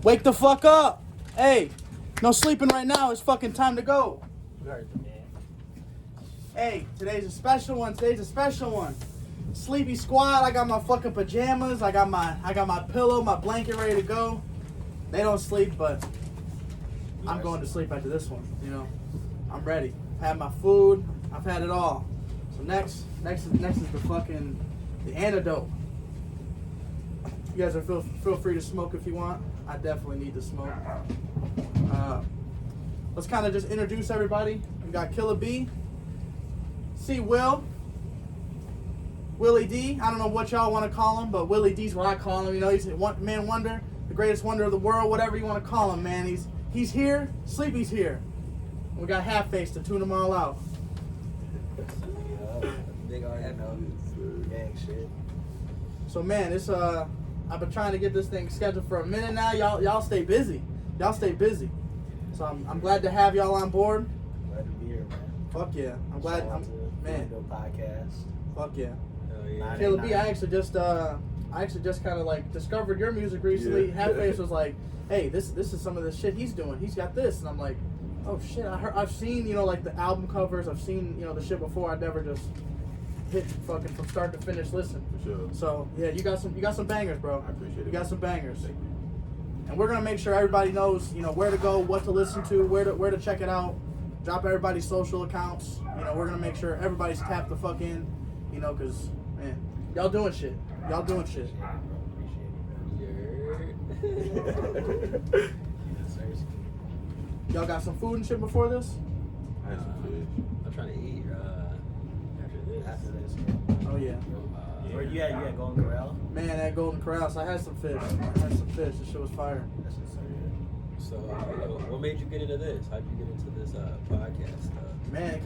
Wake the fuck up. Hey, no sleeping right now. It's fucking time to go. Hey, today's a special one. Sleepy squad. I got my fucking pajamas. I got my pillow, my blanket ready to go. They don't sleep, but I'm going to sleep after this one. You know, I'm ready. Had my food. I've had it all. So next is the antidote. You guys are feel free to smoke if you want. I definitely need to smoke. Let's kind of just introduce everybody. We got Killa B, Willie D. I don't know what y'all want to call him, but Willie D's what I call him. You know, he's man Wundr, the greatest wonder of the world, whatever you want to call him, man. He's here. Sleepy's here. We got Halfface to tune them all out. Big gang shit. So man, it's I've been trying to get this thing scheduled for a minute now. Y'all stay busy. So I'm glad to have y'all on board. Glad to be here, man. Fuck yeah. I'm glad. Man. Podcast. Fuck yeah. Hell yeah. Killa B, I actually just kind of like discovered your music recently. Yeah. Halfface was like, hey, this is some of the shit he's doing. He's got this, and I'm like, oh shit. I've seen, you know, like the album covers. I've seen, you know, the shit before. I never just hit fucking from start to finish listen. For sure. So yeah, you got some bangers, bro. I appreciate it. You got some bangers. Thank you. And we're gonna make sure everybody knows, you know, where to go, what to listen to, where to check it out. Drop everybody's social accounts. You know, we're gonna make sure everybody's tapped the fuck in. You know, cause man, y'all doing shit. Y'all got some food and shit before this? I had some fish. I'm trying to eat After this. Oh yeah. Where you at Golden Corral? Man, at Golden Corral, so I had some fish. This shit was fire. That's just So, what made you get into this? How'd you get into this podcast stuff? Man, it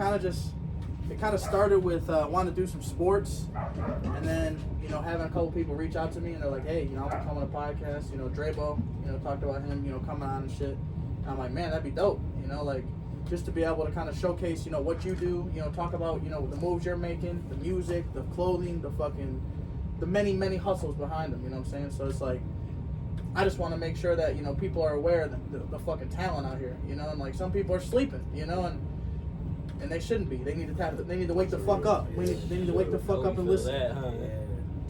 kind of started with wanting to do some sports, and then, you know, having a couple people reach out to me, and they're like, hey, you know, I'm coming on a podcast. You know, Drabo, you know, talked about him, you know, coming on and shit. And I'm like, man, that'd be dope. You know, like, just to be able to kind of showcase, you know, what you do, you know, talk about, you know, the moves you're making, the music, the clothing, the many hustles behind them, you know what I'm saying? So it's like, I just want to make sure that, you know, people are aware of the fucking talent out here, you know, and like some people are sleeping, you know, and they shouldn't be. They need to wake the fuck up. They need to wake the fuck up and listen. That, huh? Yeah.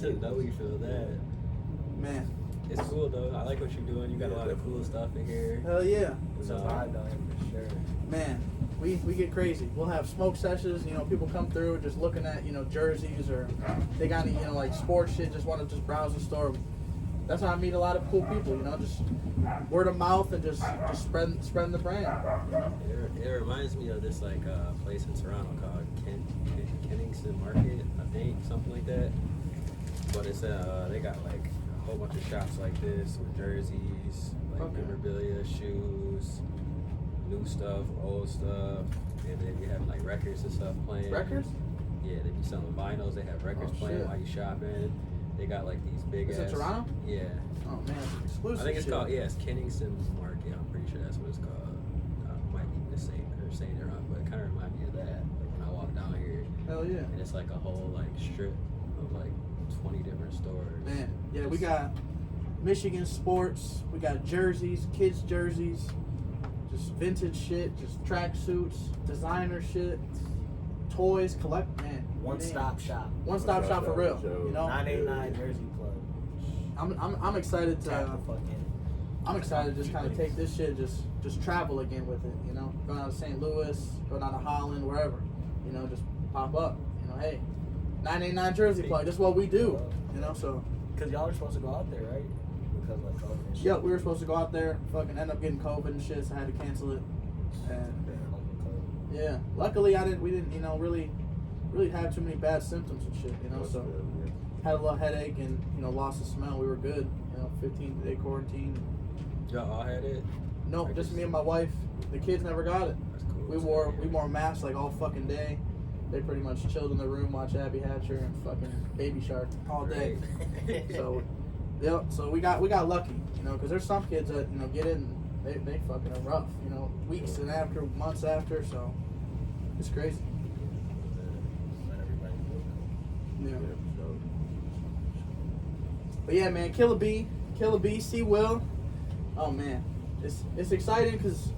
To know you feel that. Man. It's cool though. I like what you're doing. You got a lot of cool stuff in here. Hell yeah. It's a vibe though, for sure. Man, we get crazy. We'll have smoke sessions, you know, people come through just looking at, you know, jerseys, or they got any, you know, like sports shit, just want to just browse the store. That's how I meet a lot of cool people, you know, just word of mouth and just spreading the brand, you know? It reminds me of this like place in Toronto called Kenningston Market, I think, something like that. But it's they got like a whole bunch of shops like this with jerseys, like memorabilia, shoes, new stuff, old stuff, and then you have like records and stuff playing. Records? Yeah, they be selling vinyls. They have records playing while you shopping. They got like these big ass. Is it Toronto? Yeah. Oh man, it's exclusive. I think it's shit. called it's Kenningston Market. I'm pretty sure that's what it's called. I might be saying it wrong, but it kind of reminds me of that. Like when I walk down here. Hell yeah. And it's like a whole like strip of like 20 different stores. Man, yeah, we got Michigan sports. We got jerseys, kids jerseys, just vintage shit, just track suits, designer shit, toys, collect. Man, One-stop shop. One-stop shop for real. You know, 989 Jersey Club. I'm excited to. Tap the fuck in. I'm excited to just kind of take this shit, just travel again with it. You know, go down to St. Louis, go down to Holland, wherever. You know, just pop up. You know, hey, 989 Jersey Plug. This is what we do. You know, so. Because y'all were supposed to go out there, right? Because like COVID and shit. Yeah, we were supposed to go out there. Fucking end up getting COVID and shit, so I had to cancel it. And yeah, luckily we didn't, you know, really have too many bad symptoms and shit. You know, so had a little headache and, you know, lost the smell. We were good. You know, 15-day quarantine. Y'all all had it? No, just me and my wife. The kids never got it. That's cool. We wore masks like all fucking day. They pretty much chilled in the room, watched Abby Hatcher and fucking Baby Shark all day. So, yeah, so we got lucky, you know, because there's some kids that, you know, get in, they fucking are rough, you know, weeks and after, months after. So it's crazy. Yeah. But yeah, man, Killa B, C Will. Oh man, it's exciting because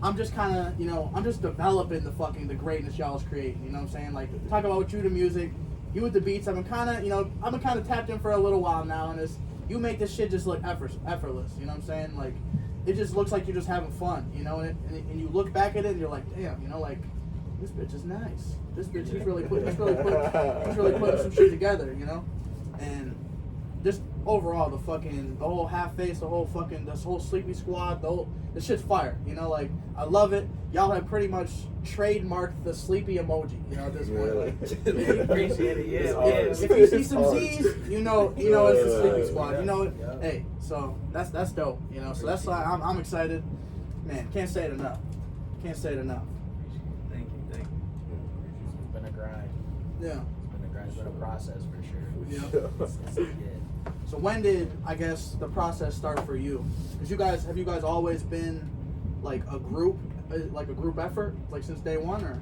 I'm just kind of, I'm just developing the greatness y'all's creating. You know what I'm saying? Like, talk about with you the music, you with the beats. I've been kind of tapped in for a little while now, and you make this shit just look effortless. You know what I'm saying? Like, it just looks like you're just having fun. And you look back at it and you're like, damn, like, this bitch is nice. This bitch is really putting some shit together. And just overall, the whole Halfface, this whole Sleepy Squad, this shit's fire. Like, I love it. Y'all have pretty much trademarked the sleepy emoji. At this point, like, Appreciate it. Yeah. if you see some Z's, you know it's the Sleepy Squad. Hey, so that's dope. So that's why I'm excited. Man, can't say it enough. Thank you. It's been a grind. Yeah. It's been a process for sure. Yeah. So when did, I guess, the process start for you? Because have you guys always been like a group effort, like since day one, or?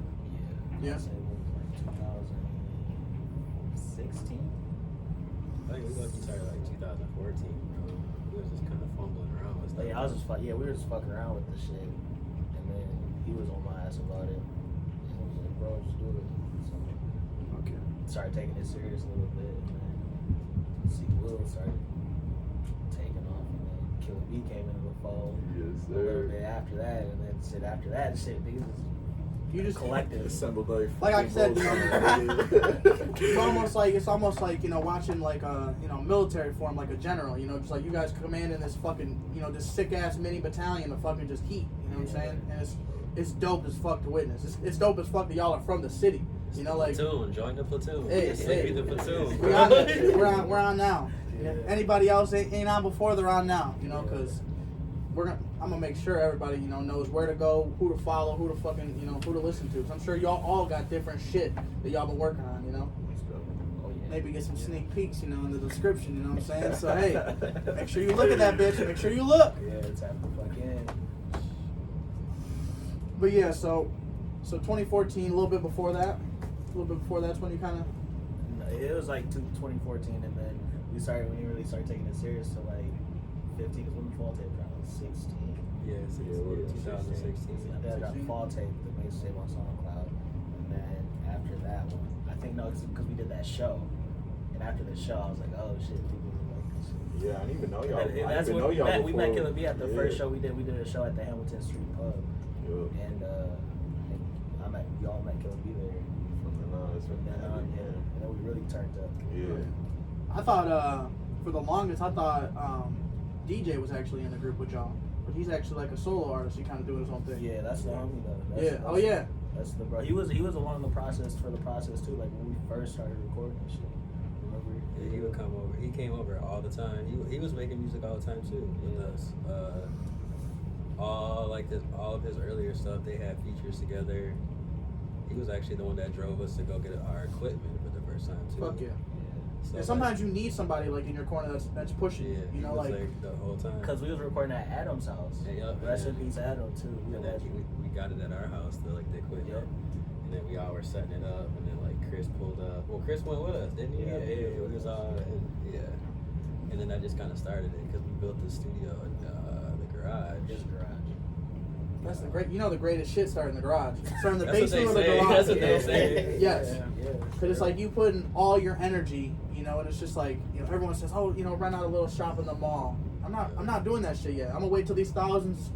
Yeah. I'd say it was like 2016. I think we started like 2014. We was just kind of fumbling around with stuff. We were just fucking around with the shit, and then he was on my ass about it, and I was like, bro, just do it. So Okay. started taking it serious a little bit, and then Will started taking off, and then Killa B came into the fold. Yes, A little sir. bit after that, and then after that, niggas You just collective. Assembled Like I said, it's it's almost like watching like military form, like a general. Just like you guys commanding this fucking this sick ass mini battalion of fucking just heat. You know what I'm saying? And it's dope as fuck to witness. It's dope as fuck that y'all are from the city. Like platoon, join the platoon. Hey, Sleepy the platoon. we're on now. Yeah. Anybody else ain't on before, they're on now. Because I'm gonna make sure everybody knows where to go, who to follow, who to fucking who to listen to. 'Cause I'm sure y'all all got different shit that y'all been working on. Oh, yeah. Maybe get some sneak peeks in the description. You know what I'm saying? So hey, make sure you look at that bitch. Make sure you look. Yeah, it's time to fuck in. But yeah, so 2014, a little bit before that's when you kind of. It was like 2014, and then we really started taking it serious. So like 15 is when the fall tape dropped. 16. Yeah, 2016. I think I got fall tape, the mixtape on SoundCloud, and then after that one, I think because we did that show, and after the show, I was like, oh shit, people really like this shit. Yeah, I didn't even know y'all. And that's when we met Killa B at the first show we did. We did a show at the Hamilton Street Pub, and y'all met Killa B there. And then we really turned up. Yeah. I thought for the longest, DJ was actually in the group with y'all, but he's actually like a solo artist. He kind of doing his own thing. Yeah, that's the homie though. That's the bro. He was along the process too. Like when we first started recording and shit. Remember? Yeah, he would come over. He came over all the time. He was making music all the time too with us. All of his earlier stuff, they had features together. He was actually the one that drove us to go get our equipment for the first time too. Fuck yeah. So And sometimes you need somebody like in your corner that's pushing. Yeah, You know, he was like the whole time. Because we was recording at Adam's house. Yeah, Rest in peace, Adam too. And then we got it at our house, the equipment. Yep. And then we all were setting it up, and then like Chris pulled up. Well, Chris went with us, didn't he? Yeah, It was and then that just kind of started it because we built the studio in the garage. His garage. that's the greatest shit started in the garage. Start in the That's what basement they of the say. garage. That's what they say. Yes. Yeah. Because it's like you putting all your energy, and it's just like, everyone says, oh, run out a little shop in the mall. I'm not doing that shit yet. I'm gonna wait till these thousands,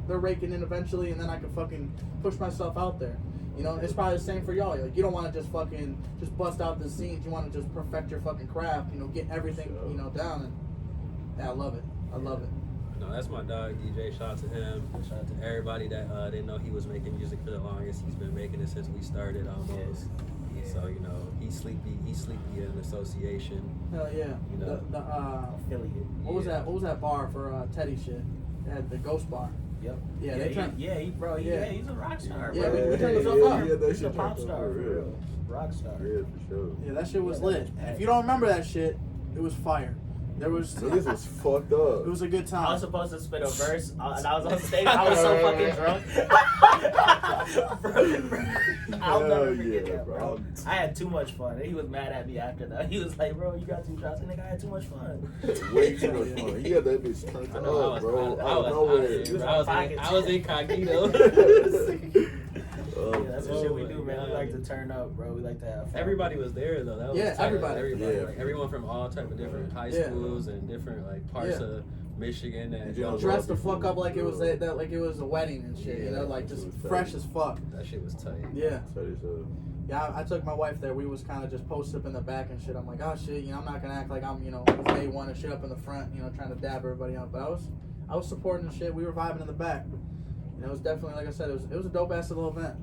they're raking in eventually, and then I can fucking push myself out there. It's probably the same for y'all. Like, you don't want to just fucking just bust out the scenes. You want to just perfect your fucking craft. Get everything, down. And yeah, I love it. I love it. No, that's my dog, DJ. Shout out to him. Shout out to everybody that didn't know he was making music for the longest. He's been making it since we started almost. Yeah. So he's sleepy in association. Hell yeah. The Affiliate. What was that? What was that bar for Teddy shit? They had the Ghost Bar. Yep. Yeah, they turned. he's a rock star. Yeah, bro. we turned ourselves up. Yeah, that He's a shit pop turned star up for real. Rock star. Yeah, for sure. Yeah, that shit was Yeah, lit. And if you don't remember that shit, it was fire. There was. Niggas was fucked up. It was a good time. I was supposed to spit a verse, and I was on stage. I was so fucking drunk. I'll never forget that, bro. I had too much fun. He was mad at me after that. He was like, "Bro, you got 2 shots." And I had too much fun. Way too much fun. He had that bitch turned up, bro. Out of nowhere. I was incognito. Yeah, that's the shit we do, man. We like to turn up, bro. We like to have fun. Everybody was there though. That was tight. Everybody. Yeah. Like, everyone from all type of different high schools and different like parts of Michigan and dressed the fuck up like it was like it was a wedding and shit. You know, like just fresh as fuck. That shit was tight. Yeah. Yeah, I took my wife there. We was kind of just posted up in the back and shit. I'm like, oh shit, you know, I'm not gonna act like I'm, you know, day one and shit up in the front, you know, trying to dab everybody up. But I was supporting the shit. We were vibing in the back. And it was definitely, like I said, it was a dope ass little event.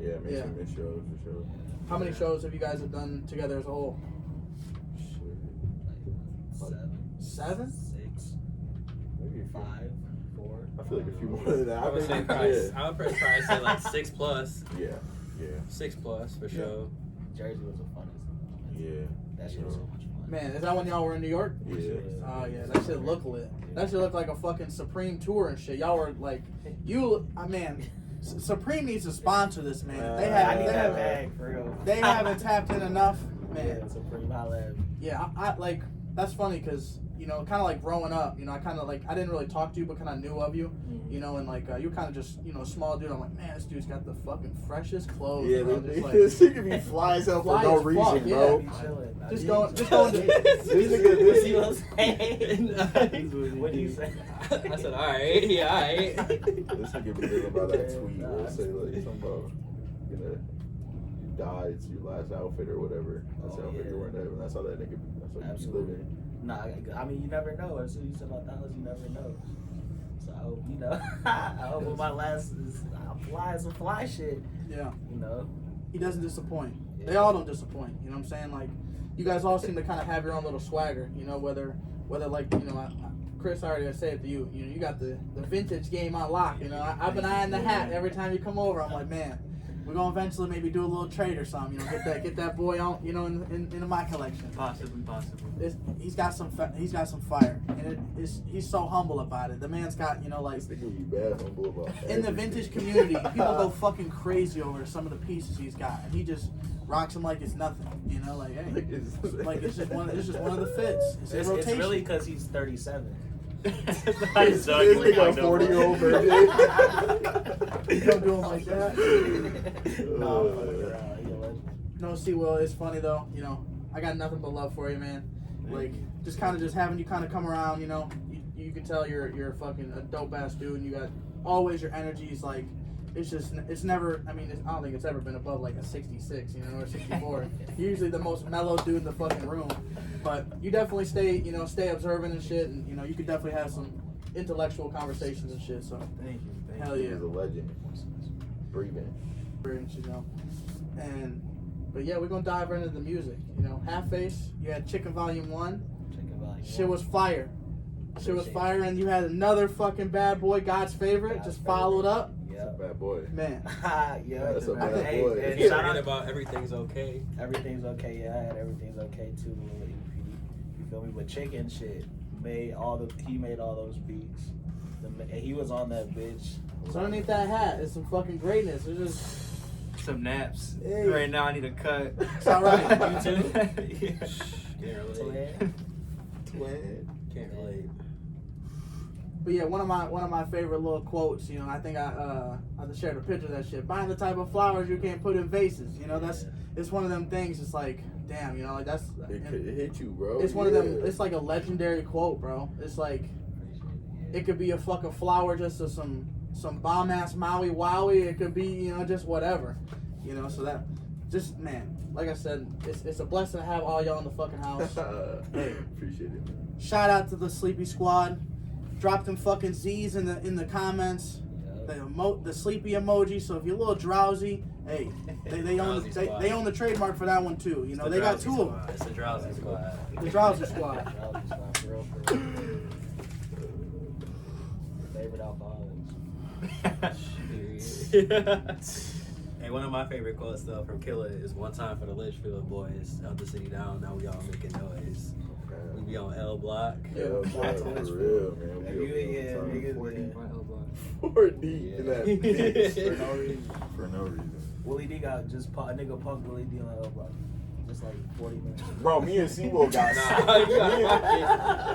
Yeah, made some good shows for sure. How many shows have you guys have done together as a whole? Shit. 7? 6, Maybe 5, 4. I feel like a few more than that. I would say probably, I would probably say like 6+. Yeah. 6+ for sure. Jersey was the funnest. Yeah. That shit was so much fun. Man, is that when y'all were in New York? Yeah. Oh yeah, that shit looked lit. That shit looked like a fucking Supreme tour and shit. Y'all were like, Supreme needs to sponsor this, man. I need that bag for real. They haven't tapped in enough, man. Yeah, Supreme, holla at me. Yeah, I like that's funny because you know, kind of like growing up, you know, I kind of like I didn't really talk to you, but kind of knew of you, you know, and like you kind of just you know a small dude. I'm like, man, this dude's got the fucking freshest clothes. Yeah, you know, just, like, this nigga be fly as hell for no reason, bro. Just going to. This nigga, See what I'm saying? What do you say? I said, alright, yeah, alright. This nigga be thinking about that tweet where it say like something about you died, it's your last outfit or whatever. That's the outfit you're wearing to heaven. That's how that nigga. That's how you living. Nah, I mean you never know. As soon as you said about dollars, you never know. So I hope you know. I hope with my last is I'll fly some fly shit. Yeah. You know. He doesn't disappoint. Yeah. They all don't disappoint. You know what I'm saying? Like, you guys all seem to kind of have your own little swagger. You know, whether like you know, Chris, I already said it to you. You know, you got the vintage game on lock. You know, I've been eyeing the hat every time you come over. I'm like, man, we're gonna eventually maybe do a little trade or something. You know, get that boy on. You know, in my collection. Possibly. He's got some fire, and he's so humble about it. The man's got you know like. This nigga be bad humble about In the vintage community, people go fucking crazy over some of the pieces he's got, and he just rocks them like it's nothing. You know, like hey, like it's just one of the fits. It's in rotation. It's really because he's 37. This nigga a 40-year-old birthday. You don't do him like that. No, I'm fucking around. No, see, well, it's funny though. You know, I got nothing but love for you, man. Like, just having you kind of come around. You know, you can tell you're fucking a dope ass dude, and you got always your energy is like. It's never. I mean, I don't think it's ever been above like a 66, you know, or 64. You're usually the most mellow dude in the fucking room, but you definitely stay observant and shit, and you know, you could definitely have some intellectual conversations and shit. So, Thank you. hell yeah, He's a legend. Breathing. You know, but yeah, we're gonna dive right into the music. You know, Halfface, you had Chicken Volume 1. Shit was fire. Shit was fire, and you had another fucking bad boy, God's favorite, just followed up. Bad boy. Man. Yeah, that's a bad boy. And Shout shout out out about Everything's Okay. Everything's Okay. Yeah, I had Everything's Okay too. You feel me? But Chicken shit he made all those beats. And he was on that bitch. So underneath that hat is some fucking greatness. It's just Some naps. Hey. Right now I need a cut. it's all right. You too? Yeah. Can't relate. Can't relate. But yeah, one of my favorite little quotes. You know, I think I shared a picture of that shit. Buying the type of flowers you can't put in vases. You know, it's one of them things. It's like, damn, you know, like that's. It hit you, bro. It's one of them. It's like a legendary quote, bro. It's like, it could be a fucking flower just to some bomb ass Maui Wowie. It could be, you know, just whatever. You know, so that, just man, like I said, it's a blessing to have all y'all in the fucking house. Hey, appreciate it, man. shout out to the Sleepy Squad. Drop them fucking Z's in the comments. The sleepy emoji. So if you're a little drowsy, hey, they own the trademark for that one too. You know, they got 2 of them. It's the Drowsy Squad. The Drowsy Squad. Favorite alcoholics. Hey, one of my favorite quotes though from Killa is one time for the Litchfield boys, held the city down. Now we all making noise. We be on L Block. L Block, for real, man. We 4 deep in that bitch. For no reason. Willie D got just a nigga punked Willie D on L Block. Just like 40 minutes. Bro, me and Sebo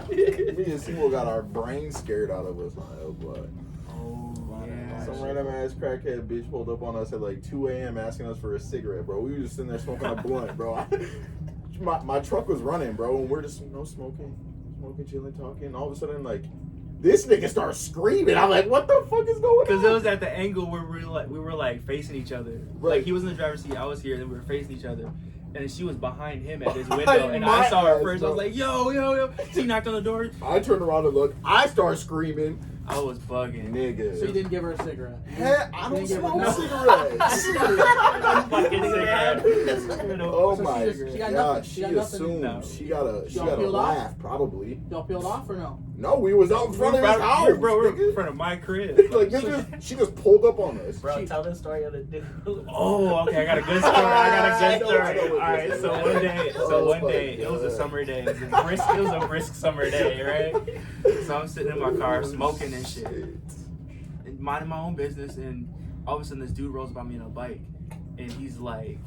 me and Sebo got our brains scared out of us on L Block. Oh, yeah. Some random ass crackhead bitch pulled up on us at like 2 a.m. asking us for a cigarette, bro. We were just sitting there smoking a blunt, bro. My truck was running, bro, and we're just smoking, chilling, talking. All of a sudden, like, this nigga starts screaming. I'm like, what the fuck is going on? Because it was at the angle where we were like facing each other. Right. Like he was in the driver's seat, I was here, and then we were facing each other. And she was behind him at his window, and I saw her first. I was like, yo. She knocked on the door. I turned around and looked. I start scring. I was bugging. Nigga. So you didn't give her a cigarette? I don't smoke cigarettes. Oh my god. She assumed she got a laugh, probably. Y'all peeled off or no? No, we was out in front of his house. Bro, we're in front of my crib. Like, she just pulled up on us. Bro, tell the story of the dude. Oh, okay, I got a good story. Alright, so one day, it was a summer day. It was a brisk summer day, right? So I'm sitting in my car smoking and shit. And minding my own business, and all of a sudden this dude rolls by me on a bike. And he's like,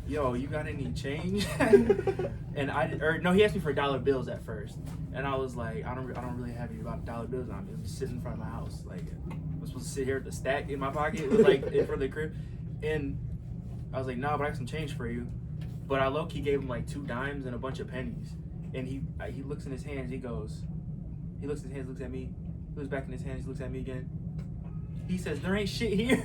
yo, you got any change? And he asked me for dollar bills at first. And I was like, I don't really have any dollar bills on me. I'm just sitting in front of my house. Like, I'm supposed to sit here with the stack in my pocket, like in front of the crib. And I was like, nah, but I got some change for you. But I low-key gave him like 2 dimes and a bunch of pennies. And he looks in his hands, he looks in his hands, looks at me, he looks back in his hands, he looks at me again. He says, there ain't shit here.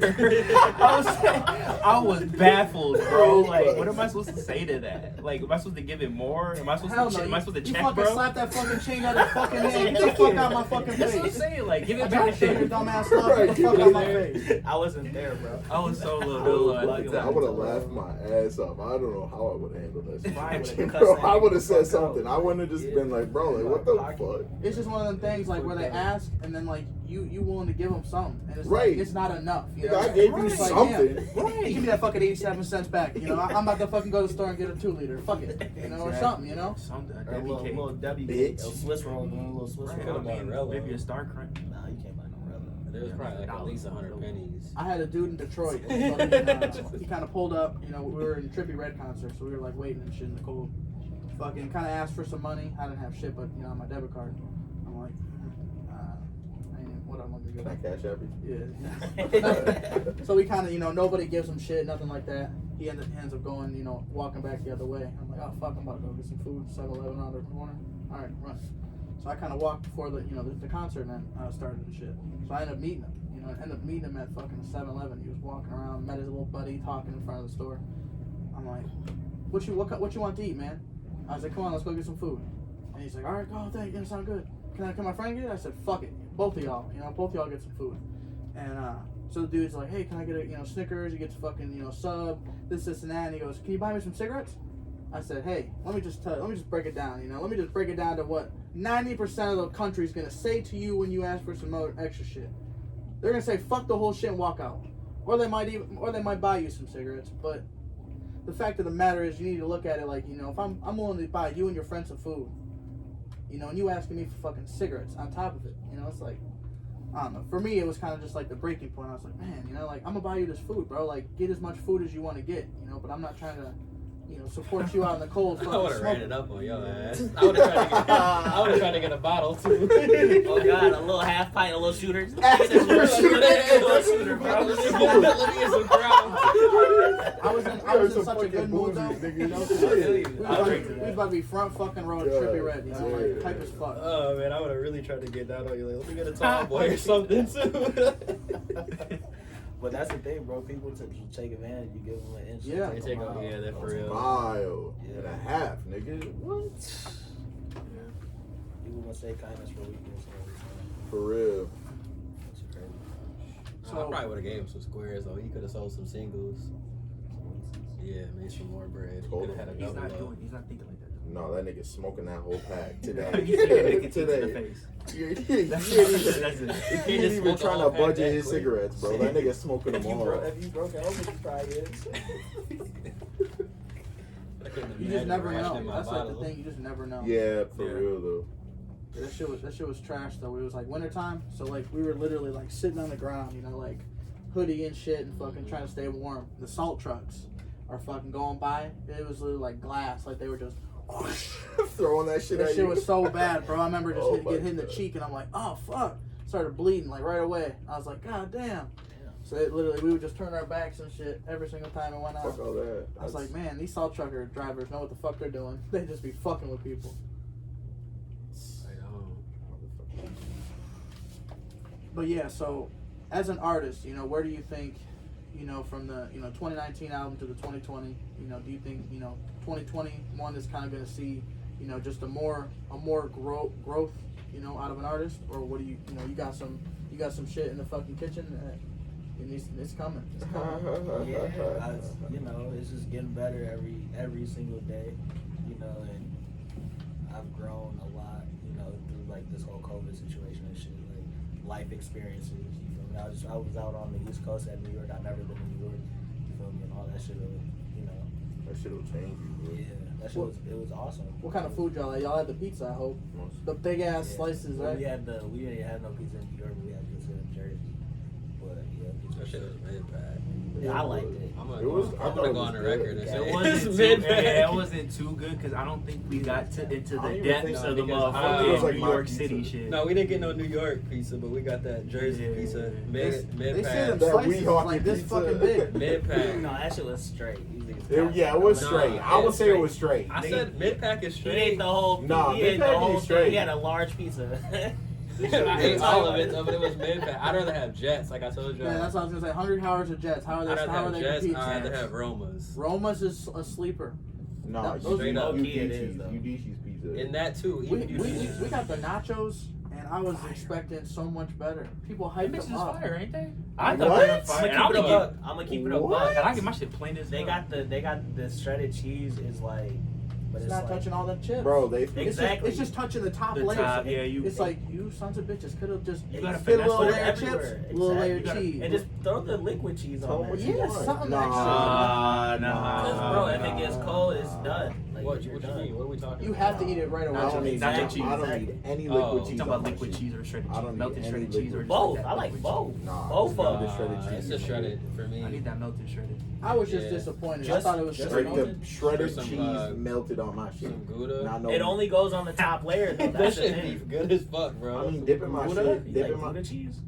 I was baffled, bro. Like, what am I supposed to say to that? Like, am I supposed to give it more? Am I supposed to check, you bro? fucking slap that fucking chain out of your fucking hand. Get the fuck out my fucking face. That's what I'm saying. Like, give it I back. got your dumbass stuff. Get the fuck out my face. I wasn't there, bro. I was so little. I would have laughed my ass off. I don't know how I would have handled that Fine, situation, would've bro. cussed I would have that said nigga something. out. I wouldn't have just been like, bro, like, what the fuck? It's just one of them things like where they ask and then like you willing to give them something and it's Right. like it's not enough. You Nigga, know? I gave you It's like, something. yeah, right. Give me that fucking 87 cents back. You know, I'm about to fucking go to the store and get a 2-liter. Fuck it. You know, or something. You know. Something. Or a little W, Bitch. a Swiss roll, a little Swiss Right, roll. I mean, maybe a Star Crunch. Nah, you can't buy no Rella. There was probably like at least 100 pennies. I had a dude in Detroit. He kind of pulled up. You know, we were in Trippie Red concert, so we were like waiting and shit in the cold. Fucking kind of asked for some money. I didn't have shit, but you know, on my debit card. I'm like, what I'm gonna Can I do? cash out you? Yeah. So we kind of, you know, nobody gives him shit, nothing like that. He ends up going, you know, walking back the other way. I'm like, oh fuck, I'm about to go get some food. 7-Eleven around the corner. All right, run. So I kind of walked before the, you know, the concert then started and shit. So I ended up meeting him. You know, I ended up meeting him at fucking 7-Eleven. He was walking around, met his little buddy talking in front of the store. I'm like, what you want to eat, man? I was like, come on, let's go get some food. And he's like, all right, go, thank you, sound good. Can my friend get it? I said, fuck it, both of y'all, you know, both of y'all get some food. And so the dude's like, hey, can I get a, you know, Snickers? He gets fucking, you know, sub, this and that. And he goes, can you buy me some cigarettes? I said, hey, let me just break it down, you know, let me just break it down to what 90% of the country's gonna say to you when you ask for some more extra shit. They're gonna say, fuck the whole shit and walk out, or they might buy you some cigarettes. But the fact of the matter is, you need to look at it like, you know, if I'm willing to buy you and your friends some food, you know, and you asking me for fucking cigarettes on top of it, you know, it's like, I don't know. For me, it was kind of just like the breaking point. I was like, man, you know, like, I'm gonna buy you this food, bro. Like, get as much food as you want to get, you know, but I'm not trying to, you know, support you out in the cold. I would have ran it up on your ass. I would have tried to get a bottle too. Oh god, a little half pint, a little shooter. Let me get some I was in such a good mood though. You know, we was about to be front fucking row at Trippie Red, you know, like type as fuck. Oh man, I would have really tried to get down on you. Like, let me get a tall boy or something too. But that's the thing, bro. People take advantage. You give them an inch. Yeah. They take over, yeah, they're for real. Mile and a half, nigga. What? Yeah. People gonna say kindness for weakness. For real. That's crazy. So I probably would have gave him some squares though. He could have sold some singles. Yeah, made some more bread. He could have had a He's double not up. thinking like that. No, that nigga smoking that whole pack today. You stick a nicotine to the face. He ain't That's even, it. he ain't even trying to budget his cigarettes, bro. That nigga smoking them all. If you broke it open, you probably is. You just never know. That's like the thing. You just never know. Yeah, for real though. That shit was trash though. It was like wintertime, so like we were literally like sitting on the ground, you know, like hoodie and shit, and fucking trying to stay warm. The salt trucks are fucking going by. It was literally like glass, like they were just throwing that shit. That at shit you. was so bad, bro. I remember just Oh get hit in the God. cheek, and I'm like, oh fuck, started bleeding like right away. I was like, god damn. So it literally, we would just turn our backs and shit every single time it went out. Fuck all that. I was like, man, these salt trucker drivers know what the fuck they're doing. They just be fucking with people. But yeah, so as an artist, you know, where do you think, you know, from the 2019 album to the 2020, you know, do you think 2021 is kind of going to see, you know, just a more growth, you know, out of an artist, or what do you you got some shit in the fucking kitchen and it's coming. It's coming. Yeah, you know, it's just getting better every single day, you know, and I've grown a lot, you know, through like this whole COVID situation and shit, like life experiences. You feel me? I was out on the East Coast at New York. I've never been to New York. You feel me? And all that shit, you know. That shit will change you, bro. Yeah, that shit was awesome. What kind of food y'all had? Y'all had the pizza, I hope. The big ass slices, Well, right? we didn't have no pizza in New York. We had pizza in Jersey. But yeah, That shit was mid-pack. yeah, I liked it. I'm It was- I gonna thought it go was on the good. record and Yeah, say It it wasn't was too, mid-pack. yeah, it wasn't too good because I don't think we got into I don't the even depths think- of the because motherfucking was like New my York pizza. City shit. No, we didn't get no New York pizza, but we got that Jersey Yeah. pizza. They say Mid-pack. them That slices is Weehawken like this pizza. fucking big. Mid-pack. No, that shit was straight. Yeah, it was No, straight. I would it's say it straight. was straight. I said mid-pack is He straight. ate the whole. Nah, he ate the mid-pack whole is straight. thing. He had a large pizza. I ate all of it, but it was mid-pack. I'd rather have Jets, like I told you. Yeah, that's what I was gonna say. Hungry Howard's or Jets? How are they? I'd rather How are have they Jets. competing? I'd rather have Romas. Roma's is a sleeper. No, Those straight up. It is, UDC's though. UDC's pizza. In that too, We even we got the nachos, and I was expecting so much better. People Them hyped bitches them is up. fire, ain't they? I What? thought they were fire. I'm And gonna keep it a I'm buck. I'm gonna keep it a What? buck. and I get my shit plain as They hell. got the shredded cheese is like, but It's not like, touching all them chips. Bro, they Exactly. It's just touching the top The layers. top, yeah, It's like you sons of bitches could have just You gotta fit a little finesse layer it of chips, everywhere. little layer of Exactly. cheese. And just throw the liquid cheese Tell on 'em there. what you Yeah, want. something Nah. Because, bro, if it gets cold, it's done. Like, What you're you done. mean? What are we talking You about? have to eat it right away. I don't need Nacho I cheese. don't need any Oh, liquid you cheese. You talking on about my liquid shit. cheese or shredded I cheese? don't need Melted any shredded liquid cheese or cheese. Both. just I that like liquid both. cheese? Nah, Both it's of not the them. shredded cheese. It's just shredded for me. I need that melted shredded. I was just Yeah. disappointed. I Just- thought it was just straight Like melted? the shredded Some, cheese melted on my shit. Some Gouda. Not no. It only goes on the top layer, though. That That's the shit be thing. good as fuck, bro. I mean, dipping my Gouda? shit. You Dipping like my. Gouda cheese?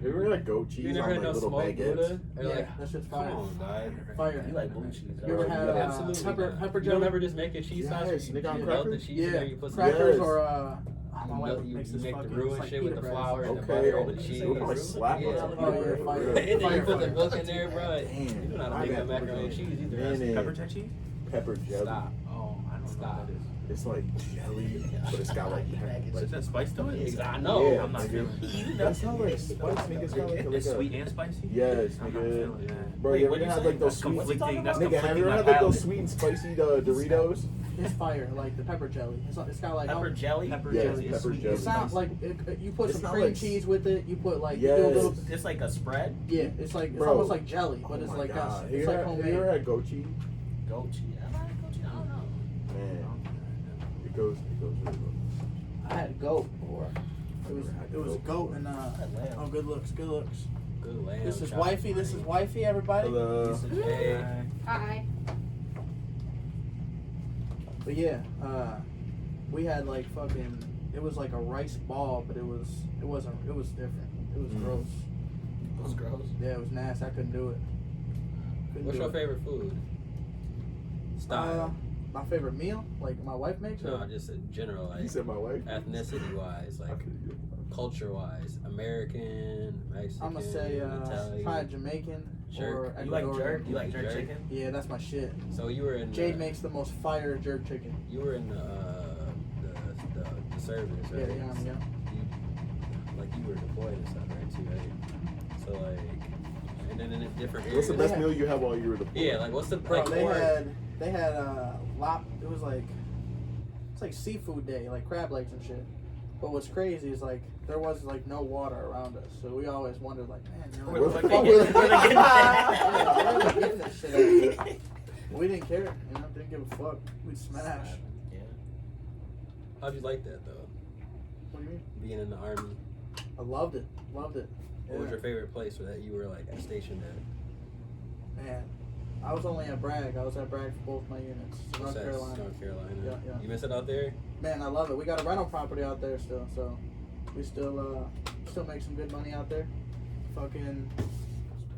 You ever had goat cheese You on never like had no little smoked baguettes? Gouda? Or Yeah, like, that shit's come fire. on, guy. Fire. You like blue cheese? You ever Bro, had yeah, Absolutely. pepper not. pepper You jelly? don't ever just make a cheese sauce. Yes, You nigga, on melt the crackers? cheese in there. Yeah, You put some. crackers Yes. or You my wife melt- makes you this make the fucking roux it's and like shit with the pita bread. flour and the Okay, butter over the okay. cheese. You probably slap Yeah. on Oh, yeah, that. fire. And then you Fire, put the fire. milk in there, bro. Damn. You know how to My make bad, a macaroni and cheese either. Mayonnaise. Pepper jack cheese? Pepper jelly. Stop. Oh, I don't know Stop. what that is. It's like jelly, but it's got like pepper. Is that spice to it? I know. Yeah, I'm not nigga. feeling that. That's not like spice, nigga. It's got like It's a. sweet and spicy? Yes, I'm not nigga. feeling that. Bro, Wait, you ever what'd you had say? like those That's sweet? conflicting. That's Nigga, have conflicting you ever my had like palate. those sweet and spicy Doritos? It's fire, like the pepper jelly. It's got like Pepper jelly? Pepper Yes, jelly is pepper sweet jelly. It and sounds spicy. like you put It's some not cream like- cheese with it. You put like you do a Yes. little. It's like a spread? Yeah, it's like it's Bro. almost like jelly, but Oh it's my like God. us. You It's like ever homemade. had goat cheese? Goat cheese. I like goat cheese. I don't know. Man, it goes really well. I had goat before. It was goat and I had lamb. oh, good looks. Good lamb. This is chop. wifey. This is wifey. Everybody. Hello. This is- Hey. Hi. But yeah, we had like fucking. It was like a rice ball, but it wasn't. It was different. It was Mm. gross. It was gross. Yeah, it was nasty. I couldn't do it. Couldn't What's do your it. favorite food? Style. My favorite meal, like my wife makes. No, Or? just in general, You like said my wife? ethnicity wise, like culture wise, American, Mexican, I'm gonna say Italian. probably Jamaican or Jerk. You like Ecuadorian. jerk? You like jerk Jerk? chicken? Yeah, that's my shit. So you were in. Jade makes the most fire jerk chicken. You were in the service, right? Yeah. You, like you were deployed and stuff, right? Too, right? So like, and then in different areas. What's the best meal you had while you were deployed? Yeah, like what's the Bro, like they or- had it was like it's like seafood day, like crab legs and shit. But what's crazy is like there was like no water around us, so we always wondered like, man, you know, Where the like, fuck where they the get- where they get that? where they getting this shit at? We didn't care, you know, didn't give a fuck. We'd smash. Yeah. How'd you like that though? What do you mean? Being in the army. I loved it. Loved it. What was Yeah. your favorite place where that you were like stationed at? Man, I was only at Bragg. I was at Bragg for both my units. North What's that? Carolina. North Carolina. Yeah. You miss it out there? Man, I love it. We got a rental property out there still, so we still make some good money out there. Fucking,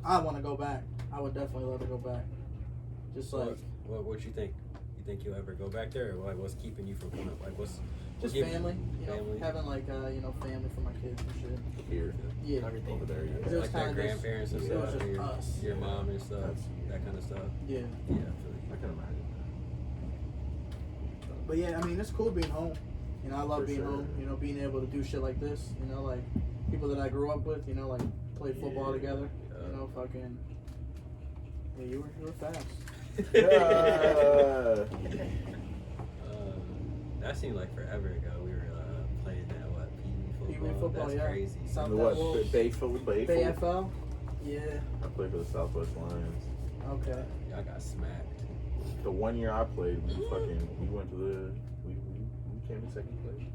I want to go back. I would definitely love to go back. Just like What you think? You think you'll ever go back there, or like what's keeping you from going? Like what's just giving- family, you know, family? having like family for my kids and shit. Here. Yeah, Everything Over there, yeah. It was like kinda their just- grandparents and it stuff, was just or us. your mom and stuff, That's- that kind of stuff. yeah. Yeah, I feel I can imagine. But yeah, I mean, it's cool being home. You know, I love For being sure. home. You know, being able to do shit like this. You know, like people that I grew up with. You know, like play football Yeah. together. Yeah. You know, fucking. Yeah, you were fast. Yeah. That seemed like forever ago. We were playing that Pee Pee Wee football, That's yeah. crazy. South And what? Wolves. Bayfield. Bay FL. Yeah. I played for the Southwest Lions. Okay. Y'all got smacked. The 1 year I played, we went to we came in second place.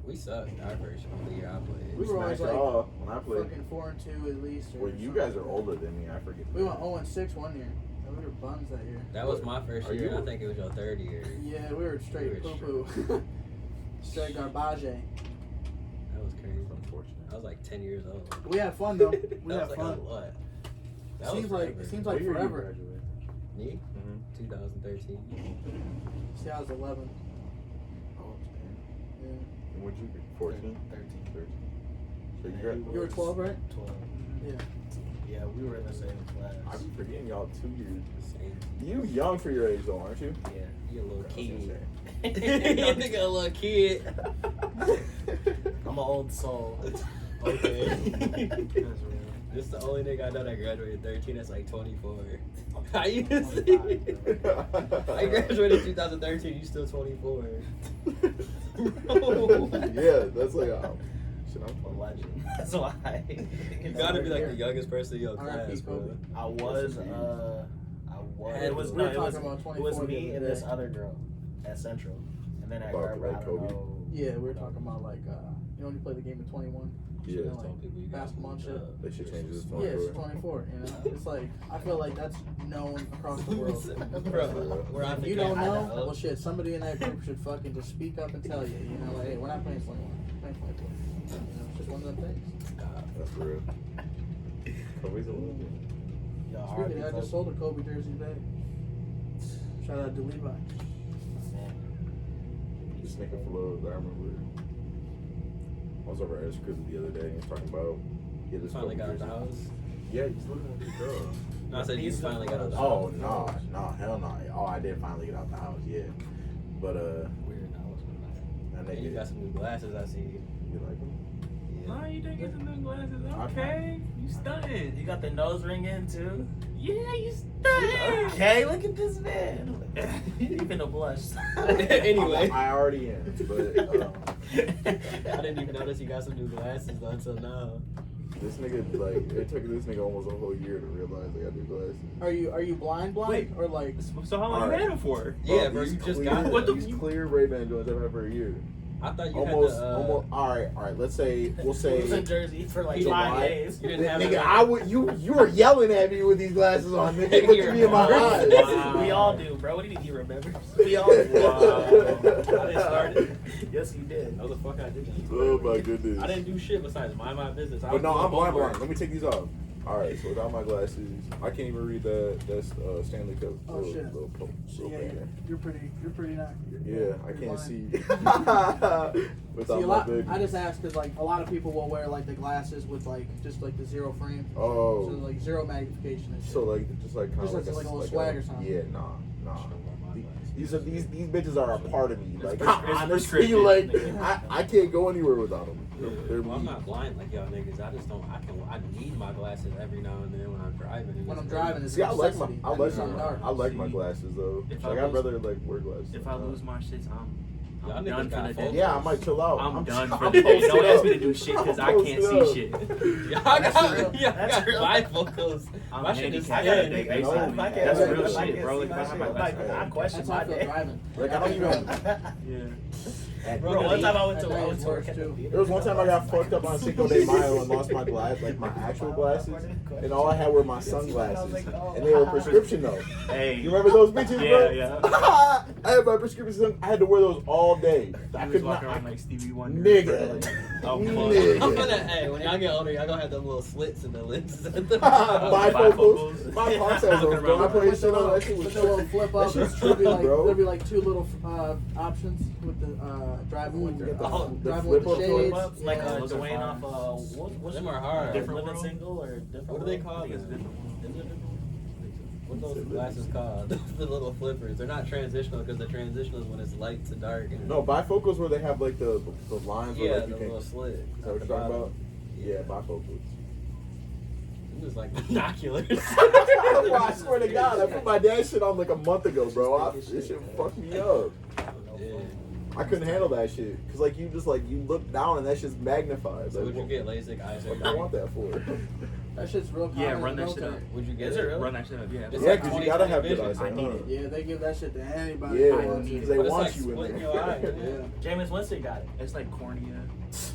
We sucked our first year I played. We were always smashed like y'all when I played. fucking 4-2 at least. Or Well, you something. guys are older than me. I forget. We went 0-6 one year. And we were bums that year. That was my first Are year. you- And I think it was your third year. Yeah, we were straight We were poo poo. Straight garbage. That was crazy. Unfortunate. I was like 10 years old. We had fun though. That We was had like fun. a lot. That Seems was like forever. it seems What like year did you forever. graduate? Me? Mm-hmm. 2013. See, I was 11. Oh, man. Yeah. And what'd you get? 14? 13. So you got. You were 12, right? 12. Yeah. Yeah, we were in the same class. I'm forgetting y'all 2 years. Same. You young for your age though, aren't you? Yeah. You a little I was gonna kid. say. You think a little kid. I'm an old soul. Okay. That's real. This is the only nigga I know that graduated 13 that's like 24. How you I'm see? 25, I graduated 2013, you still 24. Yeah, that's like shit. I'm a I'm legend. That's why. You gotta be like the youngest person in your R.I.P. class, bro. Kobe. I was. It was We no. were It was. talking about It 24 was the me other and this day. other girl at Central, and then at About Garber, I like don't Kobe? know. Yeah, we were talking about like you know when you play the game of 21. Yeah. You know, Just told people you got basketball moved shit. up. They should change this to Yeah, it's 24. 24. You know, it's like I feel like that's known across the world. Bro, where I If think you don't I know, well, shit, somebody in that group should fucking just speak up and tell you. You know, like, hey, we're not playing 21. We're playing 24. You know, it's just one of them things. That's for real. Kobe's a little bit. Yo, Speaking of, I R.I.P. just sold a Kobe jersey today. Shout out to Levi. This nigga flows. I remember. I was over at his crib the other day and he was talking about. He had this finally Kobe got out the jersey. house. Yeah, he's living with his girl. No, I said you finally got out the Oh house. no, hell no. Oh, I did finally get out the house. Yeah, but Weird. I was that And you nigga. got some new glasses, I see. You like him? No, you didn't get some new glasses. I- Okay, you stunting. You got the nose ring in too. Yeah, you stunting. Okay, look at this man. You even a blush. Anyway. I already am, but I didn't even notice you got some new glasses though until now. this nigga like it took this nigga almost a whole year to realize I got new glasses. Are you blind Wait. or like? So how long you Alright. had them for? Yeah, bro, these you just clear, got What the- these clear Ray-Ban joints I've had for a year. I thought you Almost, had the, almost. All right. We'll say. He was in Jersey for like July. 5 days. You didn't have Nigga, it. I would. You were yelling at me with these glasses on. Nigga, look at me in my eyes. Wow. We all do, bro. What do you think he remembers? We all do. Wow. I didn't start it. Yes, you did. No, the fuck I didn't. Oh my goodness. I didn't do shit besides mind my business. I But no, was I'm doing blind. homework. Let me take these off. All right. So without my glasses, I can't even read that's Stanley Cup. Oh, shit. Little So yeah, banner. you're pretty not. Yeah, I you're can't blind. see See, without a my lot, baby. I just asked because like a lot of people will wear like the glasses with like just like the zero frame, so Oh, like zero magnification and shit. so like just like kind Just of like a little swag or something. Yeah, nah. These bitches are a part of me. Like It's honestly, prescription. like I can't go anywhere without them. They're Well, I'm me. not blind like y'all niggas. I just don't. I need my glasses every now and then when I'm driving. and When I'm it's driving, it's See, I like my necessity. I need something dark. I like my glasses though. If Like I I'd lose- rather like wear glasses. If I lose my shits, I'm Y'all I'm niggas done got for the day. focus. Yeah, I might chill out. I'm done for I'm the day. Don't posted ask me up. to do shit because I I'm can't posted see up. shit. Y'all That's got, real. y'all That's got real. bifocals. I'm My shit is handicapped I today, gotta No, basically. I That's can't real see shit, shit, bro. Like, see if I my have shit. my Like, best I friend. question That's my how I feel day. driving. Like, I don't even. Yeah. Bro, one time I went That to day work is at worse, the too. theater. There was one time I got fucked up on Cinco de Mayo and lost my glass, like my actual glasses, and all I had were my sunglasses, and they were prescription though. Hey. You remember those bitches, Yeah, bro? yeah. I had my prescription. I had to wear those all day. I I was could walking not. around like Stevie Wonder. Nigga. Oh, Nigga. I'm gonna, hey, when y'all get older, y'all gonna have them little slits in the lenses. Bifocals. My pops has those, bro. I played shit on that shit With was the little flip up, That shit's there'll be trippy, like bro. there'll be like two little options with the driving with Get the, the driving with flip the up shades. flip Ups, like Yeah. Those are Dwayne fine. off what's Them are hard. Different Living World? Single or different What do they World? call I think it's them? different. Is it different? What are those glasses called? The little flippers. They're not transitional because the transitional is when it's light to dark. And No, bifocals where they have like the lines where yeah, like the you little can't. slit. Is that what you're talking about? Yeah, bifocals. It was like binoculars. Bro, I swear to God, I put my dad shit on like a month ago, bro. This shit fucked me up. Yeah. I couldn't handle that shit. Cause like you just like you look down and that shit's magnified. So Like, would you get LASIK eye what do I want that for? That shit's real common. Yeah, in run the that shit up. military. Would you get Is it? it really? Run that shit up, yeah. It's Yeah, like because you gotta have good 20/20 eyesight. I need Huh? it. Yeah, they give that shit to anybody. Yeah, who wants because it. they But it's want like you in splitting there. your eye. Yeah. Jameis Winston got it. It's like cornea.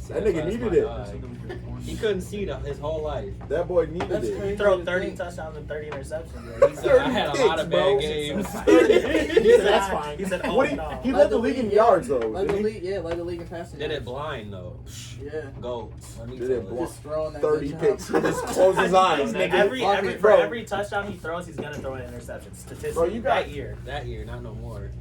That nigga That's needed my it. eye. He couldn't see his whole life. That boy needed That's it. crazy. He throw to 30 think. touchdowns and 30 interceptions. He said, I had a lot of bad games. He said that's fine. He said, oh, What no. he led the league in yards though. Led the didn't he? league, yeah, led the league in passing. Did it yards. blind though. Yeah. Goats. Let me Did tell it you. blind? Just throwing that 30 bitch out. picks. He just closed his eyes, nigga. For Bro. every touchdown he throws, he's gonna throw an interception. Statistically, Bro, you got- that year. That year, not no more.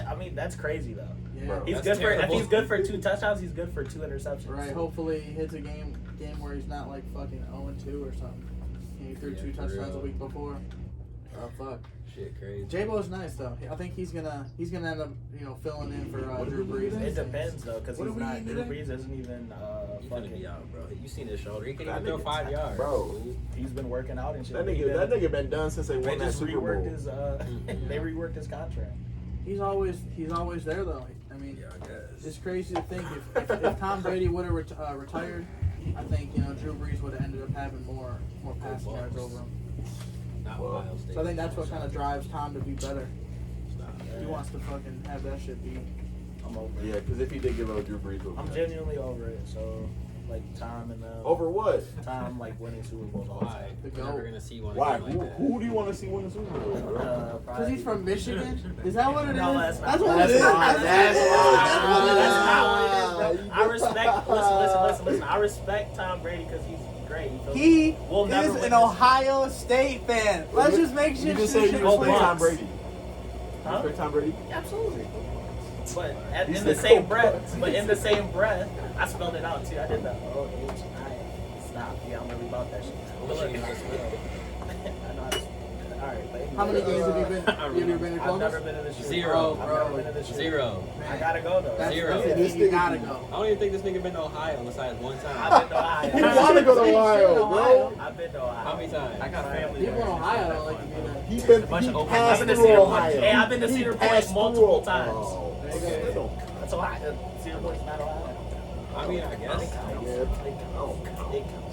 I mean, that's crazy though. Yeah. Bro. He's That's good for if terrible. he's good for 2 touchdowns, he's good for 2 interceptions. Right. Hopefully he hits a game where he's not like fucking 0-2 or something. He threw Yeah, 2 for touchdowns real. a week before. Oh fuck. Shit, crazy. J-Bo's nice though. I think he's gonna end up filling in for Drew Brees. It depends though, because What he's are we not. eating Drew today? Brees isn't even He's gonna be fucking. out, bro. You seen his shoulder? He can't That even throw nigga 5 yards. Bro. He's been working out and shit. That nigga been done since they They won that just Super Bowl. reworked his. They reworked his contract. He's always there though. I mean, Yeah, I guess. it's crazy to think if Tom Brady would have retired, I think Drew Brees would have ended up having more passing yards over him. Not Well, Ohio State. So I think that's what kind of drives Tom to be better. Stop. He wants to fucking have that shit be. I'm over it. Yeah, because if he did give up Drew Brees, would be I'm nice. genuinely over it. So, like Tom and Over what? Tom like winning Super Bowl. Why? The We're never goat. gonna see one Why? again like that. Who do you want to see win the Super Bowl? Bro? Because he's from Michigan? Is that what it is? No, that's not. That's what That's it is. why. That's why. That's not what it is, bro. I You respect. Listen. I respect Tom Brady because he's great. He We'll never is win an this. Ohio State fan. Let's just make sure You just said you shit Oh, respect clear. Tom Brady. Huh? Respect Tom Brady? Absolutely. But He's in the the same GOAT. breath, I spelled it out too. I did the OHI. Stop. Yeah, I'm really about that shit. What you gonna spell? I know how to spell. All right, but How many games have you been? Have you been to I've never Columbus? been to the shoot. Zero. I've never been to the shoot. 0. I gotta go though. That's Zero. the This thing, you nigga- gotta go. I don't even think this nigga been to Ohio besides one time. I've been to Ohio. You want to go to Ohio, bro? I've been to Ohio. How many times? I got family People in there. Ohio don't like to be there. He been bunch of he open- passed I've been to through Cedar Point. Ohio. Hey, I've been to He Cedar Point passed multiple through- times. Oh, Okay. they don't That's Ohio. Cedar Point's not Ohio. I mean, I guess.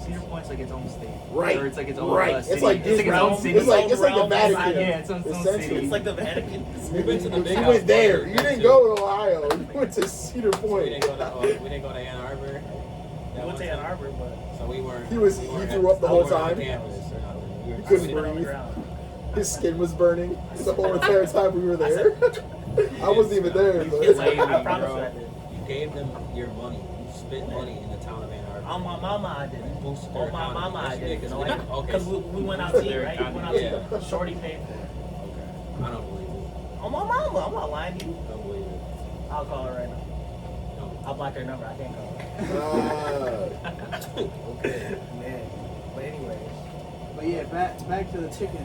Cedar Point's like its own state. Right. Or it's like its own Right. city. It's like its Disney. own city. It's like the Realm Vatican. inside Yeah, it's its own Essentially. city. It's like the Vatican. We went to the big You house. went there. You Wundr, didn't too. go to Ohio. You went to Cedar We Point. didn't go to Ann Arbor. We That went one to Ann time. Arbor, but So we weren't. He was- we he weren't threw at- up the whole we weren't on time? campus or nothing. We were- Couldn't we we went on the breathe. ground. His skin was burning the whole entire time we were there. I wasn't even there. Yes, But I promise you bro. I did. You gave them your money. You spent money in the town of Ann Arbor. On my mama, I did. You boosted On their my economy. mama, I Yes, you did. did, Because okay. we went out to eat, right? We went out to Yeah. eat. Shorty paid for it. Okay. I don't believe it. On my mama, I'm not lying to you. Don't believe it. I'll call her right now. Don't. I'll block her number. I can't call her. Okay. Man. But anyways, But yeah, back to the chicken.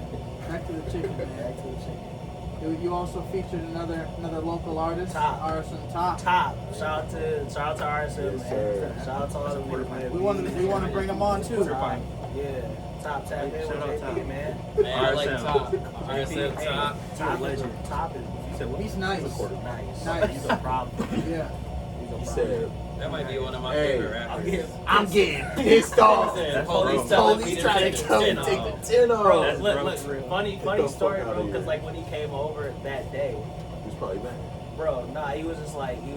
Back to the chicken, back man. to the chicken. You also featured another local artist, Top. Arson Top. Top. Shout out to RSM. Yes, sir. Shout out to all the people. We want to bring him on too. Top. Yeah. Top tap in with Shout out JP, Top. man. I like RSM. top. RSM Hey, top. Top You're a is legend. Top is. If you So what? He's nice. Nice. He's a problem. Yeah. He said, That might be one of my Hey, favorite rappers. I'm getting pissed off. Police Trying to come and take the 10 off. Bro, look, funny the story, fuck outta bro. here. Because like when he came over that day, He's probably mad. bro, nah, he was like, he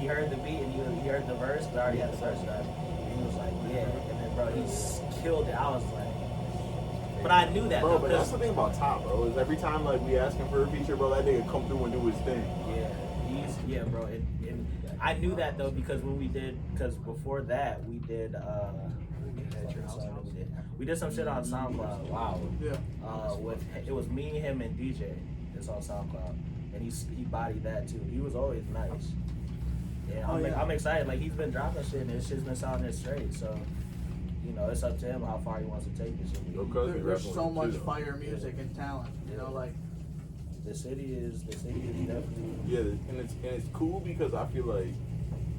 heard the beat and he heard the verse, but I already had the verse done. And he was like, yeah, and then bro, he killed it. I was like, but I knew that, Bro, though, but that's the thing about Top, bro. Is every time like we ask him for a feature, bro, that nigga come through and do his thing. Yeah, bro. And I knew that though because because before that we did some shit on SoundCloud. Wow. Yeah. It was me, him, and DJ. It's on SoundCloud, and he bodied that too. He was always nice. Yeah, I'm excited. Like he's been dropping shit, and his shit's been sounding straight. So, you know, it's up to him how far he wants to take this shit. There's so much fire music and talent. You know, like the city is definitely. Yeah, and it's cool because I feel like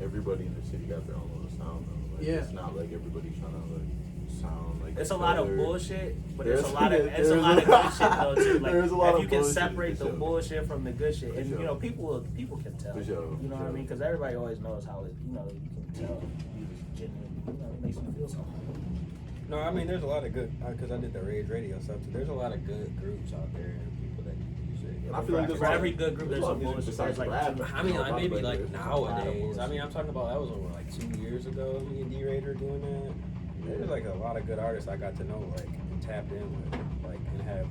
everybody in the city got their own little sound though. Like, it's not like everybody's trying to like sound like. It's a lot of bullshit, but it's a lot of good shit though too. Like there's a lot if you of can bullshit, separate the for sure. bullshit from the good shit, and For you know sure. people can tell. For sure, You know for what I sure. mean? Because everybody always knows how it. You know, you can tell you was genuine. You know, it makes you feel something. No, I mean, there's a lot of good, because I did the Rage Radio stuff too. There's a lot of good groups out there and people that do music. And I feel like For every good group, there's a some lot of bullshit. music There's like besides two. rap. I mean, You know, like maybe there's like a lot of nowadays. bullshit. I mean, I'm talking about that was over like 2 years ago. Me and D-Raider doing that. There's like a lot of good artists I got to know, like and tapped in with, like and have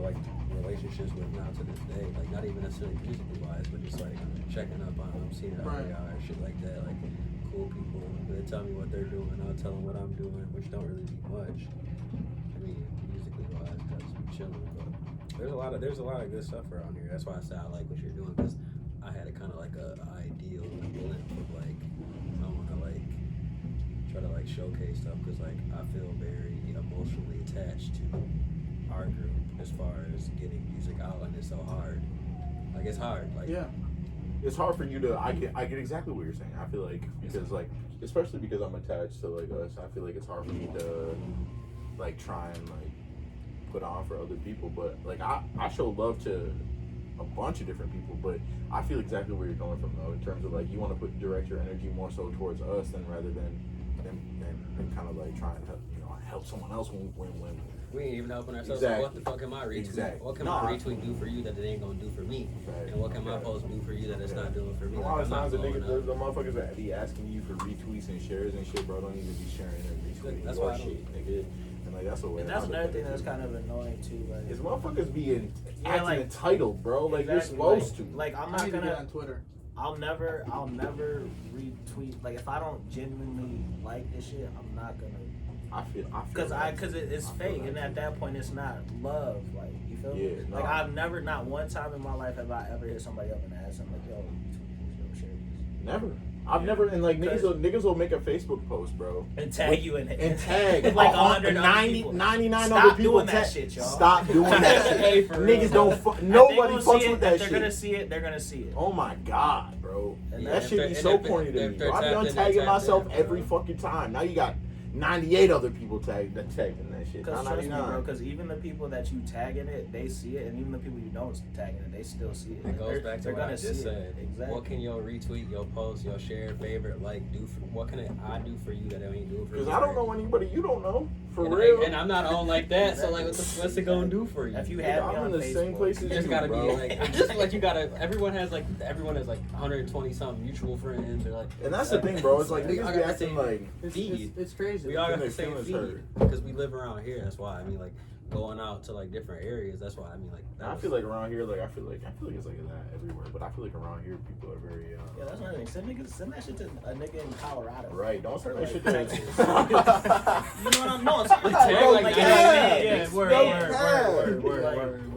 like relationships with now to this day. Like not even necessarily musically wise, but just like checking up on them, seeing how they are, shit like that. Like cool people. They tell me what they're doing. I'll tell them what I'm doing, which don't really be much. I mean, musically wise, because I'm chilling. But there's a lot of good stuff around here. That's why I say I like what you're doing, because I had a kind of like a ideal blend of like I want to like try to like showcase stuff, because like I feel very emotionally attached to our group as far as getting music out, and it's so hard. Like it's hard. Like it's hard for you to. I get exactly what you're saying. I feel like because like especially because I'm attached to like us. I feel like it's hard for me to like try and like put on for other people. But like I show love to a bunch of different people. But I feel exactly where you're going from though, in terms of like you want to direct your energy more so towards us than rather than kind of like trying to help someone else when we ain't even helping ourselves. Exactly. So what the fuck can I retweet? Exactly. What can my retweet do for you that it ain't gonna do for me? Right. And what can my post do for you that it's not doing for me? A lot of times the blowing up. motherfuckers that be asking you for retweets and shares and shit, bro, don't even be sharing and retweeting That's your why I don't- shit, nigga. And like that's a way. And that's another thing that's kind of annoying too. Like, is motherfuckers being acting like, entitled, bro. Like you're exactly, supposed to. Like I'm I not need to get gonna. on Twitter. I'll never retweet. Like if I don't genuinely like this shit, I'm not gonna. I feel Because it's fake, and at that point, it's not love. Like you feel me? Yeah, Like no. I've never, not one time in my life, have I ever hit somebody up and asked them like, "Yo, you share this?" never. I've never, and like niggas will make a Facebook post, bro, And tag you in it. and tag like 100, 99 99 Stop other people. doing that shit, y'all. Stop doing that shit. Hey, for real. Niggas don't. Nobody fucks with that If they're shit. gonna see it, they're gonna see it. Oh my god, bro. And That if shit be so corny to me, bro. I be untagging myself every fucking time. Now you got 98 other people tagging that shit. Because Not trust me, 99. bro. Because even the people that you tag in it, they see it, and even the people you don't tag in it, they still see it. It goes They're- back to they're what I gonna just see it. said. Exactly. What can your retweet, your post, your share, favorite, like do? What can I do for you that I ain't doing for you? Because I don't know anybody you don't know. For and real. and I'm not on like that. So like, what's it gonna do for you? If you have me I'm on in the Facebook, same place as You you, just gotta bro. be like, just like you gotta. Everyone has like 120 something mutual friends or like. And that's the thing, bro. It's like We all niggas be got the acting same like feed. It's crazy. We all got Their the same feelings feed hurt. because we live around here. That's why. I mean, like going out to like different areas. That's why. I mean, like. I feel like around here, like I feel like it's like that everywhere. But I feel like around here, people are very Yeah, that's another thing. Send that shit to a nigga in Colorado. right. Don't send that shit Texas. to. You know what I'm no, it's Tag like that. Yeah, word.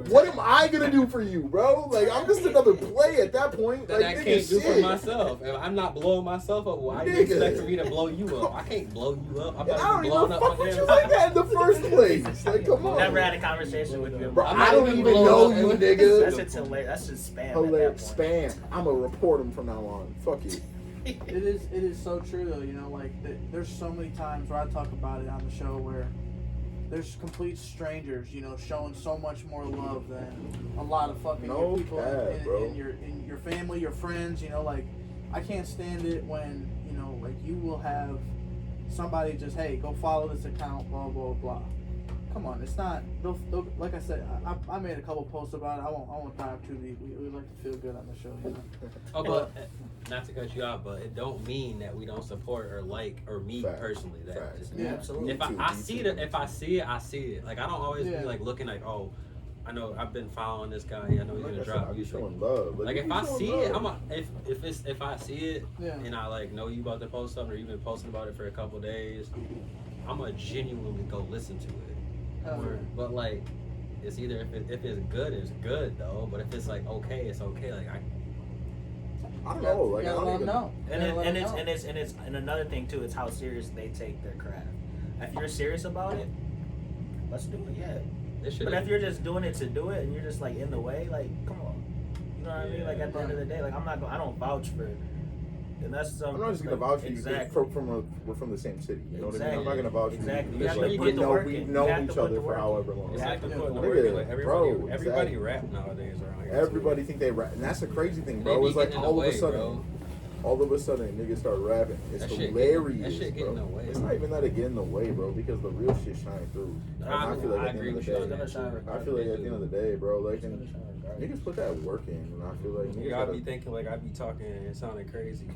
What am I gonna do for you, bro? Like I'm just another play at that point. That Like I nigga, can't do for shit. myself. If I'm not blowing myself up, why do you Nigga. expect for me to blow you up? I can't blow you up. I'm And I not don't even even blowing up fuck my with damn you like that in the first place. Like, come on. Never had a conversation with you. Bro, I'm I not don't even even know blowing you, up. nigga. That's just hilarious. That's just spam. Hilarious At that point. spam. I'm gonna report him from now on. Fuck you. It is so true though. You know, like there's so many times where I talk about it on the show where there's complete strangers, you know, showing so much more love than a lot of fucking No your people cap, bro. in your family, your friends. You know, like I can't stand it when, you know, like you will have somebody just, hey, go follow this account, blah blah blah. Come on, it's not. They'll, like I said, I made a couple posts about it. I won't dive too deep. We like to feel good on the show, you know. Oh, but not to cut you off, but it don't mean that we don't support or like or me Fact. personally. That Fact. just, Yeah, absolutely. if I see it, if I see it, I see it. Like I don't always Yeah. be like looking like, oh, I know I've been following this guy. I know he's Like gonna I said, drop. I be music. showing love. Like if you I showing see love. it, if I see it Yeah. and I like know you about to post something or you've been posting about it for a couple days, I'm gonna genuinely go listen to it. But like, it's either if it's good though. But if it's like okay, it's okay. Like I don't know. Like I gotta don't let even them know. And another thing too, it's how serious they take their craft. If you're serious about it, let's do it. Yeah. But if you're just doing it to do it and you're just like in the way, like come on, you know what I mean? Like at the end of the day, like I don't vouch for. And that's I'm not just gonna vouch for you. Exactly. We're from the same city. You know what I mean? Exactly. I'm not gonna vouch for Exactly. you. You have Because, to like, put the work we in. know You have to each put other the for work however in. long. You You have have to to put put the the work work in. in. Like Bro, everybody exactly. rap nowadays around here. Everybody think they rap, and that's the crazy thing, And bro. they be It's like getting in the all of way, a sudden, bro. niggas start rapping. It's That shit hilarious, that shit bro. get in the way. It's not even that it get in the way, bro, because the real shit shine through. And I feel like I at the agree end with of you. the It's day, gonna shine I feel like at the end of the day, bro, like and niggas put that work in, and I feel like niggas Y'all gotta, be thinking like I be talking and it sounded crazy.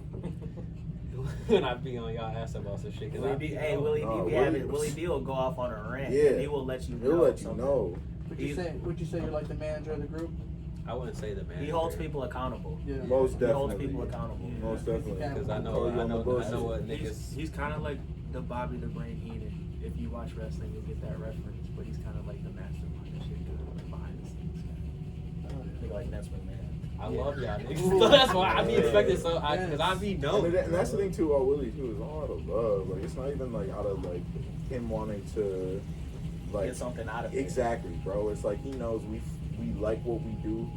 When I be on y'all ass about some shit. Willie B will go off on a rant. Yeah. And he will let you know. he'll let you something. know. Would you say you're like the manager of the group? I wouldn't say the man. He holds people accountable. Yeah. Most He holds definitely. people accountable. Most definitely. Yeah. Because I Call you on the bullshit. know what niggas. He's kind of like the Bobby the Brain Heenan. If you watch wrestling, you'll get that reference. But he's kind of like the mastermind and shit, like behind the scenes. Nigga like that's my man. I love y'all niggas. So that's why I be expecting because I be knowing. And that's the thing too. Oh, Willie too is all out of love. Like it's not even like out of like him wanting to like Get something out of it. Exactly, bro. It's like he knows we like what we do,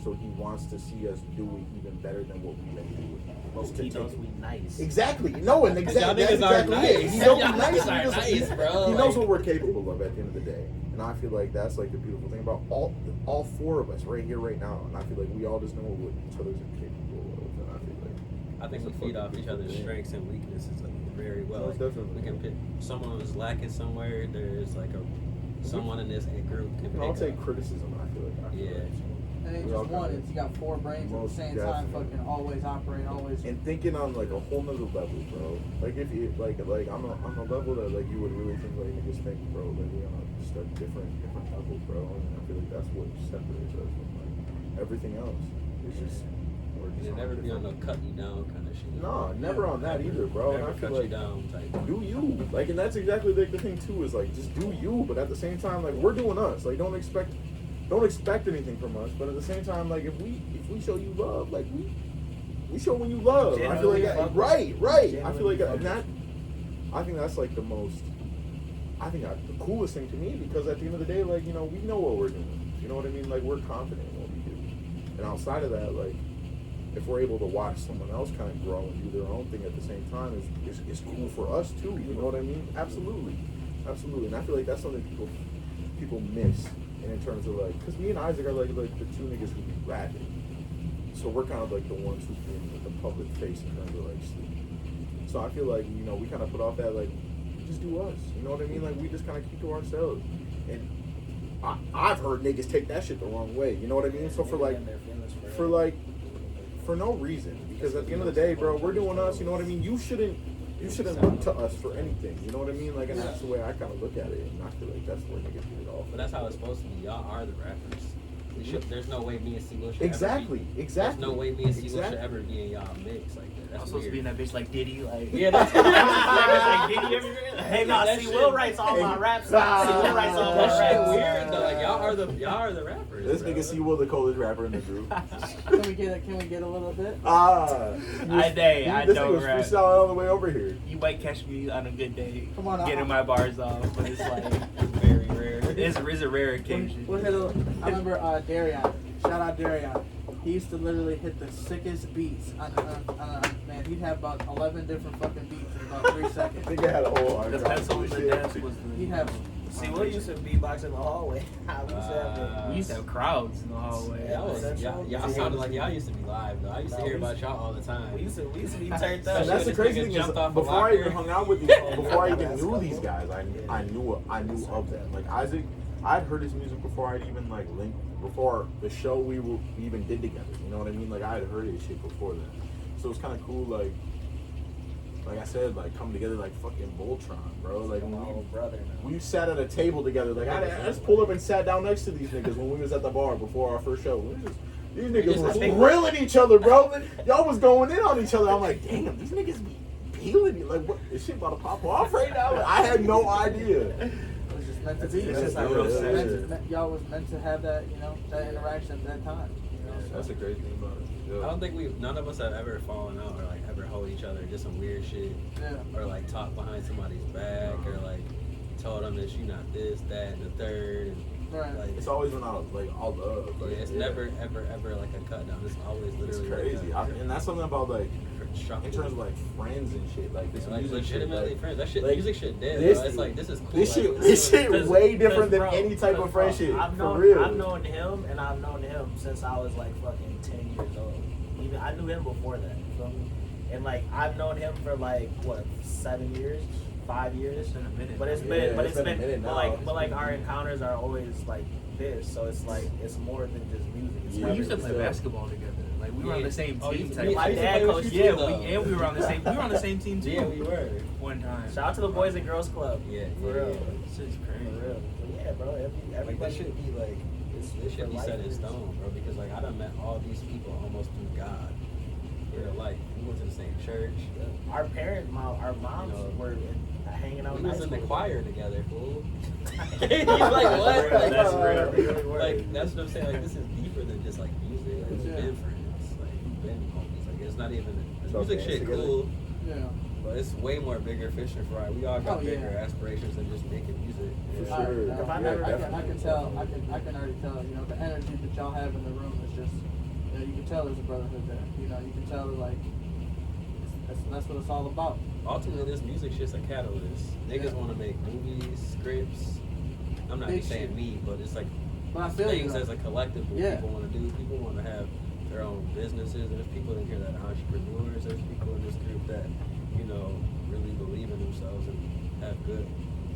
so he wants to see us do it even better than what we've been doing. Just to He take knows it. we nice. Exactly. No, and Y'all exactly niggas that's are exactly it. nice. He knows Y'all we're nice. niggas are nice, bro. He knows Like- what we're capable of at the end of the day. And I feel like that's like the beautiful thing about all four of us right here, right now. And I feel like we all just know what each other's capable of. And I feel like I think we feed off each other's strengths and weaknesses very well. Most definitely. We can pick someone who's lacking somewhere. There's like someone in this group can pick I'll take up. criticism. I feel like. Yeah. It ain't We all just one, kinda- it's you got four brains at the Most same time, definitely. fucking always operating, always. And thinking on like a whole nother level, bro. Like if you like on a level that like you would really think like niggas think, bro, that we on just a different level, bro. And I feel like that's what separates us from like everything else. It's just we're just It'll never be on no cut you down kind of shit. No, never on that either, bro. And Never I feel cut like you down type. do you. Like, and that's exactly like the thing too, is like just do you, but at the same time, like we're doing us. Like don't expect anything from us, but at the same time, like if we show you love, like we show when you love. I feel like that, right. I feel like and that I think that's like the coolest thing to me, because at the end of the day, like, you know, we know what we're doing. You know what I mean? Like we're confident in what we do. And outside of that, like if we're able to watch someone else kind of grow and do their own thing at the same time, is cool for us too. You know what I mean? Absolutely. And I feel like that's something people miss. And in terms of like, because me and Isaac are like the two niggas who be rapping, so we're kind of like the ones who be in the public face in terms of like sleep. So I feel like, you know, we kind of put off that like just do us. You know what I mean? Like we just kind of keep to ourselves. And I've heard niggas take that shit the wrong way. You know what I mean? So for no reason, because at the end of the day, bro, we're doing us. You know what I mean? You shouldn't look to us for anything. You know what I mean? Like, and that's the way I kind of look at it. And I feel like that's where niggas get it off. But that's how it's supposed to be. Y'all are the rappers. There's no way me and C-Will should Exactly. ever be. There's no way me and C-Will should Exactly. ever be in y'all mix like that. I'm That's supposed to be in weird. that bitch like Diddy, like Yeah, that's like Diddy everywhere. Hey, no, That see, shit- Will writes all my raps. See, Will writes all my That shit raps. weird though. Like y'all are the rappers. This bro. nigga C-Will, the coldest rapper in the group. Can we get a little bit? I This nigga don't was rap. freestyling all the way over here. You might catch me on a good day Come on, getting my bars off, but it's like very rare. it's a rare occasion. We'll hit I remember Darion. Shout out Darion. He used to literally hit the sickest beats. Man, he'd have about 11 different fucking beats in about 3 seconds. Nigga had a whole The pencil in the desk was He'd the have See, we used to beatbox in the hallway. We used to have crowds in the hallway. Y'all sounded like y'all used to be live though. I used to hear about y'all all the time. We used to be turned up. And that's the crazy thing is, before I even hung out with these, before I even knew these guys, I knew of them. Like Isaac, I'd heard his music before I'd even like linked, before the show we even did together. You know what I mean? Like I had heard his shit before then. So it's kind of cool, like I said, like coming together like fucking Voltron, bro. Like we sat at a table together. Like I just pulled up and sat down next to these niggas when we was at the bar before our first show. These niggas was grilling each other, bro. Y'all was going in on each other. I'm like, damn, these niggas be peeling you. Like, what? Is shit about to pop off right now? Like, I had no idea. It was just meant to be. It's just like real sad. Y'all was meant to have that, you know, that interaction at that time. You know, That's the crazy thing about it. I don't think none of us have ever fallen out or like ever hold each other, did some weird shit, or like talk behind somebody's back, or like told them that you not this, that, and the third. And, right. Like, it's always been all love. Like, it's never ever like a cut down. It's always literally. It's crazy, and that's something about like in terms of like friends and shit. Like this like music legitimately shit, friends. That shit, like, music shit dead. This, It's like this is cool. This shit way different than any type of friendship. For real. I've known him, and I've known him since I was like fucking 10 years old. Even I knew him before that. You feel me? And like I've known him for like what 7 years, 5 years. It's been a minute. But it's been like our encounters are always like this. So it's like it's more than just music. We used to play basketball together. Like we were on the same team. My dad coached. We were on the same. We were on the same team too. Yeah, we were. One time. Shout out to the Boys and Girls Club. Yeah, for real. This is crazy. For real. Yeah, bro. Like that should be like this should be set in stone, bro. Because like I done met all these people almost through God. Like we went to the same church. Our moms were hanging out. We was in the choir together, fool. He's like, what? That's real. Like that's what I'm saying. Like this is deeper than just like music. Like, we've been friends. Like we've been homies. Like it's not even music shit cool. Yeah. But it's way more bigger fish to fry. We all got bigger aspirations than just making music. For sure. I can tell. I can already tell. You know, the energy that y'all have in the room is just. You know, you can tell there's a brotherhood there. You know, you can tell that like that's what it's all about. Ultimately, this music shit's a catalyst. Niggas want to make movies, scripts. I'm not just saying me, but it's like things as a collective. What people want to do. People want to have their own businesses. There's people in here that are entrepreneurs. There's people in this group that really believe in themselves and have good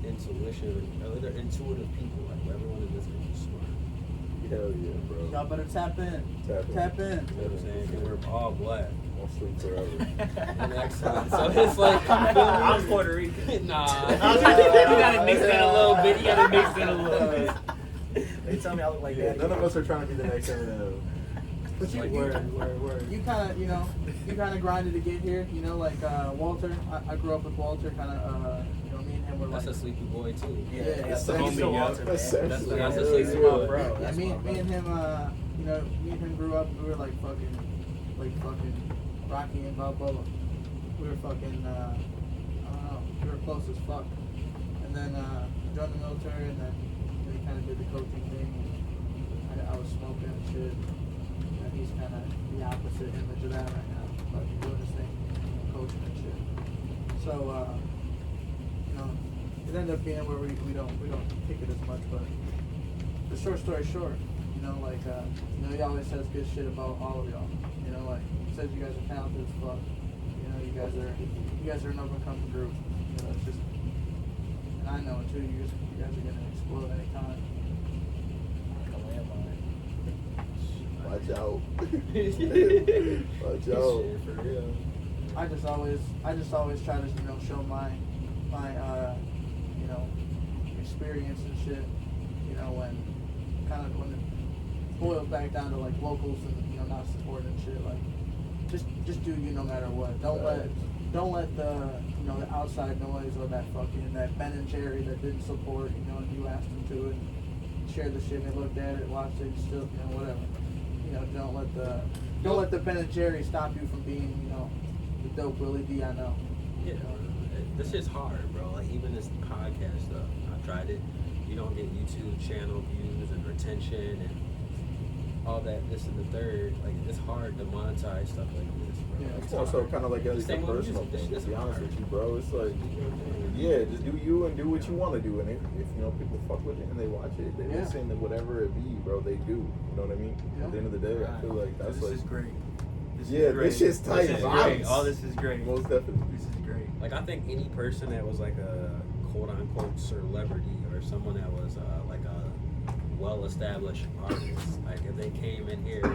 intuition. They're intuitive people. Like everyone in this group is smart. Hell yeah, bro. Y'all better tap in. Tap in. You know what I'm saying? And we're all black. I'll sleep forever. Excellent. So it's like I'm Puerto Rican. Nah. You gotta mix that a little bit. You gotta mix it a little bit. They tell me I look like that. None of us are trying to be the next Eminem. But you, Like, word. you kind of grinded to get here. You know, like Walter. I grew up with Walter. Kind of, me and him were That's like. a sleepy boy too. Yeah, that's the homie, yeah. Walter, man. That's That's a really sleepy good. boy, bro. Yeah, me and him, me and him grew up. We were like fucking Rocky and Balboa. We were fucking, I don't know. We were close as fuck. And then joined the military, and then we kind of did the coaching thing. I was smoking and shit. And he's kind of the opposite image of that right now. Like doing his thing, coaching and shit. So, it ended up being where we don't kick it as much, but the short story short, he always says good shit about all of y'all. You know, like he says you guys are talented as fuck. You know, you guys are an up and coming group. You know, it's just, and I know in 2 years you guys are gonna explode anytime. Watch out. Watch Shit, out. for real. I just always try to show my experience and shit. You know, when it boils back down to like locals and not supporting and shit. Like just do you no matter what. Don't let the the outside noise or that Ben and Jerry that didn't support and you asked them to and share the shit and they looked at it, watched it, still whatever. Don't let the Ben and Jerry stop you from being the dope Willie D I know. Yeah, this shit's hard, bro. Like even this podcast stuff, I tried it. You don't get YouTube channel views and retention, and all that, this and the third. Like, it's hard to monetize stuff like this, bro. Yeah. It's also kind of like a Same with personal music. thing, This to be is honest hard. with you, bro. It's like, yeah, just do you and do what you want to do. And if you know, people fuck with it and they watch it, they listen to whatever it be, bro, they do. You know what I mean? Yeah. At the end of the day, I feel like that's This like, is great. This yeah, is great. this shit's tight. This is vibes. great. All this is great. Most definitely. This is great. Like, I think any person that was like a quote unquote celebrity or someone that was like a well established artist, like if they came in here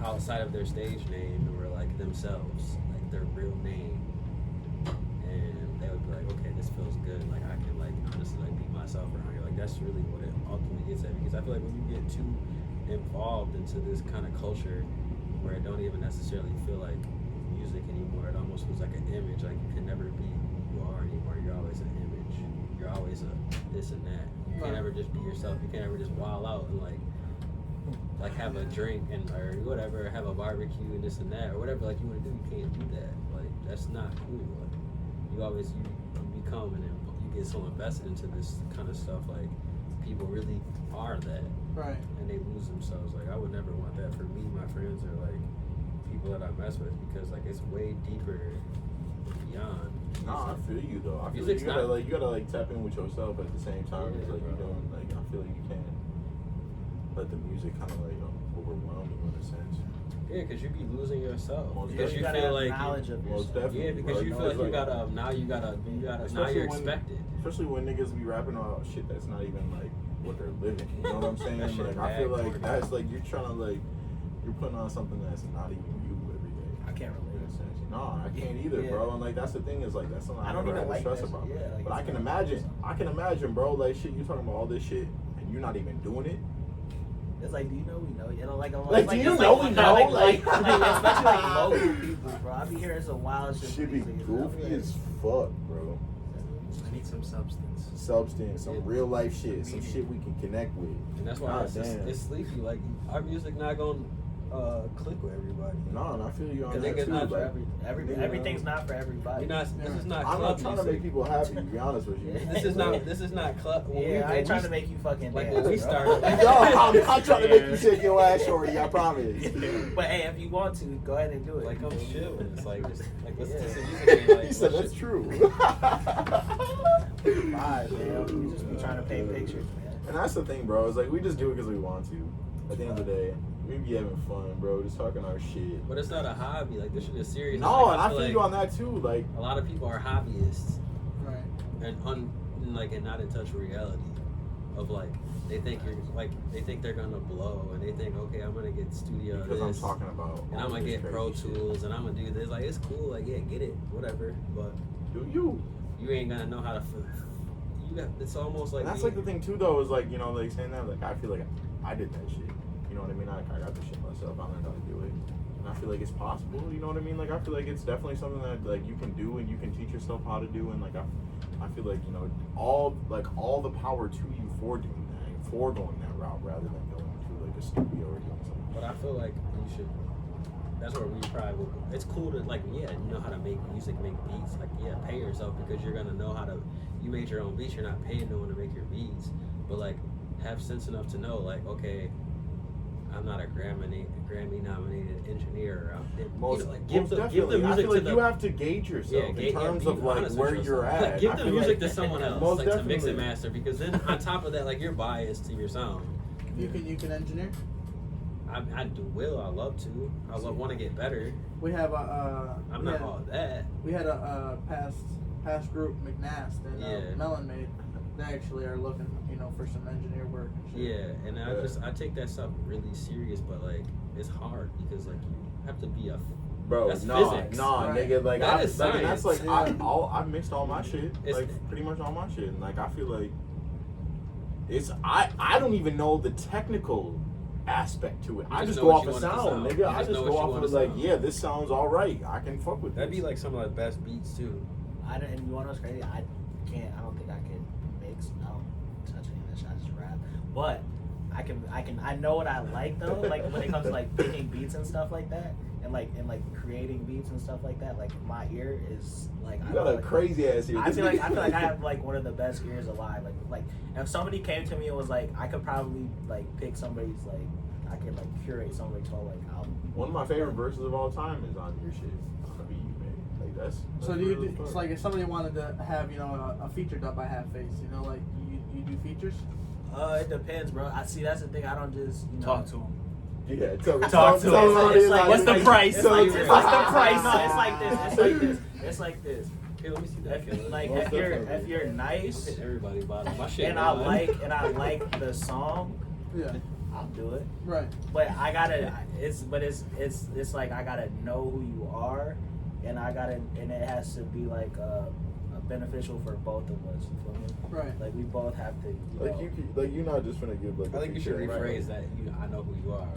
outside of their stage name and were like themselves, like their real name, and they would be like, okay, this feels good. Like, I can like honestly like be myself around here. Like, that's really what it ultimately gets at. Because I feel like when you get too involved into this kind of culture where it don't even necessarily feel like music anymore, it almost feels like an image. Like, you can never be who you are anymore. You're always an image. You're always a this and that. You can't ever just be yourself. You can't ever just wild out and like have a drink and or whatever, have a barbecue and this and that or whatever like you want to do. You can't do that. Like, that's not cool. Like, you become and then you get so invested into this kind of stuff. Like, people really are that. Right. And they lose themselves. Like, I would never want that for me, my friends, or like people that I mess with, because like it's way deeper beyond. Nah, I feel you though. I feel like Music's you gotta not- you gotta like tap in with yourself at the same time. Yeah, It's like you're bro. doing like I feel like you can't let the music kind of like overwhelm you in a sense. Yeah, because you be losing yourself. Most Because You you gotta feel have like knowledge of Most yourself. definitely. yeah, because you bro. feel like you It's gotta now now Especially you're when- expected. especially when niggas be rapping about shit that's not even like what they're living. You know what I'm saying? That shit Like I feel bad like corny. that's like you're trying to like you're putting on something that's not even you every day. I can't In relate. a sense. No, I can't either, Yeah. bro. And like that's the thing is like that's something I I don't never even had to like stress that about. shit. Yeah, like, but it's I can not- imagine, bro. Like shit, you talking about all this shit and you're not even doing it. It's like, do you know we know? You know, like, I'm Like, do you know we know? Like, especially like Like- local people, bro. I be hearing some wild shit. Shit be from these niggas. goofy as fuck, bro. I need some substance. Substance, some Yeah. real life shit, some shit we can connect with. And that's why God it's, damn. it's sleepy. Like, our music not gonna click with everybody. No, and I feel you on Because that niggas too. not like, Everything's not for everybody. You're not. This is not I'm club not trying to music. make people happy. To be honest with you. Yeah. This is not club. when we- Yeah, I when ain't trying we- to make you fucking like dance, when we bro. started. Like, Yo, I'm not trying to make you shake your ass, shorty. I promise. But hey, if you want to, go ahead and do it. like, I'm chilling. It's like just like listen to Yeah. some music. And, like, He said what that's shit- true. Vibe, man. We just be trying to paint pictures, man. And that's the thing, bro. It's like we just do it because we want to. At the end of the day, we be having fun, bro. Just talking our shit. But it's not a hobby. Like, this shit is serious. No, Like, and I feel feel like you on that too. Like, a lot of people are hobbyists Right. and and not in touch with reality. Of like, they think they're gonna blow, and they think, okay, I'm gonna get studio because this, I'm talking about. and I'm all gonna this get crazy Pro shit. Tools, and I'm gonna do this. Like, it's cool. Like, yeah, get it, whatever. But Do you? you ain't gonna know how to. You got. It's almost like And that's like the thing too, though. Is like like saying that. Like I feel like I did that shit. You know what I mean? I got the shit myself. I learned how to do it, and I feel like it's possible. You know what I mean? Like I feel like it's definitely something that like you can do and you can teach yourself how to do. And like I feel like all the power to you for doing that, and for going that route rather than going to like a studio or doing something. But I feel like you should. That's where we probably will. It's cool to like, yeah, you know how to make music, make beats. Like, yeah, pay yourself because you're gonna know how to. You made your own beats. You're not paying no one to make your beats. But like, have sense enough to know, like, okay, I'm not a Grammy nominated engineer. Give the definitely. I music feel like to you the. have to gauge yourself in terms be of like honest with where yourself. you're Like, at. give I the feel music like- to someone else, Most like to mix and definitely. master. Because then on top of that, like, you're biased to your sound. You can engineer. I love to. I want to get better. We have I'm not all that. We had a past group, McNast and Yeah. Melon made. They actually are looking, for some engineer work and shit. Yeah, and I take that stuff really serious, but like it's hard because like you have to be a Bro, That's nah, physics. Right. nigga. Like That I, is like, and that's like science. I mixed all my shit, It's- like pretty much all my shit, and like I feel like it's I don't even know the technical aspect to it. You I just just know go what off you of want it to sound, sound. nigga. You I just just know go what you off want of to like, sound. yeah, this sounds all right. I can fuck with that'd this. be like some of the best beats too. And you want to know what's crazy? I don't think I can mix. I don't touch any of that shit. I just rap. But I know what I like though. Like when it comes to like picking beats and stuff like that, and like creating beats and stuff like that. Like my ear is like You got a crazy ass ear. I feel like I have like one of the best ears alive. Like if somebody came to me and was like, I could probably like pick somebody's like like curate somebody's whole like album. One of my favorite verses of all time is on your shit. On the beat you made. Like that's So do really you? fun. It's like if somebody wanted to have a feature done by Halfface, like you do features. It depends, bro. I see. That's the thing. I don't just Talk to him. Yeah, Talk to him. It's like, what's the price? It's like, What's it's the like, price? No, it's like this. It's like this. It's like this. Hey, let me see that. Killa. Like Most if you're nice Hit everybody bottom. My shit. and I like the song, Yeah. I'll do it. Right. But I gotta. It's like I gotta know who you are, and it has to be like beneficial for both of us. You feel me? Right. Like we both have to. You're not just gonna give like. I think you should feature, right? rephrase that. I know who you are.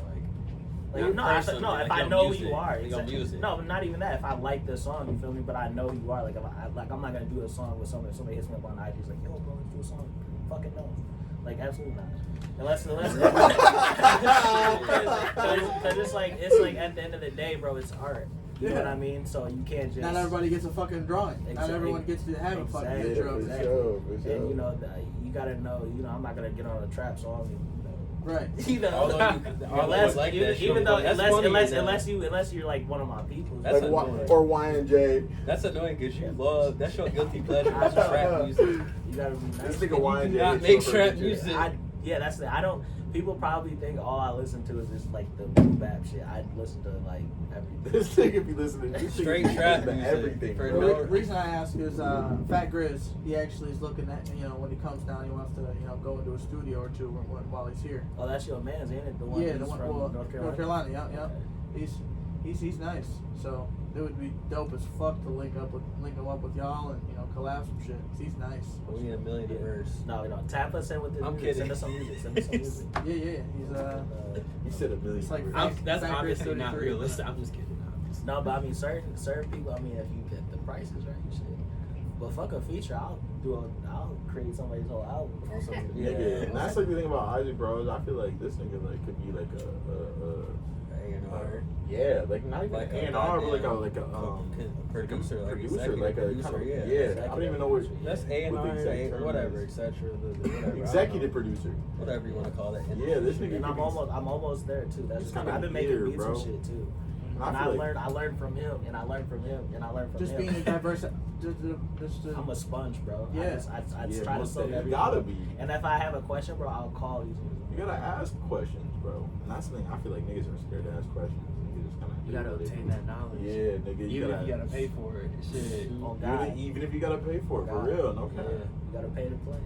Like, Not no, personally, if like I your know music, who you are, like your music. no, but not even that. If I like the song, you feel me? But I know who you are. Like, if I'm not gonna do a song with somebody hits me up on IG, it's like, yo, bro, let's do a song. Fucking no, like absolutely not. Unless, because it's like at the end of the day, bro, it's art. You know what I mean? So you can't just. Not everybody gets a fucking drawing. Not Exactly. everyone gets to have a fucking Exactly. intro. For sure. And you gotta know. I'm not gonna get on a trap song. Right. Unless you're like one of my people. That's Like annoying. or Y&J. That's annoying because you love. That's your guilty pleasure. That's trap music. You gotta be nice. This nigga You Y&J. do not is make so trap legit. music. I don't. People probably think all I listen to is just like the boom bap shit. I listen to like everything. This nigga be listening to Straight trap to music. everything. For bro. The reason I ask is Fat Grizz, he actually is looking at, when he comes down, he wants to, go into a studio or two while he's here. Oh, that's your man's, ain't it? The one Yeah, who's the one, from well, North Carolina. yeah. Okay. He's nice. So it would be dope as fuck to link him up with y'all and collab some shit. 'Cause he's nice. We need a million verse. No, tap us in with this I'm music. kidding. Send us some music. Send us some music. Yeah. He said a million. It's like words. That's Fat Grizz obviously not 33. realistic. I'm just kidding. No, but I mean, certain people. I mean, if you get the prices right, you should. But fuck a feature. I'll create somebody's whole album. Nigga, and that's like the thing about Isaac, bro. Is I feel like this nigga could be like A&R. yeah, like not even Like like a A&R, but producer, like producer, executive like a producer, kind of, yeah. I don't even know what That's what the A&R, exact term whatever, is. etc. Whatever. Executive producer. Whatever you want to call it. Yeah, this nigga. And I'm could be- almost there too. That's He's I've kinda been making here, beats bro. and shit too. And And I feel like- I learned from him, and I learned from him, and I learned from Just him. being a diverse. Just I'm a sponge, bro. Yeah. I Yeah, try to most soak of it. everything. You gotta be. And if I have a question, bro, I'll call these. You gotta ask questions, bro. And that's the thing. I feel like niggas are scared to ask questions. Niggas just kind of. You gotta obtain that knowledge. Yeah, nigga. Even if you gotta pay for it. Shit. Oh God, Even if you gotta pay for it, for God. real, no cap. you gotta pay to play.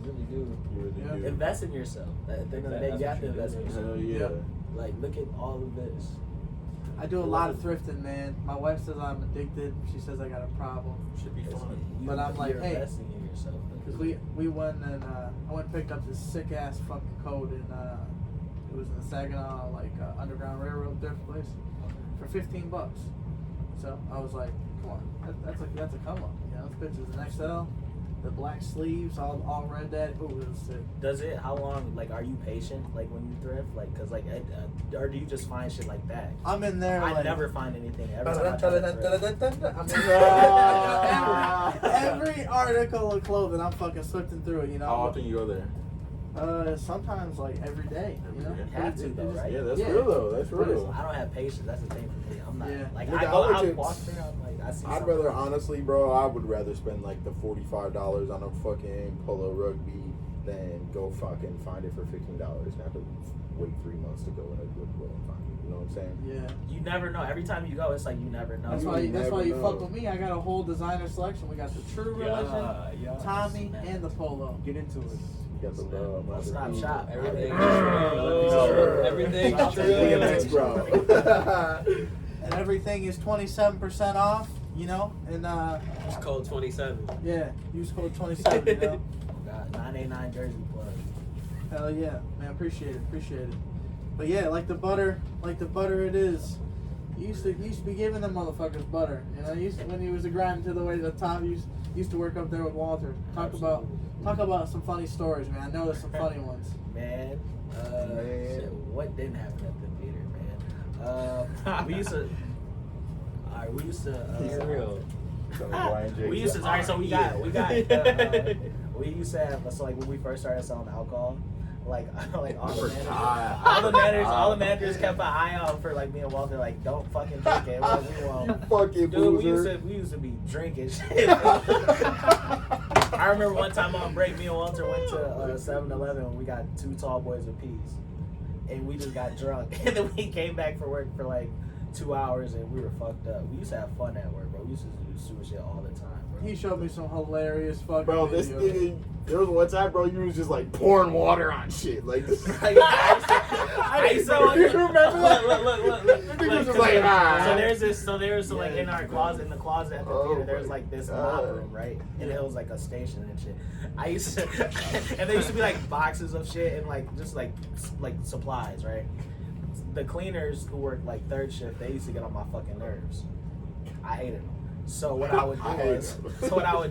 You really do. You really Yeah. do. Invest in yourself. At the end of the day, That's you what have to you do. invest in yourself. Hell yeah. Yeah. Like, look at all of this. I do a lot of thrifting, man. My wife says I'm addicted. She says I got a problem. Should be fun. But I'm like, you're hey, investing in yourself. Because we went and I went and picked up this sick ass fucking coat in it was in the Saginaw Underground Railroad thrift place for $15. So I was like, come on, that's a come up. This bitch is an XL, the black sleeves, all red. That it was sick. Does it? How long? Like, are you patient? Like when you thrift? Like, cause or do you just find shit like that? I'm in there. I like, never find anything. Every time I try to thrift. I'm in every article of clothing. I'm fucking sifting through it. How often you go there? Sometimes like every day. You have to though, right? Yeah, that's real though. That's real. I don't have patience. That's the thing for me. I'm not like Nigga, I walk there. I'm like I see. I'd rather, honestly, bro, I would rather spend like the $45 on a fucking polo rugby than go fucking find it for $15 and have to wait 3 months to go in a Goodwill and find it. You know what I'm saying? Yeah. You never know. Every time you go, it's like you never know. That's why you fuck with me. I got a whole designer selection. We got the True Religion, Tommy, and the Polo. Get into it. You got the love. One stop shop. Everything true. Everything Shout out to DMX, true. bro. And everything is 27% off. And It's code 27. yeah, use code 27. God, 989 Jersey plug. Hell yeah, man, appreciate it. But yeah, like the butter it is. You used to be giving them motherfuckers butter. When he was grinding to the way to the top. Used to work up there with Walter. Talk about some funny stories, man. I know there's some funny ones. Man, shit, what didn't happen at the theater, man? We used to. Alright, we used to. He's real. We used to. Alright, so we got. We used to have. So like when we first started selling alcohol, like all the managers, God. all the managers kept an eye out for like me and Walter. Like, don't fucking drink it. What we want. You fucking Dude, boozer. we used to be drinking shit. I remember one time on break, me and Walter went to 7-Eleven and we got 2 tall boys apiece. And we just got drunk. And then we came back for work for like 2 hours and we were fucked up. We used to have fun at work, bro. We used to do stupid shit all the time, bro. He showed me some hilarious fucking Bro, this videos. nigga, there was one time, bro, you was just like pouring water on shit. Like this. I used to You remember that? Look. Nigga was just like, ah. So there's like in our closet, at the theater, there's like this mop room, right? And it was like a station and shit. I used to, and there used to be like boxes of shit and like just like supplies, right? The cleaners who worked like third shift, they used to get on my fucking nerves. I hated them. So what I would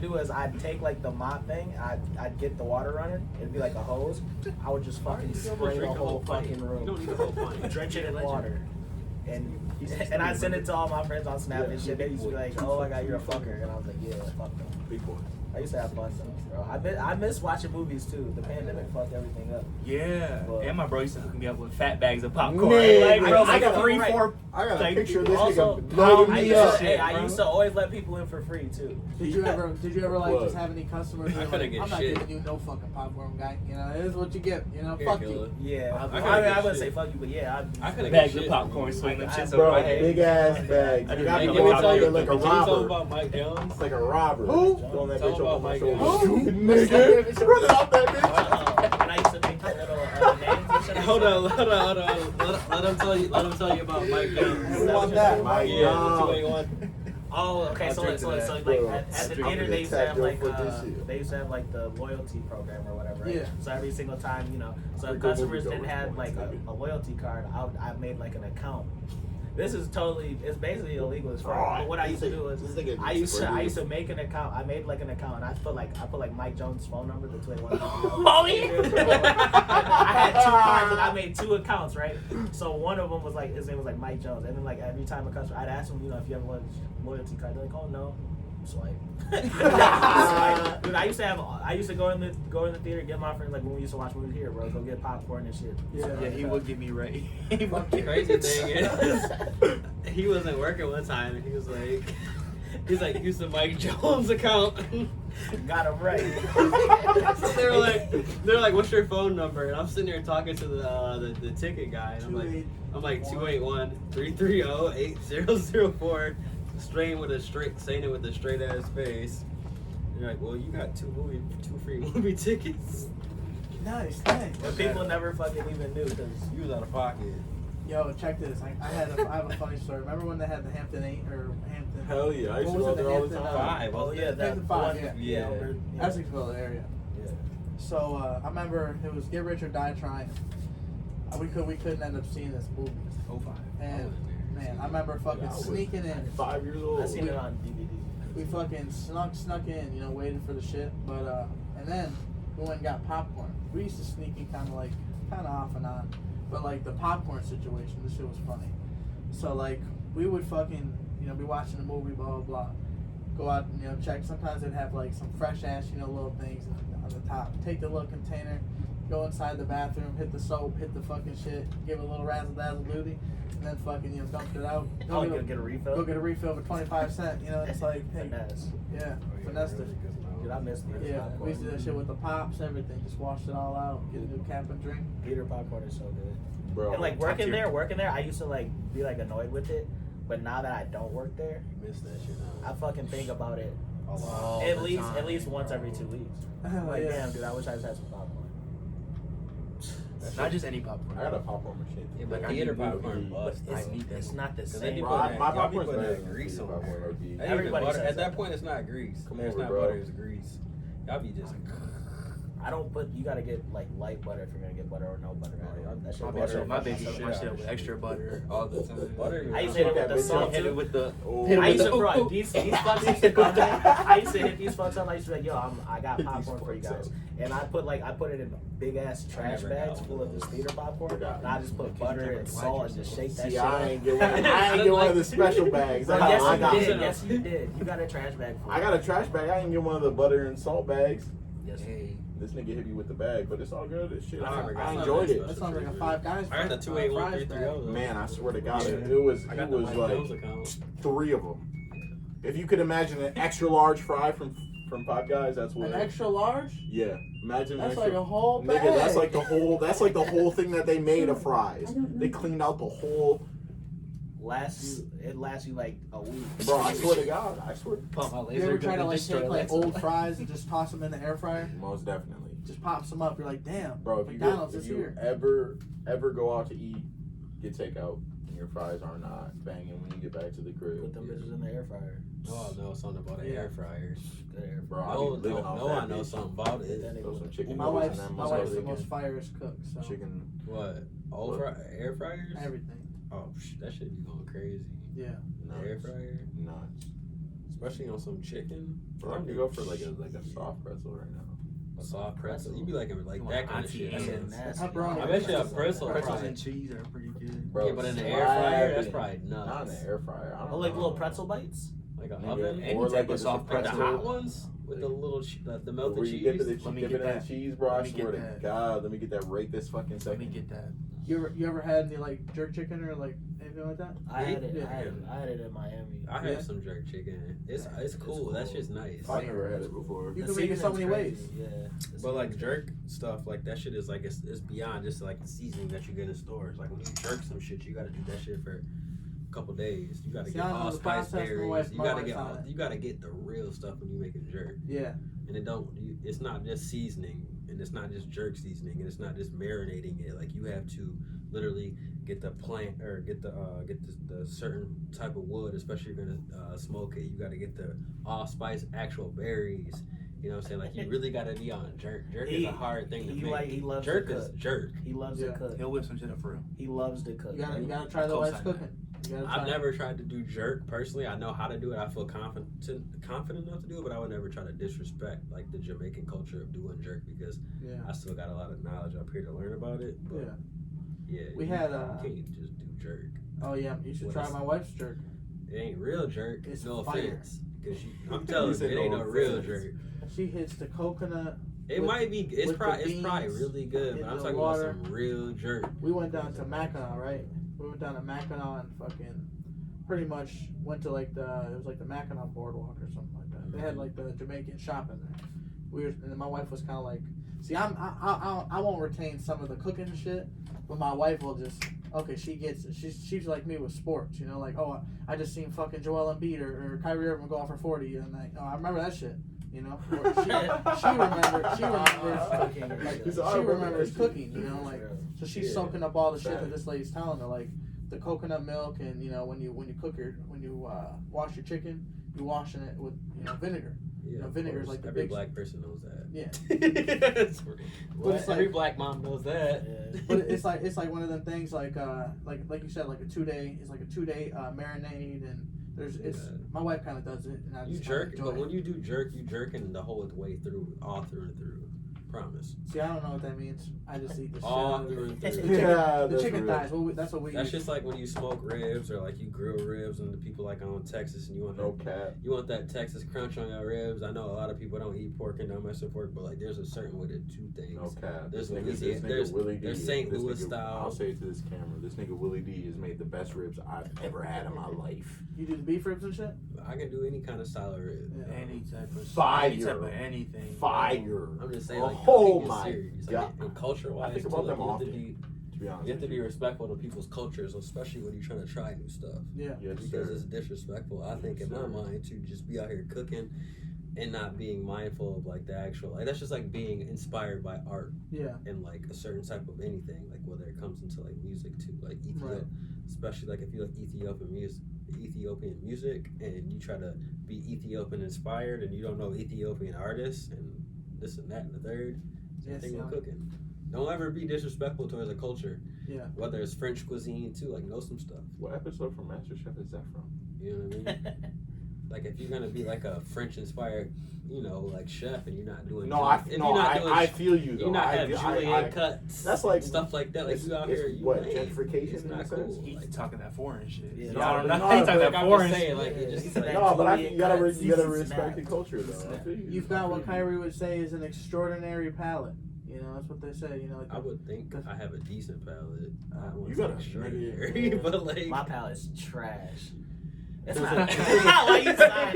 do is I'd take like the mop thing, I'd get the water running, it'd be like a hose. I would just fucking spray the whole fucking room. You don't need the whole pint. Drench it in water. And I'd send it to all my friends on Snap and shit. They used to be like, "Oh my god, you're a fucker," and I was like, "Yeah, fuck them." Big boy. I used to have fun though, bro. I miss watching movies too. The pandemic fucked everything up. Yeah. But- And my bro used to hook me up with fat bags of popcorn. Man, like, bro, I like got- 3-4. I got a like, picture of this Also, nigga loading I me used, up. to, hey, I bro. used to always let people in for free too. Did you ever like What? just have any customers? Who I were couldn't like, get I'm not shit. giving you no fucking popcorn, guy. You know, it is what you get. You know, Here, fuck Killa. you. Yeah, I I couldn't get wouldn't say shit. fuck you, but yeah, I couldn't Bags get of shit. popcorn, swing them shits over Bro, my head. big ass bags. I You did got not me know going about out there that. like a Did you tell robber. about Mike Jones? Like a robber. Who? Throwing that Tell bitch about over my Mike shoulder. Jones. Stupid nigga. Running out that bitch. And I used to make the little names and shit. Hold on. Let him tell you about Mike Jones. Who want that? Mike Yeah, Jones. the 281. Oh, okay. I'll So drink like, to so that. like Bro, at the I'm theater gonna they used to have tap like your foot this year. they used to have like the loyalty program or whatever, right? Yeah. So every single time, you know, so Pretty if good customers movie, didn't though, have like a loyalty card, I made like an account. This is it's basically illegal as fuck. But what I used to do is I used to make an account. I made like an account and I put like Mike Jones' phone number, the 281. Oh, yeah. I had 2 cards and I made 2 accounts, right? So one of them was like his name was like Mike Jones, and then like every time a customer, I'd ask him, you know, if you have a loyalty card. They're like, oh no, swipe. Swipe. Dude, I used to go in the theater, get my friends like when we used to watch movies here, bro, go get popcorn and shit. Yeah, he would get me right. The crazy thing is, he wasn't working one time, and he's like, use the Mike Jones account. Got him right. So they were like, what's your phone number? And I'm sitting there talking to the ticket guy, and I'm like 281-330-8004, saying it with a straight ass face. And you're like, well, you got 2 free movie tickets. Nice. But people never fucking even knew because You was out of pocket. Yo, check this. I have a funny story. Remember when they had the Hampton 8 or Hampton? Hell yeah, I used to What was go it, there the all the Hampton, time. 5. oh yeah, that Hampton 5, one, yeah. over, Essexville area. yeah. So I remember it was Get Rich or Die Trying. We couldn't end up seeing this movie. 05. And man, I remember fucking I was sneaking in. 5 years old. I seen it on DVD. We fucking snuck in, you know, waiting for the shit. But and then we went and got popcorn. We used to sneak in kind of off and on. But like the popcorn situation, this shit was funny. So like we would fucking, you know, be watching the movie, blah blah blah. Go out and, you know, check. Sometimes they'd have like some fresh ass, you know, little things on the top. Take the little container, go inside the bathroom, hit the soap, hit the fucking shit, give it a little razzle dazzle duty, and then fucking, you know, dump it out. Oh, you gonna get a refill? Go get a refill for 25 cents. You know, it's like, hey, Finesse. yeah, finesse it. Dude, I missed it. Yeah, we used to do that shit with the pops, everything. Just wash it all out, get a new cap and drink. Peter popcorn is so good. Bro, And like working there, I used to like be like annoyed with it. But now that I don't work there, You missed that shit. I fucking think about it All at the least time, once bro. every 2 weeks. Hell Like, yeah. damn, dude, I wish I just had some popcorn. Not just any popcorn. I got a popcorn machine. Yeah, but Like, I theater need popcorn movie. bust. I need that. It's not the Cause they same. be Bro, putting my y'all be popcorn's putting better that than grease theater on popcorn, there. OG. That ain't Everybody even butter. says At that that. point, it's not grease. Come It's over, not bro. butter. It's grease. Y'all be just. I don't put. You gotta get like light butter if you're gonna get butter or no butter. That shit My butter. bitch shit with extra butter all the time. Butter. I used to hit it with the salt Hit it too. with the. Oh, Hit it I with used the- to, bro, these fucks used to come in. I used to hit these fucks up. I used to be like, yo, I got popcorn for you guys. And I put it in big ass trash never bags got full one of of this theater popcorn. And I just put butter and salt and just shake that See, shit. I ain't get one of the special bags. But I yes, got you did. Yes, you did. You got a trash bag for I got a trash bag. I didn't get one of the butter and salt bags. Yes. Hey. This nigga hit me with the bag, but it's all good. This shit, I never got I that enjoyed it. That sounds like a Five Guys. I got the 28133. Man, I swear to God, Yeah. it was I got the Mike Mills like account. 3 of them. If you could imagine an extra large fry from Five Guys, that's what. An extra large? Yeah, imagine That's extra, like a whole bag. nigga. That's like the whole thing that they made of fries. They cleaned out the whole. It lasts you like a week. Bro, I swear to God, I swear. Pump my You laser ever gun try to and like destroy take like that. old fries and just toss them in the air fryer? Most definitely, Just pops them up. You're like, damn, bro. McDonald's If is you here. ever go out to eat, get takeout, and your fries are not banging when you get back to the crib. Put them bitches in the air fryer. Oh, I know something about an Yeah. air fryer. Good air Bro, fryer. I No, be living off that I know bitch. something about it. Throw some chicken My nuggets wife's in that my wife's the motherfucker. most firest cook. So Chicken. What? Air fryers? everything. Oh, that shit be going crazy. Yeah. Nuts. Air fryer, Nuts. especially on some chicken. Bro, I can go for like a soft pretzel right now. A soft pretzel. You be like that kind of shit. Auntie Yeah, Anne's. nasty. Pepperoni. I bet you a pretzel. Pretzels Probably. and cheese are pretty good. Bro, Yeah, but in the air fryer, that's slapping. probably Not in nuts. the air fryer. I don't Oh, like know. little pretzel bites? Like an Nigga, oven. Any or type like of just a soft Like the pretzel. hot ones with the little the melted Where you dip cheese. it, Let me dip get it in that. the cheese, bro. I Let me swear get to that. God, let me get that right this fucking Let second. me get that. You ever had any like jerk chicken or like anything like that? I had it. Yeah. I had it in Miami. I Yeah. had some jerk chicken. It's cool. That shit's nice. I've never had it before. You The can make it so seasoning's many crazy, ways. Yeah. But like jerk stuff, like that shit is like it's beyond just like the seasoning that you get in stores. Like when you jerk some shit, you gotta do that shit for a couple days. You gotta See, get I don't know all the spice process, my berries. wife- You my gotta wife's get on it. you gotta get the real stuff when you make a jerk. Yeah. And it's not just seasoning, and it's not just jerk seasoning, and it's not just marinating it. Like you have to literally get the plant or get the certain type of wood, especially if you're gonna smoke it. You got to get the allspice actual berries. You know what I'm saying? Like you really got to be on jerk. Jerk is a hard thing to make. He loves Jerk to is cook. jerk. He loves to cook. He'll whip some shit up for real. He loves to cook. You gotta try the wife's Co-sign cooking. You gotta I've try. never tried to do jerk personally. I know how to do it. I feel confident enough to do it, but I would never try to disrespect like the Jamaican culture of doing jerk because Yeah. I still got a lot of knowledge up here to learn about it. But Yeah. yeah, We you had, can't just do jerk. Oh yeah. You should What try else? my wife's jerk. It ain't real jerk. It's no fire. offense, because I'm telling you, said it ain't no no real offense. jerk. She hits the coconut. It With- might be. It's with the probably beans really good, in but I'm the talking water. about some real jerk. We went down to Mackinac, right? We went down to Mackinac and fucking pretty much went to like it was like the Mackinac boardwalk or something like that. They had like the Jamaican shop in there. And then my wife was kind of like, see, I won't retain some of the cooking shit, but my wife will just, okay, she gets it. She's like me with sports, you know, like, oh, I just seen fucking Joel Embiid or Kyrie Irving go off for 40, and like, oh, I remember that shit. You know, or she remembers cooking. You know, like so she's soaking up all the shit that this lady's telling her, like the coconut milk, and you know when you wash your chicken, you're washing it with vinegar. Yeah, You know, of vinegar is course. like the every big- black person knows that. Yeah, Well, it's every like- black mom knows that. but it's like one of them things like you said, like a 2-day. It's like a 2-day marinade, and my wife kind of does it, and I You just jerk, enjoy but it. when you do jerk, you jerking the whole way through, all through and through. Promise. See, I don't know what that means. I just eat the shit All out of through it. and The through. chicken, Yeah, the that's chicken real. thighs. That's what we That's use. just like when you smoke ribs or like you grill ribs and the people like on Texas and you want No cap. you want that Texas crunch on your ribs. I know a lot of people don't eat pork and don't mess with pork, but like there's a certain way to do things. No cap. There's This Louisiana- nigga Willie D. there's St. this Louis nigga- style. I'll say it to this camera. This nigga Willie D has made the best ribs I've ever had in my life. You do the beef ribs and shit. I can do any kind of style of rib. Yeah. Any type of Fire. any type of anything. Fire. I'm just saying, Oh, like, oh cooking is my serious. God. Like, and culture-wise, I think too, about like, them you have to often. be To be honest, You have to with be you. respectful to people's cultures, especially when you're trying to try new stuff. Yeah. Yes, Because sir. it's disrespectful, I think, in my Sir. mind, to just be out here cooking and not being mindful of like the actual. Like that's just like being inspired by art Yeah. and like a certain type of anything. Like whether it comes into like music too, like Right. especially like if you like Ethiopian music, and you try to be Ethiopian inspired, and you don't know Ethiopian artists and this and that and the third. Same Yes, thing yeah. with cooking. Don't ever be disrespectful towards a culture. Yeah. Whether it's French cuisine too, like know some stuff. What episode from MasterChef is that from? You know what I mean? like if you're gonna be like a French inspired, you know, like chef, and you're not doing. No, I feel you though. You're not having julienne cuts. That's like stuff like that. Like you out here, you what lame. gentrification It's in a not sense? cool. He's Like, talking that foreign shit. Yeah, Yeah, I don't know. no, He's talking but that I'm foreign just saying, shit. like, it just Yeah. like, No, but Julienne you gotta cuts, you gotta snap. respect the culture though. I feel you. You've got what Kyrie would say is an extraordinary palate. You know, that's what they say. You know, like I would think I have a decent palate. I don't You want to got a say extraordinary, nigga. but like My palate's trash. It's In not. terms Why you saying that?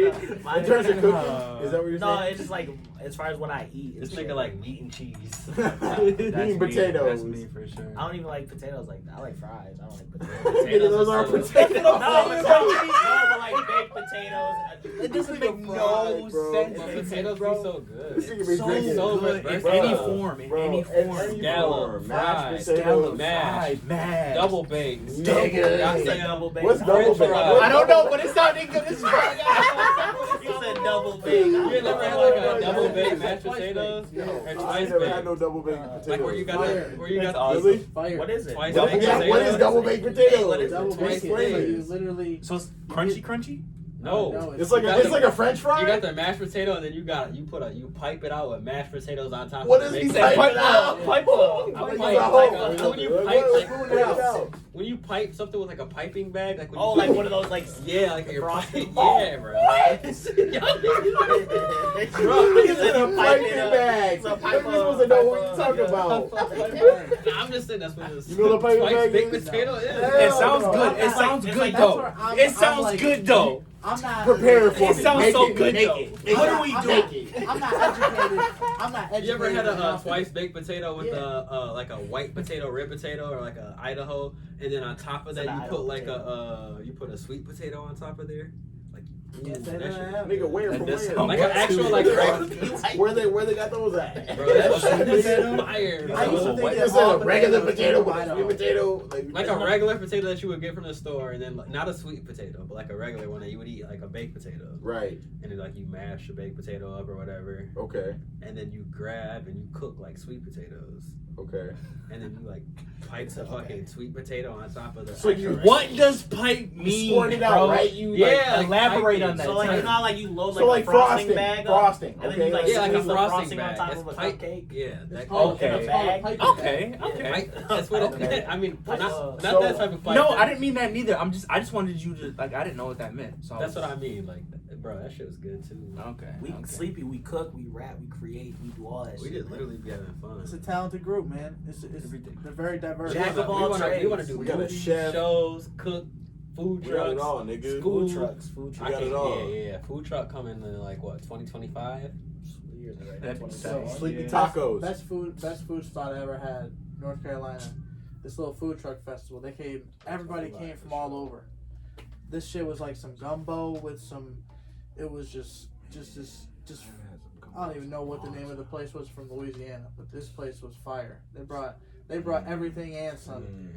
in terms of cooking, is that what you're No, saying? it's just like as far as what I eat. this it's nigga shit. like meat and cheese. Eating potatoes. That's me for sure. I don't even like potatoes like that. I like fries. I don't like potatoes. Nigga, those are Potatoes potatoes. No, but like baked potatoes. It doesn't make no fried, bro. sense. But It's potatoes be so good. This nigga be so drinking. so good much in bro. any form. In Bro, any in form. any Scallop, form. fried, Mashed Scallop, potatoes. mashed, fried, mashed. double baked, Nigga. Y'all You say said double baked. What's double French baked? fries. I don't know, but it sounded good as fuck. You said double baked. You ain't never had like a double baked mashed potatoes? No. Or I twice ain't never had baked? no double baked potatoes. Like where you got Fire. that? Where you got That's Really? Fire. What is it? Twice Double, baked yeah, what is potatoes? double baked potatoes? What is it? Double Twice baked. So you baked. literally. So it's crunchy? No. It's like You a, got it's the- like a French fry. You got the mashed potato, and then you pipe it out with mashed potatoes on top. What of is the he baked saying? potato. Pipe up. I Pipe pipe up. like when you pipe What- like what- out. when you pipe something with like a piping bag, like when Oh, you like one of those like. yeah, like you're frosting? yeah, bro. Bro, he's in a piping bag. It's a You're pipe supposed to know what you're up. talking about. Nah, I'm just saying that's what this You know what a piping twice bag baked is? potato is. Hell It sounds no. good. It It's sounds like- good it's like- though. that's where It I'm sounds like- good though. I'm not. Prepare it for It me. sounds Make so it, good make though. it, make What it. are we I'm doing? not educated. I'm not educated. You ever had a enough to- twice baked potato with Yeah. like a white potato, red potato, or like a Idaho, and then on top of that It's an you Idaho put like potato. you put a sweet potato on top of there, like Yeah, say that that shit. I have. Nigga, where That from does where? sound Like an actual like Where they got those at? bro, that shit is potato? fire. I used to Bro. think Is that it a all regular potatoes potato were with a Idaho. sweet potato? Like a regular potato that you would get from the store, and then like, not a sweet potato, but like a regular one that you would eat, like a baked potato. Right. And then like you mash the baked potato up or whatever, Okay. and then you grab and you cook like sweet potatoes, Okay. and then you like pipe the fucking sweet potato on top of the. So you- actual What does pipe mean, squirt it out, bro? right? You Yeah, like elaborate piping. on that. So like you know how like you load like, So like a frosting frosting, bag up, frosting, and then okay, you like Yeah, like a squeeze the frosting on bag. top It's of a pipe. cupcake. Yeah, It's that. called in a Okay. bag. Piping Okay. bag. Okay. Pipe, that's what Okay. it. I mean, Pipe not up. not So- that type of pipe. No, I didn't mean that neither. I just wanted you to like. I didn't know what that meant. So That's what I mean. Like, bro, that shit was good too. Okay. We okay. sleepy, we cook, we rap, we create, we do all that We shit. just literally be having fun. It's a talented group, man. It's Everything. they're very diverse. Jack of all we want to trades. do We got a movies, chef. shows, cook, food We got it trucks. all, nigga. School. Food trucks, food I trucks. got can't, it all. yeah. Food truck coming in like what 2025. Years right now, That'd be 27. sick. Sleepy Yeah. tacos. Best food spot I ever had, North Carolina. This little food truck festival. They came. Everybody came from all over. This shit was like some gumbo with some. It was just. I don't even know what the name of the place was from Louisiana, but this place was fire. They brought everything and some.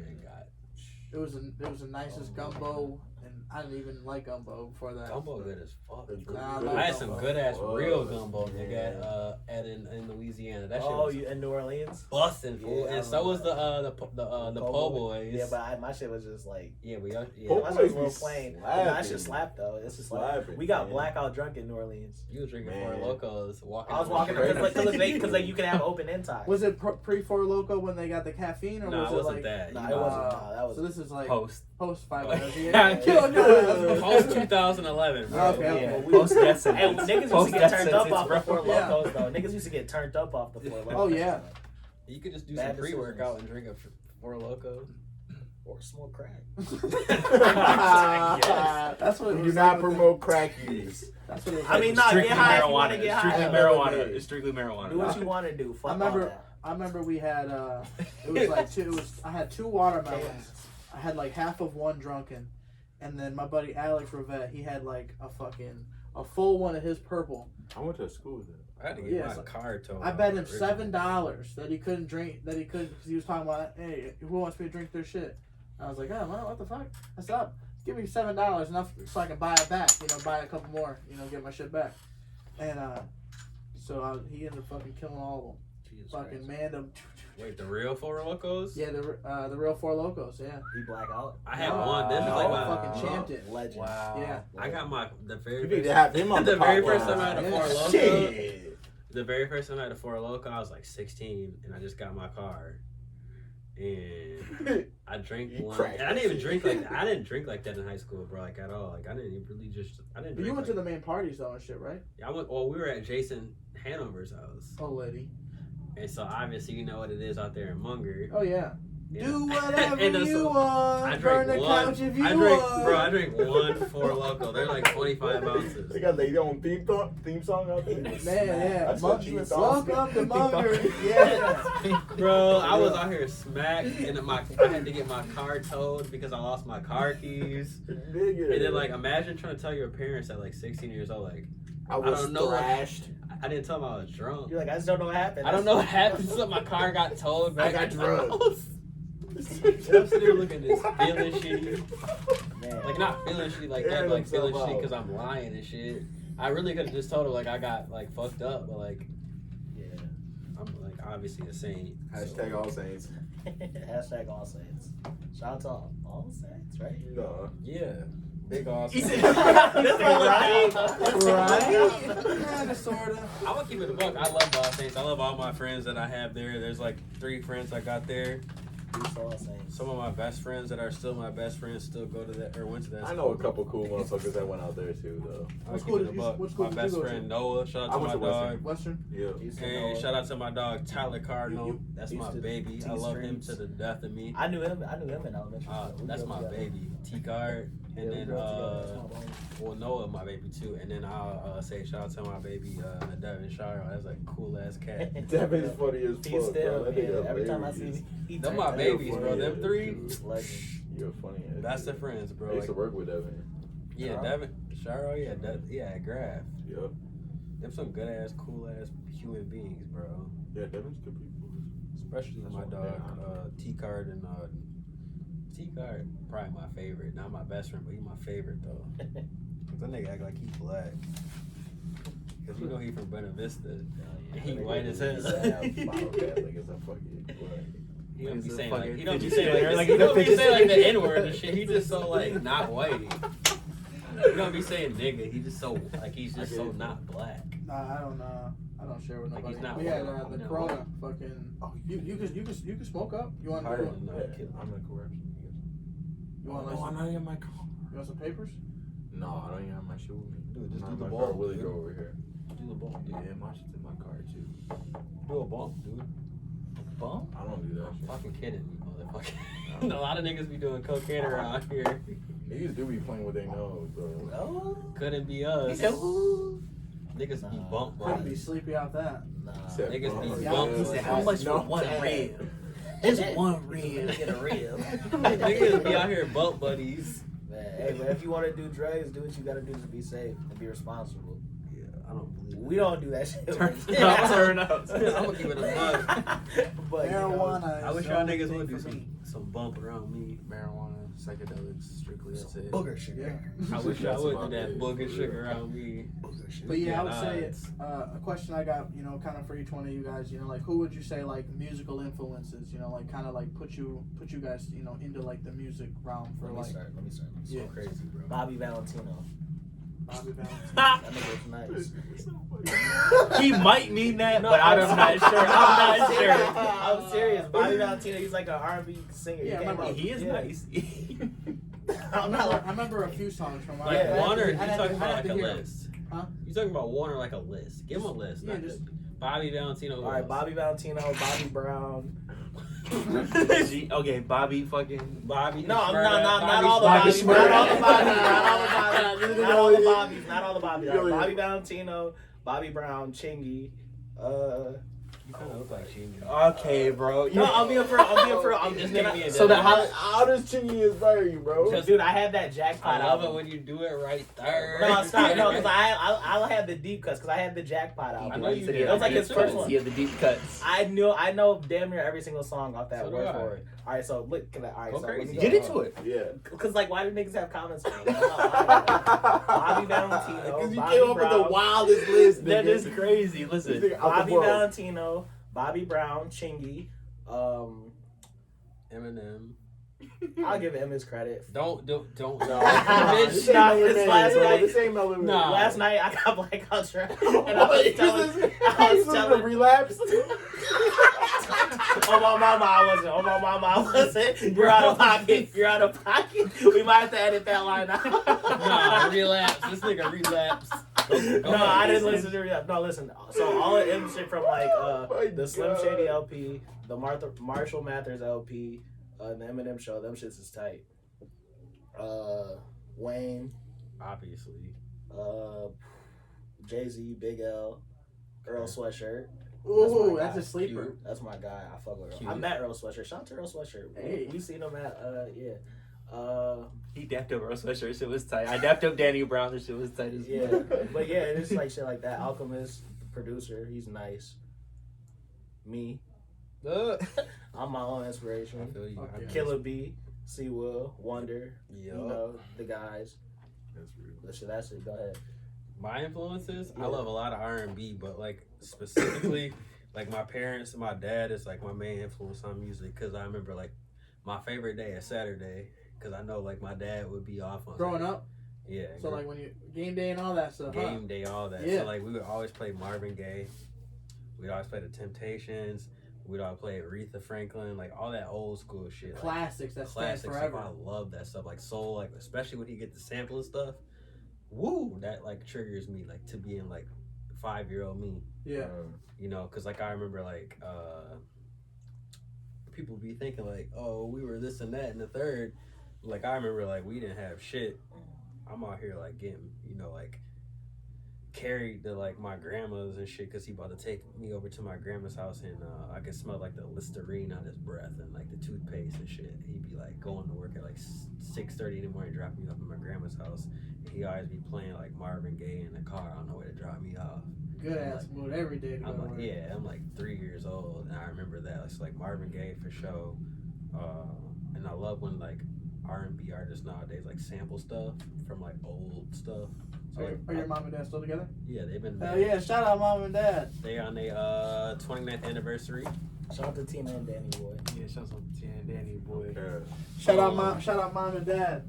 It was the nicest gumbo, and I didn't even like gumbo before that. Gumbo good as fuck. Nah, I had some good ass Oh, real gumbo, yeah. nigga, at in Louisiana. That shit Oh, was you in New Orleans? busting, fool. Yeah, I and so was remember the po' boys. Yeah, but my shit was just like. yeah, we are. Yeah, Po' My boys shit was a be little plain. slapping. Nah, that shit slapped though. It's just like Slapping, we got man. blackout drunk in New Orleans. you was drinking Man. Four Locos, walking. I was on walking the street. because like you can have open end time. Was it pre Four Loco when they got the caffeine, or Nah, was it it wasn't like? that. Nah, You it know, wasn't. Nah, that was. So this is like Post. post 5 Oh, hours. yeah. Killing your ass. post 2011, bro. Okay. Yeah. we- Post death Hey, sentence. niggas used Post to get death turned up sentence, off bro. the Four Yeah. Locos though. Niggas used to get turned up off the Four Locos. Oh, yeah. You could just do Bad some pre-workout and drink a Four Locos. Or smoke crack. That's what it We was do not like with promote crack use. That's what it was. I like mean, with- nah, Strictly get high if you marijuana. want to get high. Strictly Yeah. marijuana. It's strictly marijuana. Do what you want to do. Fuck I remember. all that. I remember we had. It was like two. It was. I had 2 watermelons. I had like half of one drunken, and then my buddy Alex Rivette, he had like a full one of his purple. I went to school with that. I had to get Yeah, my car towed. I bet him $7 that he couldn't drink. That he couldn't because he was talking about, hey, who wants me to drink their shit? I was like, oh, what the fuck? What's up? Give me $7 enough so I can buy it back. You know, buy a couple more. You know, get my shit back. And so he ended up fucking killing all of them. Jesus Fucking Christ. manned them. Wait, the real Four Locos? Yeah, the real Four Locos. Yeah. He black out. I had one. This is like my fucking champed it. Legend. Wow. Yeah. I got the very You need first to have him on the the very podcast. first time I had a Four Loko. Shit. The very first time I had a Four Loko, I was like 16, and I just got my car, and I drank You one. cracked And I didn't even that drink shit. like I didn't drink like that in high school, bro. Like at all. Like I didn't even really just. I didn't. But Drink you went like, to the main parties though and shit, right? I went. Well, we were at Jason Hanover's house, Oh, lady. and so obviously you know what it is out there in Munger. Oh yeah. You Do know? whatever And you so want. I Burn drank the one. couch if you I drank, want. bro. I drank one Four Loko. They're like 25 ounces. They got their own theme song out there. Man, yeah. That's what you thought. Welcome to Munger. Yeah. Bro, I was out here smacked, and I had to get my car towed because I lost my car keys. Nigga. And then, like, imagine trying to tell your parents at like 16 years old, like, I was don't know what- thrashed. I didn't tell them I was drunk. You're like, I just don't know what happened. I don't know what happened, so my car got towed back. I got at my drugged. house. And I'm sitting there looking at this, feeling shitty. Man. Like, not feeling shitty like that, Airing but like feeling himself shitty out. because I'm lying and shit. I really could have just told her, like, I got, like, fucked up, but, like, Yeah. I'm, like, obviously a saint. Hashtag all saints. Hashtag all saints. Shout out to all saints, right? No. Yeah. Big awesome. He said, right? Kinda, sorta. I would keep it a buck. I love All Saints. I love all my friends that I have there. There's like 3 friends I got there. All saints. Some of my best friends that are still my best friends still go to that or went to that. I know a couple cool motherfuckers that went out there too, though. I What keep school it did a you- buck. what school My did you best go to? friend Noah. Shout out I to went my to Western. dog. Western. Yeah. And shout out to my dog Tyler Cardinal. You- That's used my to baby. I T love him streets. to the death of me. I knew him in elementary school. We That's grew up my together. baby. T Card. And Yeah, we then grew up together. That's my boy. well Noah my baby too. And then I'll say shout out to my baby Devin Shire. That's like cool ass cat. Devin's funny as He's fuck, still, bro. That yeah, nigga every time I see hilarious. him, he Them turns my up. babies, You're bro. funny Them as 3. dude. Legend. You're funny as That's the dude. friends, bro. I used to Like, work with Devin. yeah, Sharo? Devin, Sharo, yeah, Graph. Yep. Them some good ass, cool ass human beings, bro. Yeah, Devin's good people. Especially That's my what dog, they T Card and T Card, probably my favorite. Not my best friend, but he my favorite though. Cause that nigga act like he black. Cause you know he from Buena Vista. And he white as hell. Bottle cap, like it's a fucking. He don't be He's a saying fucking like he don't be fidget saying spinner, like like he he don't be fidget saying like the spinner. N word and shit. He just so like not white. He don't be saying nigga. He just so like he's just so not black. Nah, I don't share with Like, nobody. he's not We had white. the No. Corona fucking. Oh, You can smoke up. You want Harder to? than I'm in corruption. You want No, I'm not in my car. You want some papers? No, I don't even have my shoe with me. Dude, just Not do in the my ball, car. Willie, dude. go over here. Do the bump, dude. Yeah, my shit's in my car too. Do a bump, dude. Bump? I don't do that I'm shit. fucking kidding you, motherfucker. A lot of niggas be doing cocaine around here. Niggas do be playing with their nose, bro. Oh. Couldn't be us. He said, ooh. Niggas be Nah. bump, Couldn't bro. be sleepy off that. Nah. Except Niggas bro, be yeah, bumping. yeah, He said, how much no for one tag. rib? Just one rib. Get a rib. Niggas be out here bump buddies. Man, hey, man, if you want to do drugs, do what you got to do to be safe and be responsible. Yeah, I don't believe We don't do that shit. Turn up. I'm gonna keep it a buck. But, you know, Marijuana. I is wish the y'all only niggas thing would do for me. some bump around me. Marijuana, psychedelics, strictly that's it. booger sugar. Yeah. I wish y'all That's would about do that it. booger sugar around me. Booger shit. But yeah, I would Yeah, say it's- a question I got, kind of for each one of you guys, like who would you say like musical influences, like kind of like put you guys, into like the music realm for Let me like start. Yeah. So crazy, bro. Bobby Valentino. Bobby Valentine. That nigga was nice. He might mean that, No, but I'm I'm not sure. I'm not sure. I'm serious. Bobby Valentino, he's like an R&B singer. Yeah, I came remember. out- He is yeah. nice. I'm not like, I remember a few songs from Like I'd Wundr, have you to- I'd have talking to- about I'd like have a to hear 'em. list. Huh? You talking about Wundr like a list. Give him a list. Yeah, not just- Bobby Valentino. who all right, else? Bobby Valentino, Bobby Brown. Okay, Bobby fucking. Bobby. No, I'm Shmurda, not all the Bobby Bobbies. Shmurda. Not all the Bobbies. Not all the Bobbies. Not all the Bobbies. Not all the Bobbies. Yo, yeah. Bobby Valentino, Bobby Brown, Chingy. You kind of look like Genie. Okay, bro. No, I'm being for. I'm Just just give gonna. me a So the deadline. How does Chingy inspire you, bro? Just- Dude, I had that jackpot. I love it album. when you do it right there. No, stop. No, because I had the deep cuts because I had the jackpot album. I know you did. That was like his first one. He had the deep cuts. I know damn near every single song off that So do word I. for it. All right, so look, all right, Go so let crazy. me go. Get into it. Yeah. Because like, why do niggas have comments on it? Bobby Valentino, Because you Bobby came up with the Brown. wildest list, That nigga. is crazy. You Listen. think out the Bobby world. Valentino, Bobby Brown, Chingy, Eminem. I'll give him his credit. Don't. No, Bitch, this ain't nah, Melon it's Man, last bro. night. This ain't Melon Man. Nah. Last night I got blackout drunk, and I was telling relapse. Oh my mama, I wasn't. You're out of pocket. We might have to edit that line out. Nah, relapse. This nigga relapse. No, I didn't listen to relapse. No, listen. So all of them shit from like the Slim Shady LP, the Marshall Mathers LP, and the Eminem show, them shits is tight. Wayne, Obviously. Jay-Z, Big L, Earl Sweatshirt. Ooh, my that's guy. a sleeper. That's my guy. I fuck with Earl. Cute. I met Earl Sweatshirt. Shout out to Earl Sweatshirt. Hey. We seen him at He dapped up Earl Sweatshirt. Shit was tight. I dapped up Danny Brown. The shit was tight as yeah. But yeah, it's like shit like that. Alchemist, producer, he's nice. Me, I'm my own I inspiration. feel you. Fuck I yeah. feel Killa B, Will, Wunder, you. you know, the guys. That's real. That's it. Go ahead. My influences, Yeah. I love a lot of R&B, but like specifically, like my parents and my dad is like my main influence on music because I remember like my favorite day is Saturday because I know like my dad would be off on Growing Saturday. up, Yeah. so like when you game day and all that stuff. Game day, all that. Yeah. So like we would always play Marvin Gaye. We'd always play the Temptations. We'd always play Aretha Franklin, like all that old school shit. Like, Classics that stand classic stuff. forever. I love that stuff. Like soul, like especially when you get the sample and stuff. Woo, that like triggers me like to being like 5-year-old me. Yeah. You know, because like I remember like people be thinking like, oh, we were this and that and the third. Like I remember like we didn't have shit. I'm out here like getting, you know, like carried to like my grandma's and shit because he about to take me over to my grandma's house and I could smell like the Listerine on his breath and like the toothpaste and shit. He'd be like going to work at like 6:30 in the morning, dropping me off at my grandma's house. And he always be playing like Marvin Gaye in the car on the way to drop me off. Good I'm ass like- mood every day to go I'm to like, work. yeah, I'm like 3 years old and I remember that. It's like Marvin Gaye for sure. And I love when like R&B artists nowadays like sample stuff from like old stuff. So, like, Are your mom and dad still together? yeah, they've been Hell yeah! Shout out mom and dad. They on their 29th anniversary. Shout out to Tina and Danny boy. Yeah, shout out to Tia and Danny, boy. Shout out mom and dad.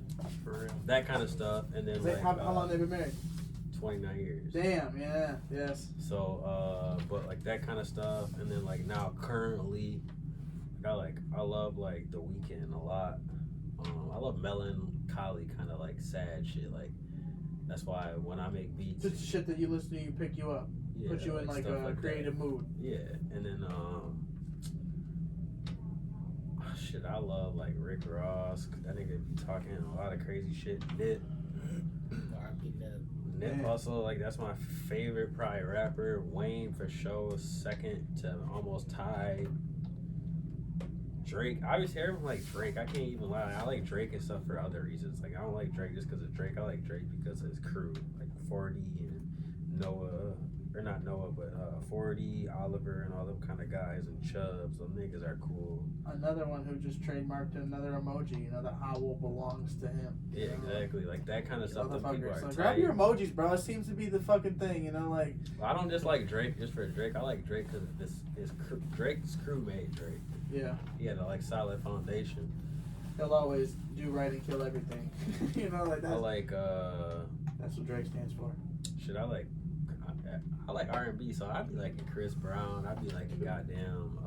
For real. That kind of stuff. And then like, How long they been married? 29 years. Damn. Yeah. Yes. So, but like that kind of stuff. And then like now currently, I love like The Weeknd a lot. I love melancholy kind of like sad shit. Like that's why when I make beats, Just shit that you listen to, you pick you up, yeah, put you in like stuff a that. creative mood. Yeah, and then shit, I love like Rick Ross. That nigga be talking a lot of crazy shit. Nip Man. Hustle, like that's my favorite probably rapper. Wayne for sure, second to almost tied. Drake, obviously everyone like Drake. I can't even lie. I like Drake and stuff for other reasons. Like I don't like Drake just because of Drake. I like Drake because of his crew, like 40 and Noah, or not Noah, but 40, Oliver, and all them kind of guys, and Chubbs. Them niggas are cool. Another one who just trademarked another emoji. You know, the owl belongs to him. Yeah, exactly. Like that kind of stuff. Them people are So tight. grab your emojis, bro. It seems to be the fucking thing. You know, like I don't just like Drake just for Drake. I like Drake because his crew, Drake's crew made Drake. yeah, He had a like solid foundation. he'll always do right and kill everything. You know, like I that's like that's what Drake stands for. shit. I like R&B, so I'd be liking Chris Brown. I'd be liking goddamn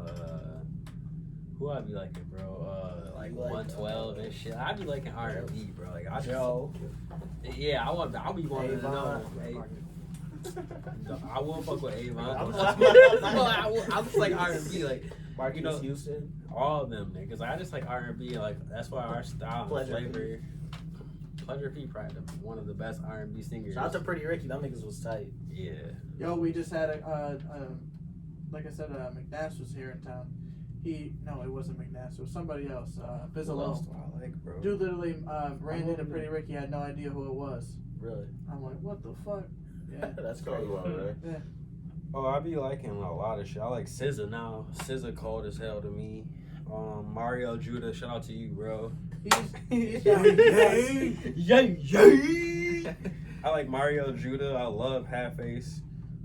who I'd be liking, bro? Like You like, 112 and shit. I'd be liking R&B, bro. Like I just, Joe. yeah, I'll be wanting to know. Avon. I won't fuck with Avon. I'm- I just like R&B, like Marcus you know, Houston. all of them niggas. I just like R&B, like that's why our style and Pleasure flavor. Pleasure P probably one of the best R&B singers. Shout out to Pretty Ricky. Them niggas was tight. Yeah. Yo, we just had like I said, McNass was here in town. No, it wasn't McNass. It was somebody else. Who else Bizzolo. do I like, bro? Dude literally ran into Pretty Ricky. Had no idea who it was. Really? I'm like, what the fuck? Yeah. That's Talk crazy. about it, right? Oh, I be liking a lot of shit. I like SZA now. SZA cold as hell to me. Mario Judah, shout out to you, bro. He's Yay! I like Mario Judah. I love Halfface.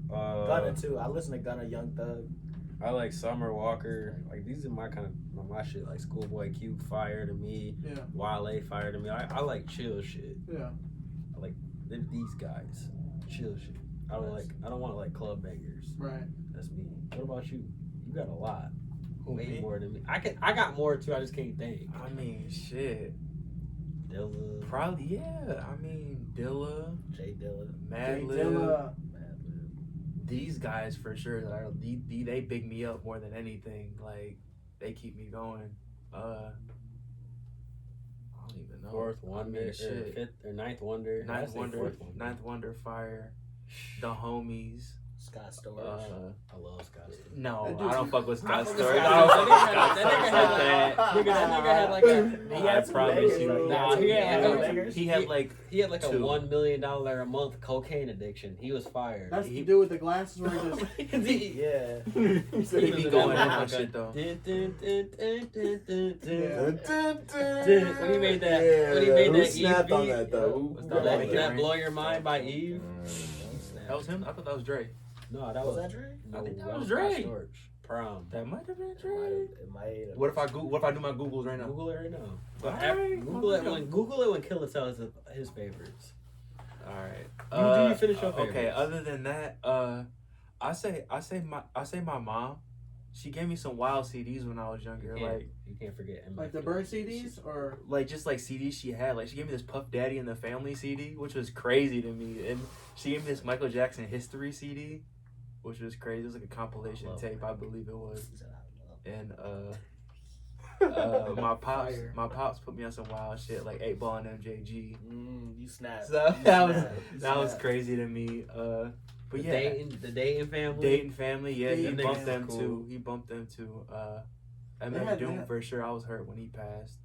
Gunna too. I listen to Gunna, Young Thug. I like Summer Walker. Like these are my kind of my shit. Like Schoolboy Q, fire to me. Yeah. Wale, fire to me. I like chill shit. Yeah. I like these guys, chill shit. I don't want like club bangers. Right. That's me. What about you? You got a lot. Way Me? more than me. I got more too. I just can't think. I mean, shit. Dilla, Probably, yeah. I mean, Dilla, Jay Dilla. Madlib. Dilla. These guys for sure. They big me up more than anything. Like, they keep me going. I don't even know. fourth I Wonder, mean, or shit. fifth or ninth Wonder. Ninth I'd say Wonder, fourth Wonder. Ninth Wonder, fire. The homies. Scott Storch. I love Scott. No, That I dude's- don't fuck with I Scott fuck with Storch. Scott I don't fuck with Storch. Scott That nigga Storch like that. That nigga had like a. He had I some promise bangers, you. though. Nah, he had some like- bangers. He had like He had like a two. $1 million a month cocaine addiction. He was fired. That's He- the dude with the glasses where he just. Yeah. He said He he be was going in in that on shit though. When he made that, Yeah, when he made who that snapped Eve on beat, that though? Who What's got that? on that Blow Your Mind by Eve. That was him. I thought that was Dre. No, that Was was that Dre? No, I think that that was was Scott Dre. Storch. Prom. That might have been It Dre. might have. What if I do my Googles right now? Google it right now. Alright, Google it when Killa tells his favorites. All right. You finish your Okay. favorites. Other than that, I say my mom. She gave me some wild CDs when I was younger. You can't forget MF Like the Doom. burn CDs or. Like just like CDs she had. Like she gave me this Puff Daddy and the Family CD, which was crazy to me. And she gave me this Michael Jackson History CD, which was crazy. It was like a compilation Love tape, that. I believe it was. He said, I love And my pops Fire. put me on some wild shit like 8 Ball and MJG. You snapped. So You that was snapped. You that was snapped. crazy to me. But The yeah, Dayton family. Dayton Family, yeah, he Dayton bumped niggas them is cool. too. He bumped them too. They MF had- Doom for sure. I was hurt when he passed.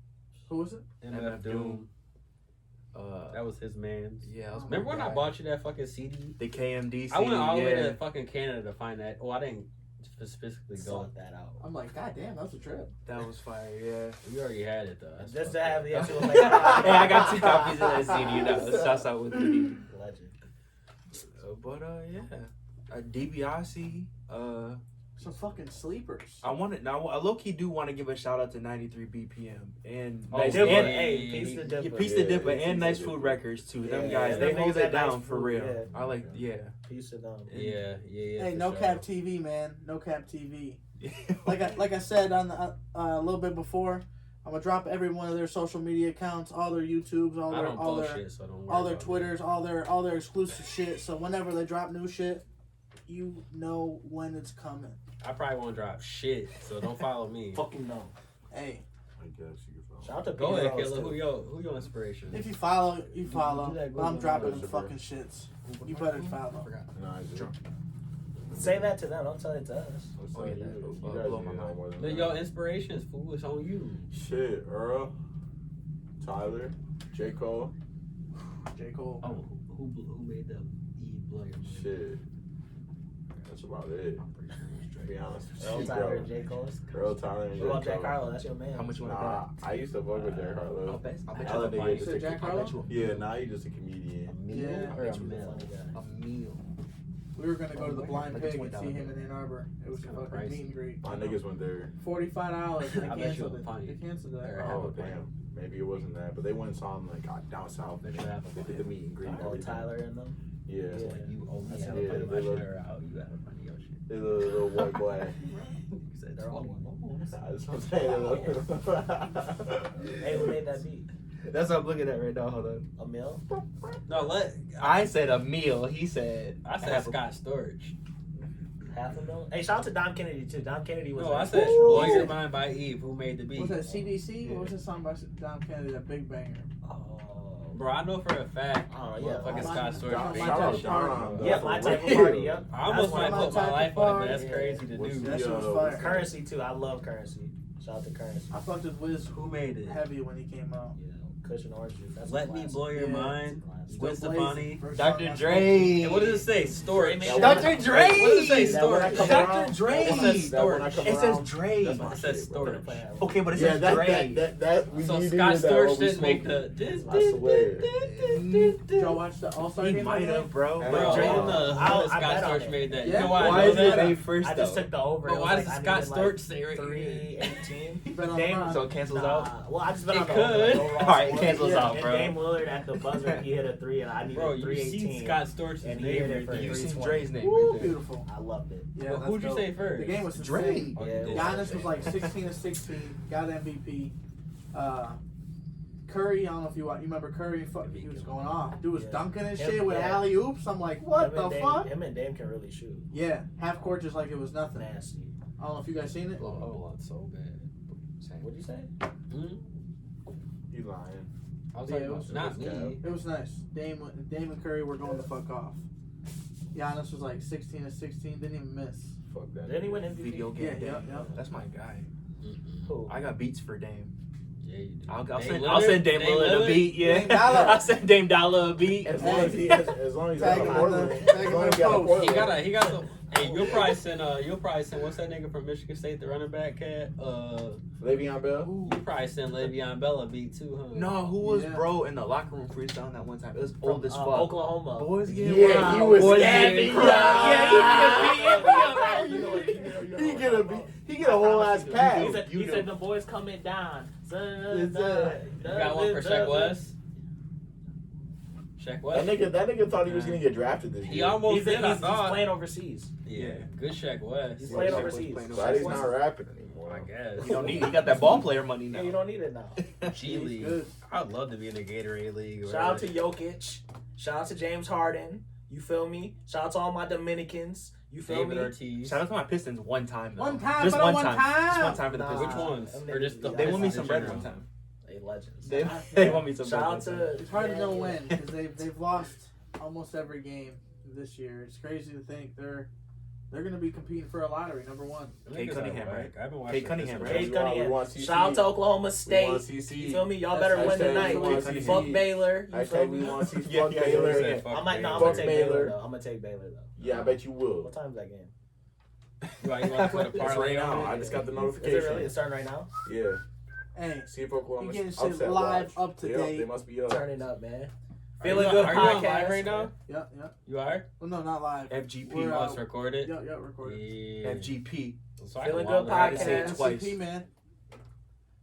Who was it? MF Doom. That was his man's. Yeah, I was Remember when I bought you that fucking CD? the KMD CD? I went all the way yeah. to fucking Canada to find that. Oh, I didn't specifically go. Sought that out. I'm like, God damn, that was a trip. That was fire, yeah. You already had it though. That's Just fucked to have up. the actual like. Hey, I got 2 copies of that CD. That shouts out with me. Legend. But yeah, DiBiase. Some fucking sleepers. I low key do want to give a shout out to 93 BPM and Oh, Nice Dipper, and hey, Peace to Dipper. Piece Yeah, the Dipper yeah, and Nice Peace to Food Dipper. Records too. Them Yeah, guys, them they niggas hold got it down nice for food, real. yeah. I like, yeah. Peace to them. Yeah. Hey, for no sure. cap TV, man. No cap TV. Like I said on the, a little bit before, I'm gonna drop every one of their social media accounts, all their YouTubes, I all don't their bullshit, so don't worry all their about it. Twitters, all their exclusive shit. So whenever they drop new shit, you know when it's coming. I probably won't drop shit, so don't follow me. Fucking no. Hey, I guess you can follow. Shout out to Go Peter ahead, Rose, Killa. too. Who your inspiration? if you follow, you follow. do that But I'm Google dropping numbers, them bro. fucking shits. You better follow. Nah, I just. Say that to them. Don't tell it to us. What's Oh, that? yeah, You that- guys blow need my to know mind. more than Then that. your inspirations, fool, it's on you. Shit, Earl, Tyler, J. Cole, J. Cole. Oh, who made the Eve blow your mind? shit. That's about it. I'm pretty sure it was To Drake. be honest with Earl you, Tyler bro. and J. Cole. Earl Tyler and What about J. Jack Cole. Harlow? That's your man. How much you want to Nah, I used to fuck with Jack bet? Harlow. I'll bet Now you that a nigga pint. just Is it a Jack com- Harlow? Yeah, now he's just a comedian. A meal Yeah. or a He's a meal? funny guy. A meal. We were gonna go to the Like Blind a Pig and $20 see him bill. in Ann Arbor. It was a It's kinda fucking pricey. meet and greet. My niggas went there. $45. They I bet you canceled a it. pint. They canceled Or that. have Oh a pint. damn, maybe it wasn't that, but they went and saw him like down south. Bet you have a They did pint. the meet and greet. and Oh, everything. Tyler and them. Yeah, It's like you owe me That's half yeah, a pint of my they look- shit, or I owe you half a pint of your shit. they little white boy. You said They're all 20. That's what I'm saying. Hey, who made that beat? That's what I'm looking at right now. Hold on. A mill? No, I said a meal. He said. I said half a- Scott Storch. Half a mill? Hey, shout out to Dom Kennedy too. Dom Kennedy was. No, I like, said Woo! Blow Your Mind by Eve. Who made the beat? Was that CDC? Yeah. What was that song by Dom Kennedy? That big banger. Oh, Bro, I know for a fact. Oh, yeah. Motherfucking My- Scott my- Storch. my big Shout out shit. Dom, though, yeah, for my type of real. party. Yep. I almost might my put my type life of on it, but party. that's crazy to What's do. That shit was Yo, fire. Currency too. I love Currency. Shout out to Currency. I fucked with Wiz Who made it? heavy when he came out. Yeah. cushion orange juice. That's Let me blow your mind. Gwen Still Stefani. blazing. Dr. Dre. Hey, what does it say? Storage. Dr. What does it say? That when I Storage. come Dr. around- Dre. that when I- that when I come It says around, Dre. that's my It says shit, storage. bro. Okay, but it Yeah, says that Dre. we So need to Scott hear that Storch while we didn't make smoking. the. I swear. Did y'all watch the All-Star He game? might have, bro. Bro, But Bro, Dre, I Scott bet on Storch it. made that. Yeah. You know why? why I know is it that? made first I just though? took the over. But It why was does like, Scott I needed Storch say right 318. Bet on Dame, LeBron. so it cancels Nah, out. well, I just bet It on the could. overall Alright, score. cancels out, And bro. Dame Lillard at the buzzer, he hit a 3, and I needed Bro, you 318. seen Scott Storch's And he name hit it right for there. You seen 320. Dre's name Woo, right there. beautiful. I loved it. Yeah, Well, that's who'd you dope. say first? The game was Dre. insane. Yeah, you it did. Giannis was like 16 to 16, got MVP. Curry, I don't know if you remember Curry. He was going off. Dude was Yeah. dunking and Him- shit with yeah. alley oops. I'm like, what Him the and Dame- fuck? Him and Dame can really shoot. Yeah, half court just like it was nothing. Nasty. I don't know if you guys seen it. Oh, so bad. What'd you say? You lying. I was Yeah, talking it about was- not me. It was nice. Dame and Curry were going the fuck off. Giannis was like 16 to 16, didn't even miss. Fuck that. Didn't he win MVP? Video game. Yeah, Dame. yeah. That's my guy. Who? I got beats for Dame. Yeah, you do. I'll Dame send Lillard? Dame Lillard a beat. Yeah, Dame Dollar. I'll send Dame Dollar a beat. As long as he has Tag him a in Portland. the- As tag him long in as the he got a post. Portland. He got some. Hey, you'll probably send what's that nigga from Michigan State, the running back cat? Le'Veon Bell. You probably send Le'Veon Bell a beat too, huh? No, who was Yeah. bro in the locker room freestyling that one time? It was old as fuck. Oklahoma. Boys get Yeah, wild. he was Boys gabbing. get wild. Yeah, He get a beat. He get a whole ass pass. He said the boys coming down. Yes, You sir. You got one for Shaq West? Shaq West? That nigga thought he was gonna get drafted this He year. almost He's did, I he's thought. playing overseas. Yeah, good Shaq West. He's Yeah, playing Shaq was overseas. playing Glad he's not rapping anymore. I guess. You don't need. He got that ball player money now. Yeah, you don't need it now. G He's League. good. I'd love to be in the Gatorade League. Shout out to Jokic. Shout out to James Harden. You feel me? Shout out to all my Dominicans. You feel David me? Ortiz. Shout out to my Pistons one time. Though. One time, Just but one one time. time. Just one time for the Nah. Pistons. Which ones? them Or just niggas the be They won me Pistons some in bread general? one time. They legends. They won me some bread. Shout one out time. to. It's hard to know when because they've lost almost every game this year. It's crazy to think they're gonna be competing for a lottery number one. Kate Niggas Cunningham, are right? whack. I've been watching Kate Cunningham, the right? Cade We want Cunningham. CC. Shout out to Oklahoma We want State. CC. You feel me? Y'all That's better win hashtag tonight. we want Fuck CC. Baylor. You feel Hashtag we me? want to see Yeah, fuck yeah, Baylor. yeah. Said fuck I'm gonna Baylor. take Baylor. Baylor though. I'm gonna take Baylor though. Yeah, I bet you will. What time's that game? You want to put a It's parlay right on now. it? I just got the Is it notification. really? It's starting right now. Yeah. Hey, See if Oklahoma You getting shit upset live, watch. up to Yep, date. They must be up. Turning up, man. Are you Feeling on- good Are you on podcast live right now? yeah. You are? Well, no, not live. FGP. We're, Oh, it's recorded? Yeah, recorded. Yeah. FGP. So I Feeling can good log on. podcast. it twice. FGP, man.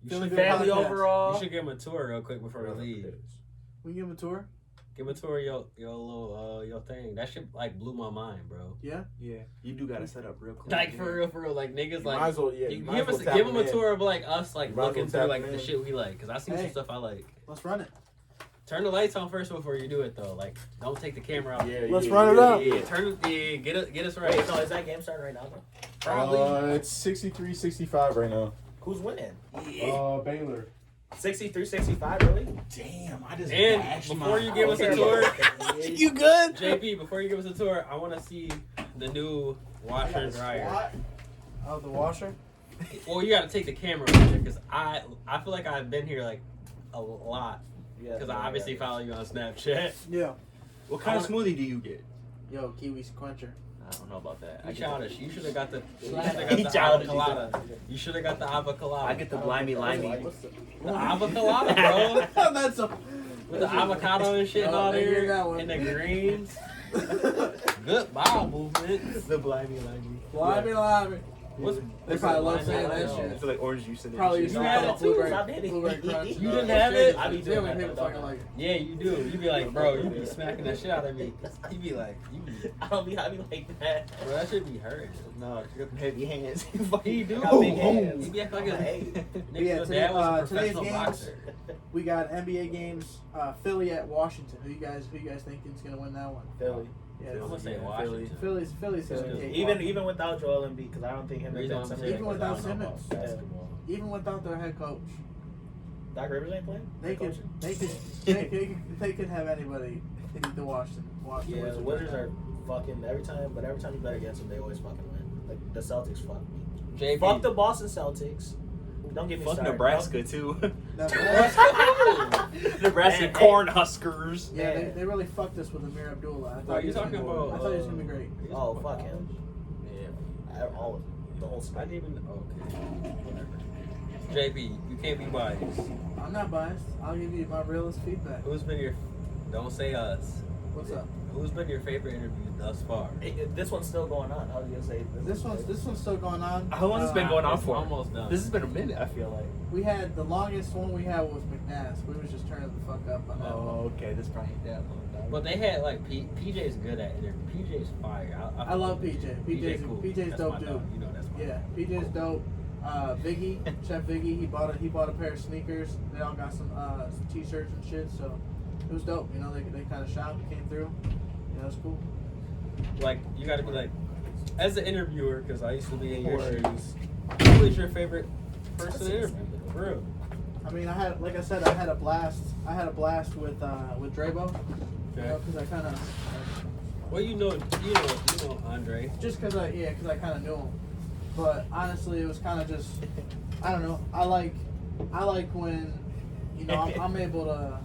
You Feeling should, good Family podcast. overall. you should give him a tour real quick before we leave. We give him a tour. Give him a tour of your little your thing. That shit like blew my mind, bro. Yeah. Yeah, you do gotta set up real quick. Like for real, like niggas You like. might as well, yeah. You You might give as us well give tap him a in. tour of like us like You might as looking well through tap like him the in. shit we like, cause I see Hey. some stuff I like. Let's run it. Turn the lights on first before you do it though. Like don't take the camera out. Yeah, Let's yeah, run it yeah, up. yeah. Yeah, turn it. Get us right. Wait, so is that game starting right now? Though? Probably. It's 63-65 right now. Who's winning? Baylor. 63-65, really? Damn, I just And bashed before my- you give us a Okay. tour, You good? JP, before you give us a tour, I want to see the new washer and dryer. Oh, the washer. Well, you got to take the camera picture because I feel like I've been here like a lot Yeah, because I obviously follow you on Snapchat. Yeah. What kind of smoothie do you get? Yo, kiwi quencher. I don't know about that. You childish. You should have got the. You should He have got the childish. avocado. You should have got the avocado. I get the blimey limey. the avocado, bro. That's a. With the avocado and shit and all I hear there, that one. and the greens. Good bowel movement. The blimey limey. Lobby. What's They probably love saying I that know. shit. I feel like orange juice in it. Probably and used shit. to You had call it it too. Stop blueberry crunch. You didn't have it? I be doing Yeah, that, people though, fucking don't like. Yeah, you do. You be like, bro, you be smacking that shit out of me. You be like, you be, I be like that. bro, that shit be hurting. No, you got them heavy hands. He do. Got big hands. He be acting like a Hey. nigga. Yeah, Your today- dad was a today's professional games- boxer. We got NBA games. Philly at Washington. Who you guys think is gonna win that one? Philly. Yeah, I'm gonna say Yeah, Washington. Philly's gonna Philly. get Even without Joel Embiid, because I don't think him and Reason Ben I'm Simmons. saying Even that 'cause I without don't know about Simmons. basketball. even without their head coach, Doc Rivers ain't playing. they They're could coaching? they could have anybody beat the Washington. Yeah, the Wizards. Wizards are fucking every time you bet against them, they always fucking win. Like the Celtics fuck me. JP. Fuck the Boston Celtics. Don't get me Fuck started. Nebraska too. Nebraska. Nebraska Man, Corn Huskers. Yeah, Man. they really fucked us with Amir Abdullah. I Are thought you talking about? I thought he was gonna be great. Oh, fuck him. Yeah. All the whole I squad. didn't even. Okay. Whatever. JP, you can't be biased. I'm not biased. I'll give you my realest feedback. Who's been your? Don't say us. What's up? Who's been your favorite interview thus far? This one's still going on. I was gonna say This one's still going on. How long has it been going on It's for? almost done. This has been a minute, I feel like. We had the longest one we had was McNass. We was just turning the fuck up on that one. Oh, okay. This probably ain't that long. But they had like PJ's good at interview. PJ's fire. I love PJ. PJ's cool. PJ's That's dope my dude. dog. You know that's my Yeah, dog. PJ's dope. Viggy, Chef Viggy, he bought a pair of sneakers. They all got some t-shirts and shit. So it was dope. You know, they kind of shopped, came through. You know, it's cool. Like you got to be like, as an interviewer, because I used to be in your Word. shoes. Who is your favorite person to interview? For real. I mean, I had a blast. I had a blast with Drabo. You know, because I kind of Well, you know Andre. just because I kind of knew him. But honestly, it was kind of just, I don't know. I like when, you know, I'm able to,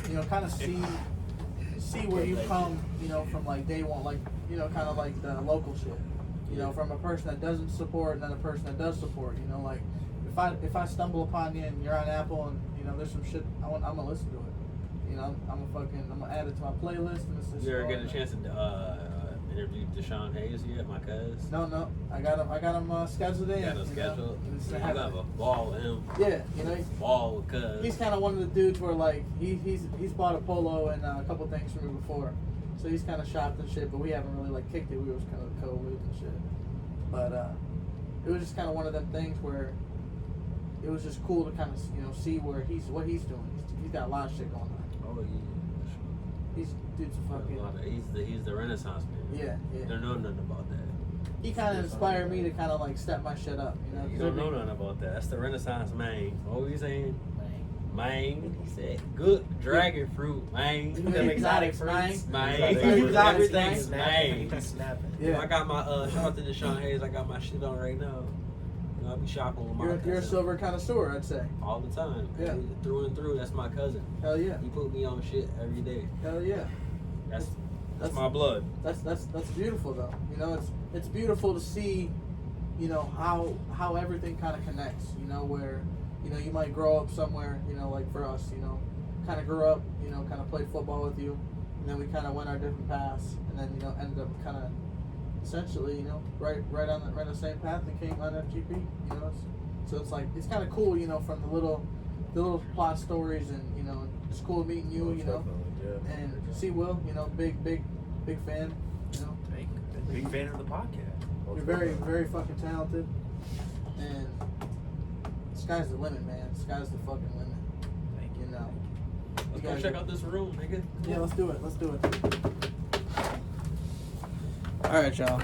you know, kind of see where you come, you know, from like day one, like, you know, kind of like the local shit, you know, from a person that doesn't support and then a person that does support, you know, like if I stumble upon you and you're on Apple and, you know, there's some shit, I'm gonna listen to it, you know, I'm gonna add it to my playlist and it's just. You ever get a chance to interview Deshaun Hayes yet, my cuz? No, I got him scheduled in. Got him you know, scheduled. and it's You happening. have a ball with him. Yeah, you know, Ball with cuz. he's kind of one of the dudes where like he's bought a polo and a couple things from me before, so he's kind of shopped and shit. But we haven't really like kicked it. We was kind of COVID and shit. But it was just kind of one of them things where it was just cool to kind of, you know, see what he's doing. He's got a lot of shit going on. Oh yeah. He's dude's a fucking He's the Renaissance man. yeah. You don't know nothing about that. He kind of inspired me to kind of like step my shit up. You know, You don't know nothing about that. That's the Renaissance man. What you saying? Man, he said, good dragon fruit, man. Them exotic fruits. Man, Exotic man. Snapping. Yeah. I got my shout out to Deshaun Hayes. I got my shit on right now. You know, I be shopping with my cousin You're a silver connoisseur, I'd say. all the time. Yeah. Through and through. That's my cousin. Hell yeah. He put me on shit every day. Hell yeah. That's my blood. That's beautiful though. You know, it's beautiful to see, you know, how everything kind of connects. You know, where, you know, you might grow up somewhere. You know, like for us, you know, kind of grew up. You know, kind of played football with you, and then we kind of went our different paths, and then, you know, ended up kind of essentially, you know, right on the same path and came on FGP. You know, so it's like it's kind of cool. You know, from the little plot stories, and, you know, it's cool meeting you. You know. And see Will, you know, big fan, you know. Big fan of the podcast. You're very, very fucking talented. And sky's the limit, man. Sky's the fucking limit. Thank You know. Let's go check out this room, nigga. Yeah, let's do it. Alright, y'all.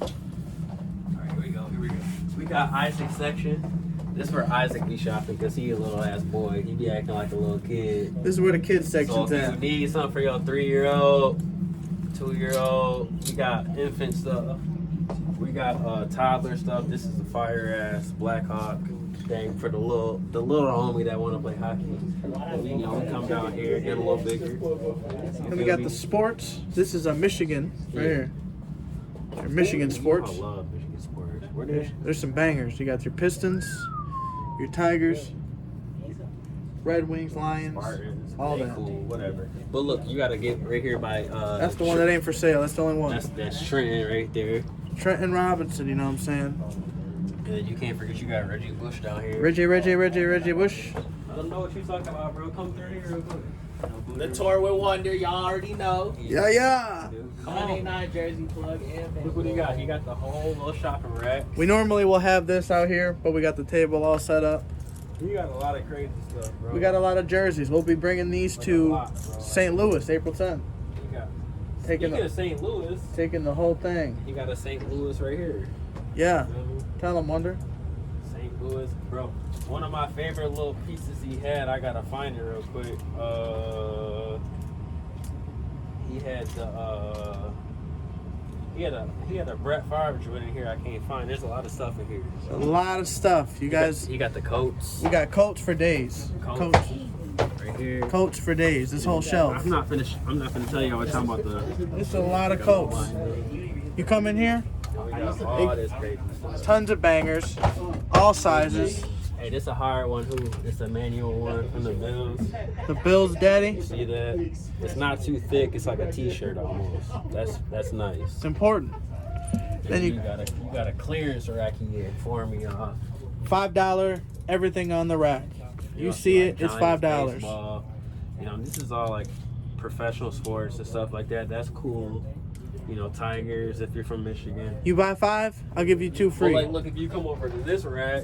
Alright, here we go. We got Isaac's section. This is where Isaac be shopping because he a little ass boy. He be acting like a little kid. This is where the kids So section's if you at. need something for your 3-year-old, 2-year-old, we got infant stuff. We got toddler stuff. This is a fire ass Blackhawk thing for the little homie that want to play hockey. You know, we come down here, get a little bigger. And we got the sports. This is a Michigan right here. Your Michigan sports. I love Michigan sports. Where Yeah, there's some bangers. You got your Pistons, your Tigers, Red Wings, Lions, Spartans, all they that. cool, whatever. But look, you gotta get right here by. That's the one that ain't for sale. That's the only one. That's Trenton right there. Trenton Robinson, you know what I'm saying? And then you can't forget you got Reggie Bush down here. Reggie Bush. I don't know what you talking about, bro. Come through here real quick. The tour with Wundr, y'all already know. Yeah. Come on. 99 jersey plug in. Look what he got. He got the whole little shopping rack. We normally will have this out here, but we got the table all set up. He got a lot of crazy stuff, bro. We got a lot of jerseys. We'll be bringing these Like to a lot, bro. St. Louis, April 10th. He got. Taking Speaking of St. Louis, taking the whole thing. he got a St. Louis right here. Yeah. You know what I mean? Tell them, Wundr. St. Louis, bro. One of my favorite little pieces he had, I gotta find it real quick. He had the He had a Brett Favre joint in here I can't find. There's a lot of stuff in here. A lot of stuff. You guys, You got the coats. we got coats for days. Coats Right here. coats for days. This whole shelf. I'm not finished. I'm not gonna tell you what I'm talking about the. It's a lot of coats. You come in here, We got all this crazy stuff. tons of bangers, all sizes. Hey, this a hard one. It's a manual one from the Bills. The Bills daddy. See that? It's not too thick. It's like a T-shirt almost. That's nice. It's important. Then you got a clearance rack here for me, y'all. $5, everything on the rack. You see it, it's $5. Baseball. You know, this is all like professional sports and stuff like that. That's cool. You know, Tigers if you're from Michigan. You buy 5, I'll give you 2 free. Well, like, look, if you come over to this rack,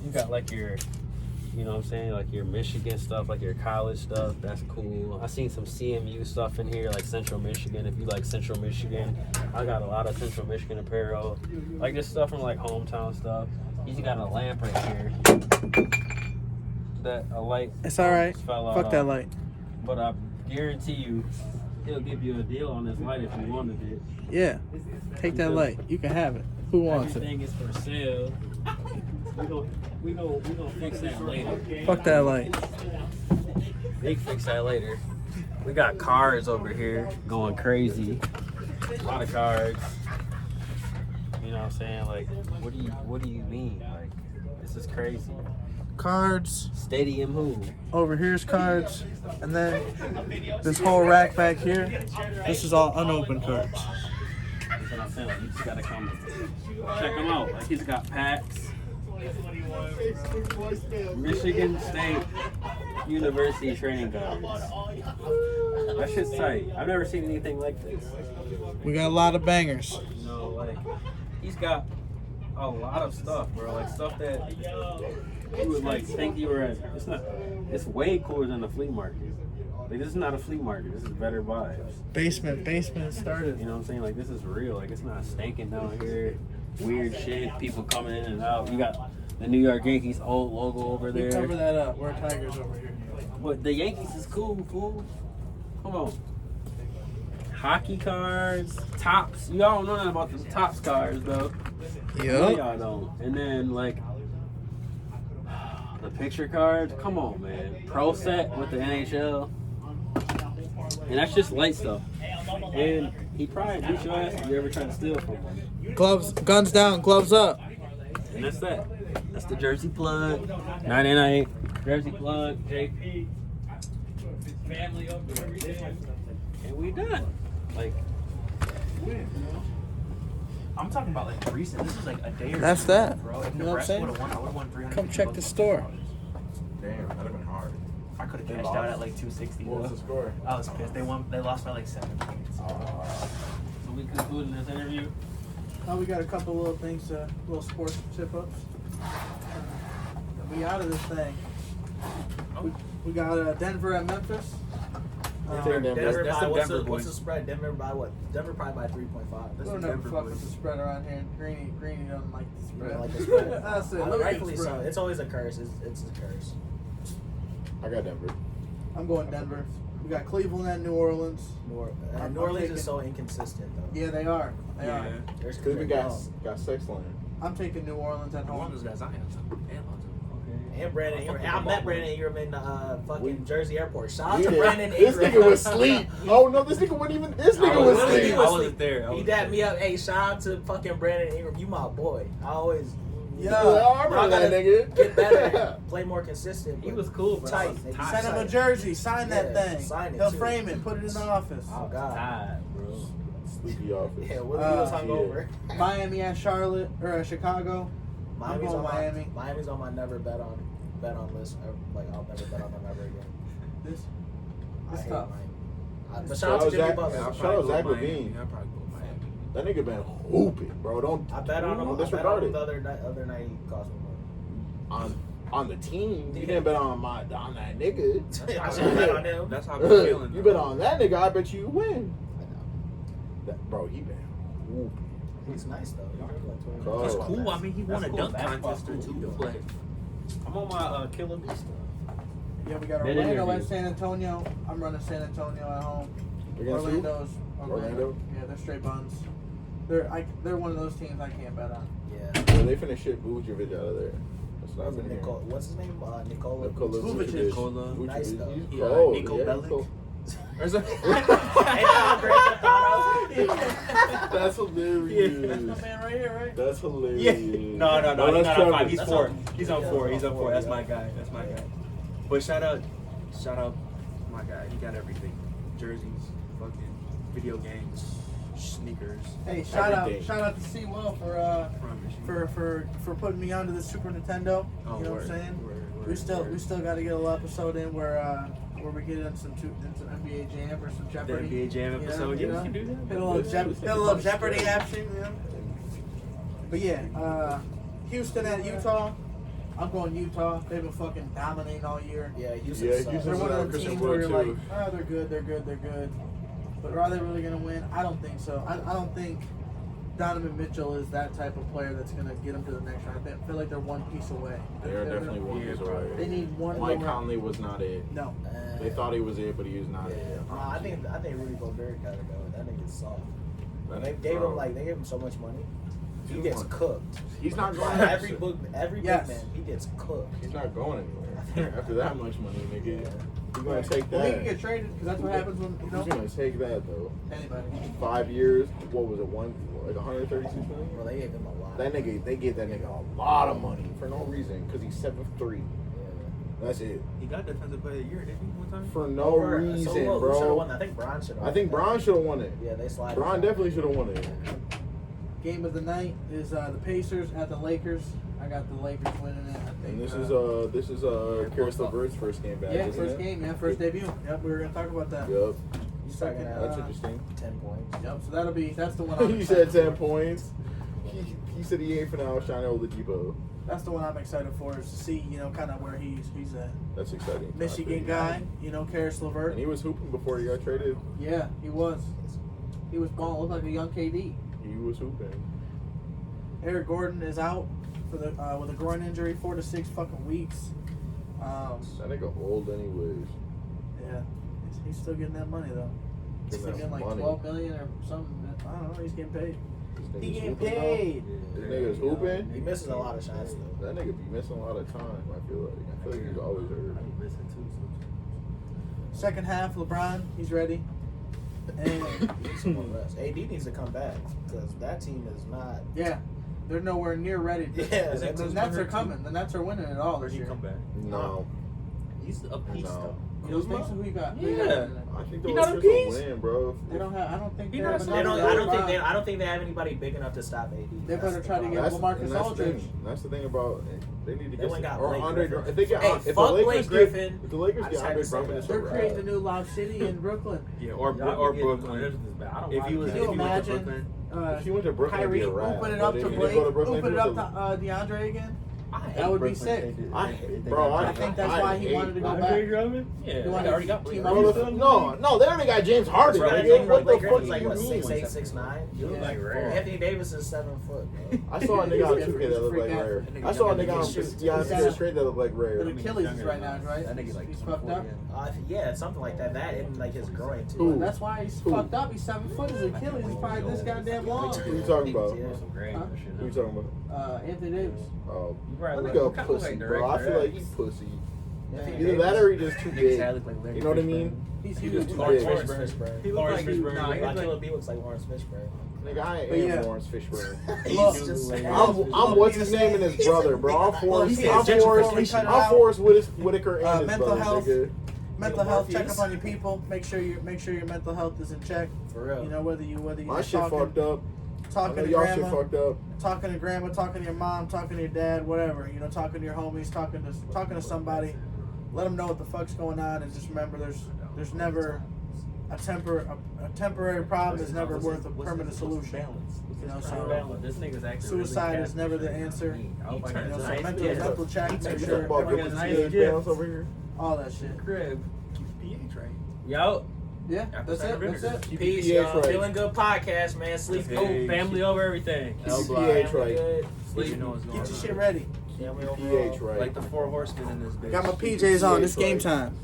you got like your, you know what I'm saying, like your Michigan stuff, like your college stuff. That's cool. I seen some CMU stuff in here, like Central Michigan. If you like Central Michigan, I got a lot of Central Michigan apparel. Like this stuff from like hometown stuff. He's got a lamp right here. That a light. It's all right. Fell out Fuck that on. light. But I guarantee you, he'll give you a deal on this light if you wanted it. Yeah. Take that light. You can have it. Who wants it? Everything is for sale. We gonna fix that later. Fuck that light. They fix that later. We got cards over here going crazy. A lot of cards. You know what I'm saying? Like, what do you mean? Like, this is crazy. Cards. Stadium who? Over here's cards. And then this whole rack back here, this is all unopened cards. That's what I'm saying. Like, you just gotta come check them out. Like, he's got packs. Michigan State University training cards. That shit's tight. I've never seen anything like this. We got a lot of bangers. You know, like, he's got a lot of stuff, bro. Like, stuff that you would, like, think you were at. It's way cooler than the flea market. Like, this is not a flea market. This is better vibes. Basement started. You know what I'm saying? Like, this is real. Like, it's not stinking down here. Weird shit. People coming in and out. You got the New York Yankees old logo over We there. cover that up. We're Tigers over here. But the Yankees is cool, fool. Come on. Hockey cards, tops. Y'all don't know nothing about the tops cards, though. No, Yup. y'all don't. And then, like, the picture cards. Come on, man. Pro set with the NHL. And that's just light stuff. And he probably beat your ass if you ever try to steal from him. Gloves, guns down, gloves up. And that's that. That's the Jersey plug. 99 Jersey plug. JP. Family over everything. And we done. Like, I'm talking about like recent. This is like a day or That's two, that. bro. If You know what I'm saying? Nebraska would've won, I would've won 300. Come check the store. Damn, that'd have been hard. I could have They cashed lost? out at like 260. What was though. the score? I was pissed. They lost by like 7 points. so we concluding this interview. Oh, we got a couple little things, little sports tip-ups. We out of this thing. We got Denver at Memphis. Denver That's by, the what's, Denver the, what's boys. the spread? Denver by what? Denver probably by 3.5. We don't never fuck with the spread around here. Greeny doesn't like the You spread. don't like the spread? That's it. Look at the Rightfully so. spread. It's always a curse. It's a curse. I got Denver. I'm going Denver. We got Cleveland at New Orleans. New Orleans is so inconsistent though. Yeah, they are. They are. There's Because we got Sexland. I'm taking New Orleans at One of home. those guys, Zion. and Brandon Ingram. And I met Brandon Ingram in fucking Jersey Airport. Shout out We to did. Brandon This Ingram. nigga was asleep. Oh no, this nigga wasn't even. This nigga was literally asleep. was I wasn't asleep. there. He dapped me up. Hey, shout out to fucking Brandon Ingram. You my boy. I always. Yeah, I remember that nigga. Get better. Play more consistent. He was cool, bro. Tight. I was Nigga, Send him a tight. jersey. Sign that Yeah, thing. sign it, He'll too. frame it. Put it in the office. Oh God. tired, bro. Sleepy office. Yeah, Willie was Uh, hungover. Miami at Charlotte or Chicago. Miami's going on Miami. Miami's on my never bet on list. Like I'll never bet on them ever again. This I hate tough. Miami. But shout out to Jimmy Butler. Shout out Zach Levine. I'll probably go Miami. That nigga been hooping, bro. Don't I bet on him. don't I bet disregard on him it. the other night. He cost me On the team, you didn't bet on that nigga. money. I should have bet on him. That's how I'm feeling. You bet on that nigga, I bet you win. I know. Bro, he been hooping. He's nice though. Oh. He's cool. I mean, he won a That's dunk cool. contest or Basketball two. cool. Like, I'm on my Killa B stuff. Yeah, we got Mid Orlando interview. at San Antonio. I'm running San Antonio at home. Against who? Orlando. Orlando? Yeah, they're straight buns. They're one of those teams I can't bet on. Yeah. Yeah, they finna ship Vucevic out of there. That's not finna hear. What's his name? Nikola. Vucevic. Nikola. Nice Vucevic. though. He's Yeah, cold. Nico Yeah, Bellic. he's cold. Or something. That's hilarious. That's my man right here, right? That's hilarious. Yeah. No, he's that's not on Trevor. 5. He's That's 4. on- He's on yeah, 4. He's on 4. That's yeah. my guy. That's my guy. But shout out, my guy. He got everything: jerseys, fucking video games, sneakers. Hey, Everything. shout out to C-Well Promise you. for putting me onto the Super Nintendo. Oh, You know what I'm saying? We still got to get a little episode in where we get into some NBA Jam or some The Jeopardy. NBA Jam episode. You Yeah, know? we can do that. Hit a little Jeopardy action, you know. But yeah, Houston at Utah. I'm going Utah. They've been fucking dominating all year. Yeah, Houston. Yeah, sucks. Houston's They're one of those Christian teams Wood, where you're like, too. oh, they're good. But are they really going to win? I don't think so. I don't think Donovan Mitchell is that type of player that's going to get them to the next round. I feel like they're one piece away. They're definitely one piece away. They need one Mike more. Conley was not it. No. They thought he was it, but he was not Yeah. it. No, I think Rudy Gobert gotta go. That nigga's soft. That They nigga, gave bro. him they gave him so much money. He He gets won. cooked. He's not going By every anywhere. big Yes. man, he gets cooked. He's not going anywhere. After that much money, nigga. He's gonna take Well, he can that. get traded because that's what happens when, you He's know, gonna take that though. anybody. 5 years. What was it? Like 132 million. Well, they gave him a lot. That nigga, they gave that nigga a lot of money for no reason because he's 7'3". That's it. He got defensive player of the year, didn't he? One time. For no reason, Who should've bro. won? I think Bron should have. I think Bron should have won it. Yeah, they slide. Bron definitely should have won it. Game of the night is the Pacers at the Lakers. I got the Lakers winning it. I think. And this is Karis LeVert's first game back. yeah, isn't first it? game, yeah, first debut. Yep, we were gonna talk about that. Yep. He's Second, talking That's interesting. 10 points. Yep, so that's the one. I'm He excited said 10 for. points. He said he ain't finna outshine Oladipo. That's the one I'm excited for is to see, you know, kind of where he's a That's exciting. Michigan guy, you know, Karis And LeVert. he was hooping before he got traded. Yeah, he was. He was balling, looked like a young KD. He was hooping. Eric Gordon is out for the with a groin injury, 4 to 6 fucking weeks. That nigga old anyways. Yeah, he's still getting that money though. He's Getting still that getting like money. 12 million or something. I don't know. He's getting paid. This nigga's He getting hooping, though. paid. This nigga's hooping. He misses a lot of shots though. That nigga be missing a lot of time. I feel like he's always hurt. I be missing too sometimes. Second half, LeBron, he's ready. And He needs some more rest. AD needs to come back because that team is not. yeah, they're nowhere near ready. Yeah, the that's Nets are coming. The Nets are winning it all Or this he year. come back. No. He's a piece No. though. You don't think so? Who you got? Who you Yeah. got? I think the He not a Lakers will piece? win, bro. They don't have. I don't think He they not have a- They enough don't. to I don't go think they. by. I don't think they have anybody big enough to stop AD. They better That's try the to get problem. LaMarcus and that's the Aldridge. thing. That's the thing about they need to They get went got or Blake Andre. Griffin. If they get Hey, if the fuck Lakers Blake get Griffin. if the Lakers I get just had Andre to say Drummond, that. it's They're a creating a wrap. new Lob City in Brooklyn. Yeah, Y'all or can get Brooklyn. Clippers is bad. I don't If mind he was Can if you he went to imagine? Brooklyn, If he went to Brooklyn, it'd Kyrie, be a wrap. open it But up if to he Blake, didn't go to Brooklyn, open he it up went to DeAndre again. I hate That would be Brooklyn. sick. I think that's why he wanted to go back. Andre Drummond? Yeah, You they wanna already got team Blake up Bro, with Griffin. no, they already got James Harden. Bro, Nigga. What the Blake fuck Griffin's do like you what, mean? 6'8", 6'9"? You look like rare. Anthony Davis is 7 foot. Bro. I saw a nigga on He's a 2K that looked like freak rare. athlete. I saw a nigga on He's Beyonce straight that looked like But rare. Achilles is right now, right? That nigga like He's fucked 24 up. again. Yeah, it's something like that. That and like his groin too. Who? That's why he's Who? fucked up. He's 7 foot. His Achilles is probably this goddamn long. Who you talking about? Yeah. Some grade Huh? and shit. Who you talking about? Anthony Davis. Oh, You that probably nigga look a kinda pussy, like bro. I feel Direct like he's pussy. Anthony Either that Davis. or he just too Niggas big. say I look like Larry You know what I Fishburne. mean? He's He huge. just too Lawrence big. Fishburne. He look Lawrence like Fishburne. nah, he Like look Killa like B looks like Lawrence Fishburne. Nigga, I But am yeah. Lawrence Fishburne. Look, just- I'm what's his name and his brother, bro. I'm Forrest. he's I'm a Forrest. gentrification. I'm Forrest Whitaker and his mental brother. health. Nigga. mental health. Check Morpheus. up on your people. Make sure your mental health is in check. For real. You know whether you My shit fucked up. I talking know to y'all shit grandma, fucked up. talking to grandma, talking to your mom, talking to your dad, whatever. You know, talking to your homies, talking to somebody. Let them know what the fuck's going on, and just remember, there's never a temporary problem is never worth a permanent solution. You know, so This nigga's acting suicide really is never the answer. I hope I He can turns You know, nice. so nice. mental check, make Talk sure about everyone Brooklyn has Steelers nice bounce over here. all that shit. crib. PH, right? Yo, Yeah, After that's it. second That's vinegar. it. Peace, PH y'all. right. Feeling good podcast, man. Sleep oh, good. family over everything. L block. Family right. good. You know what's going Get your on. shit ready. Family PH overall. right. Like the 4 horsemen in this bitch. Got my PJs on. It's game right. time.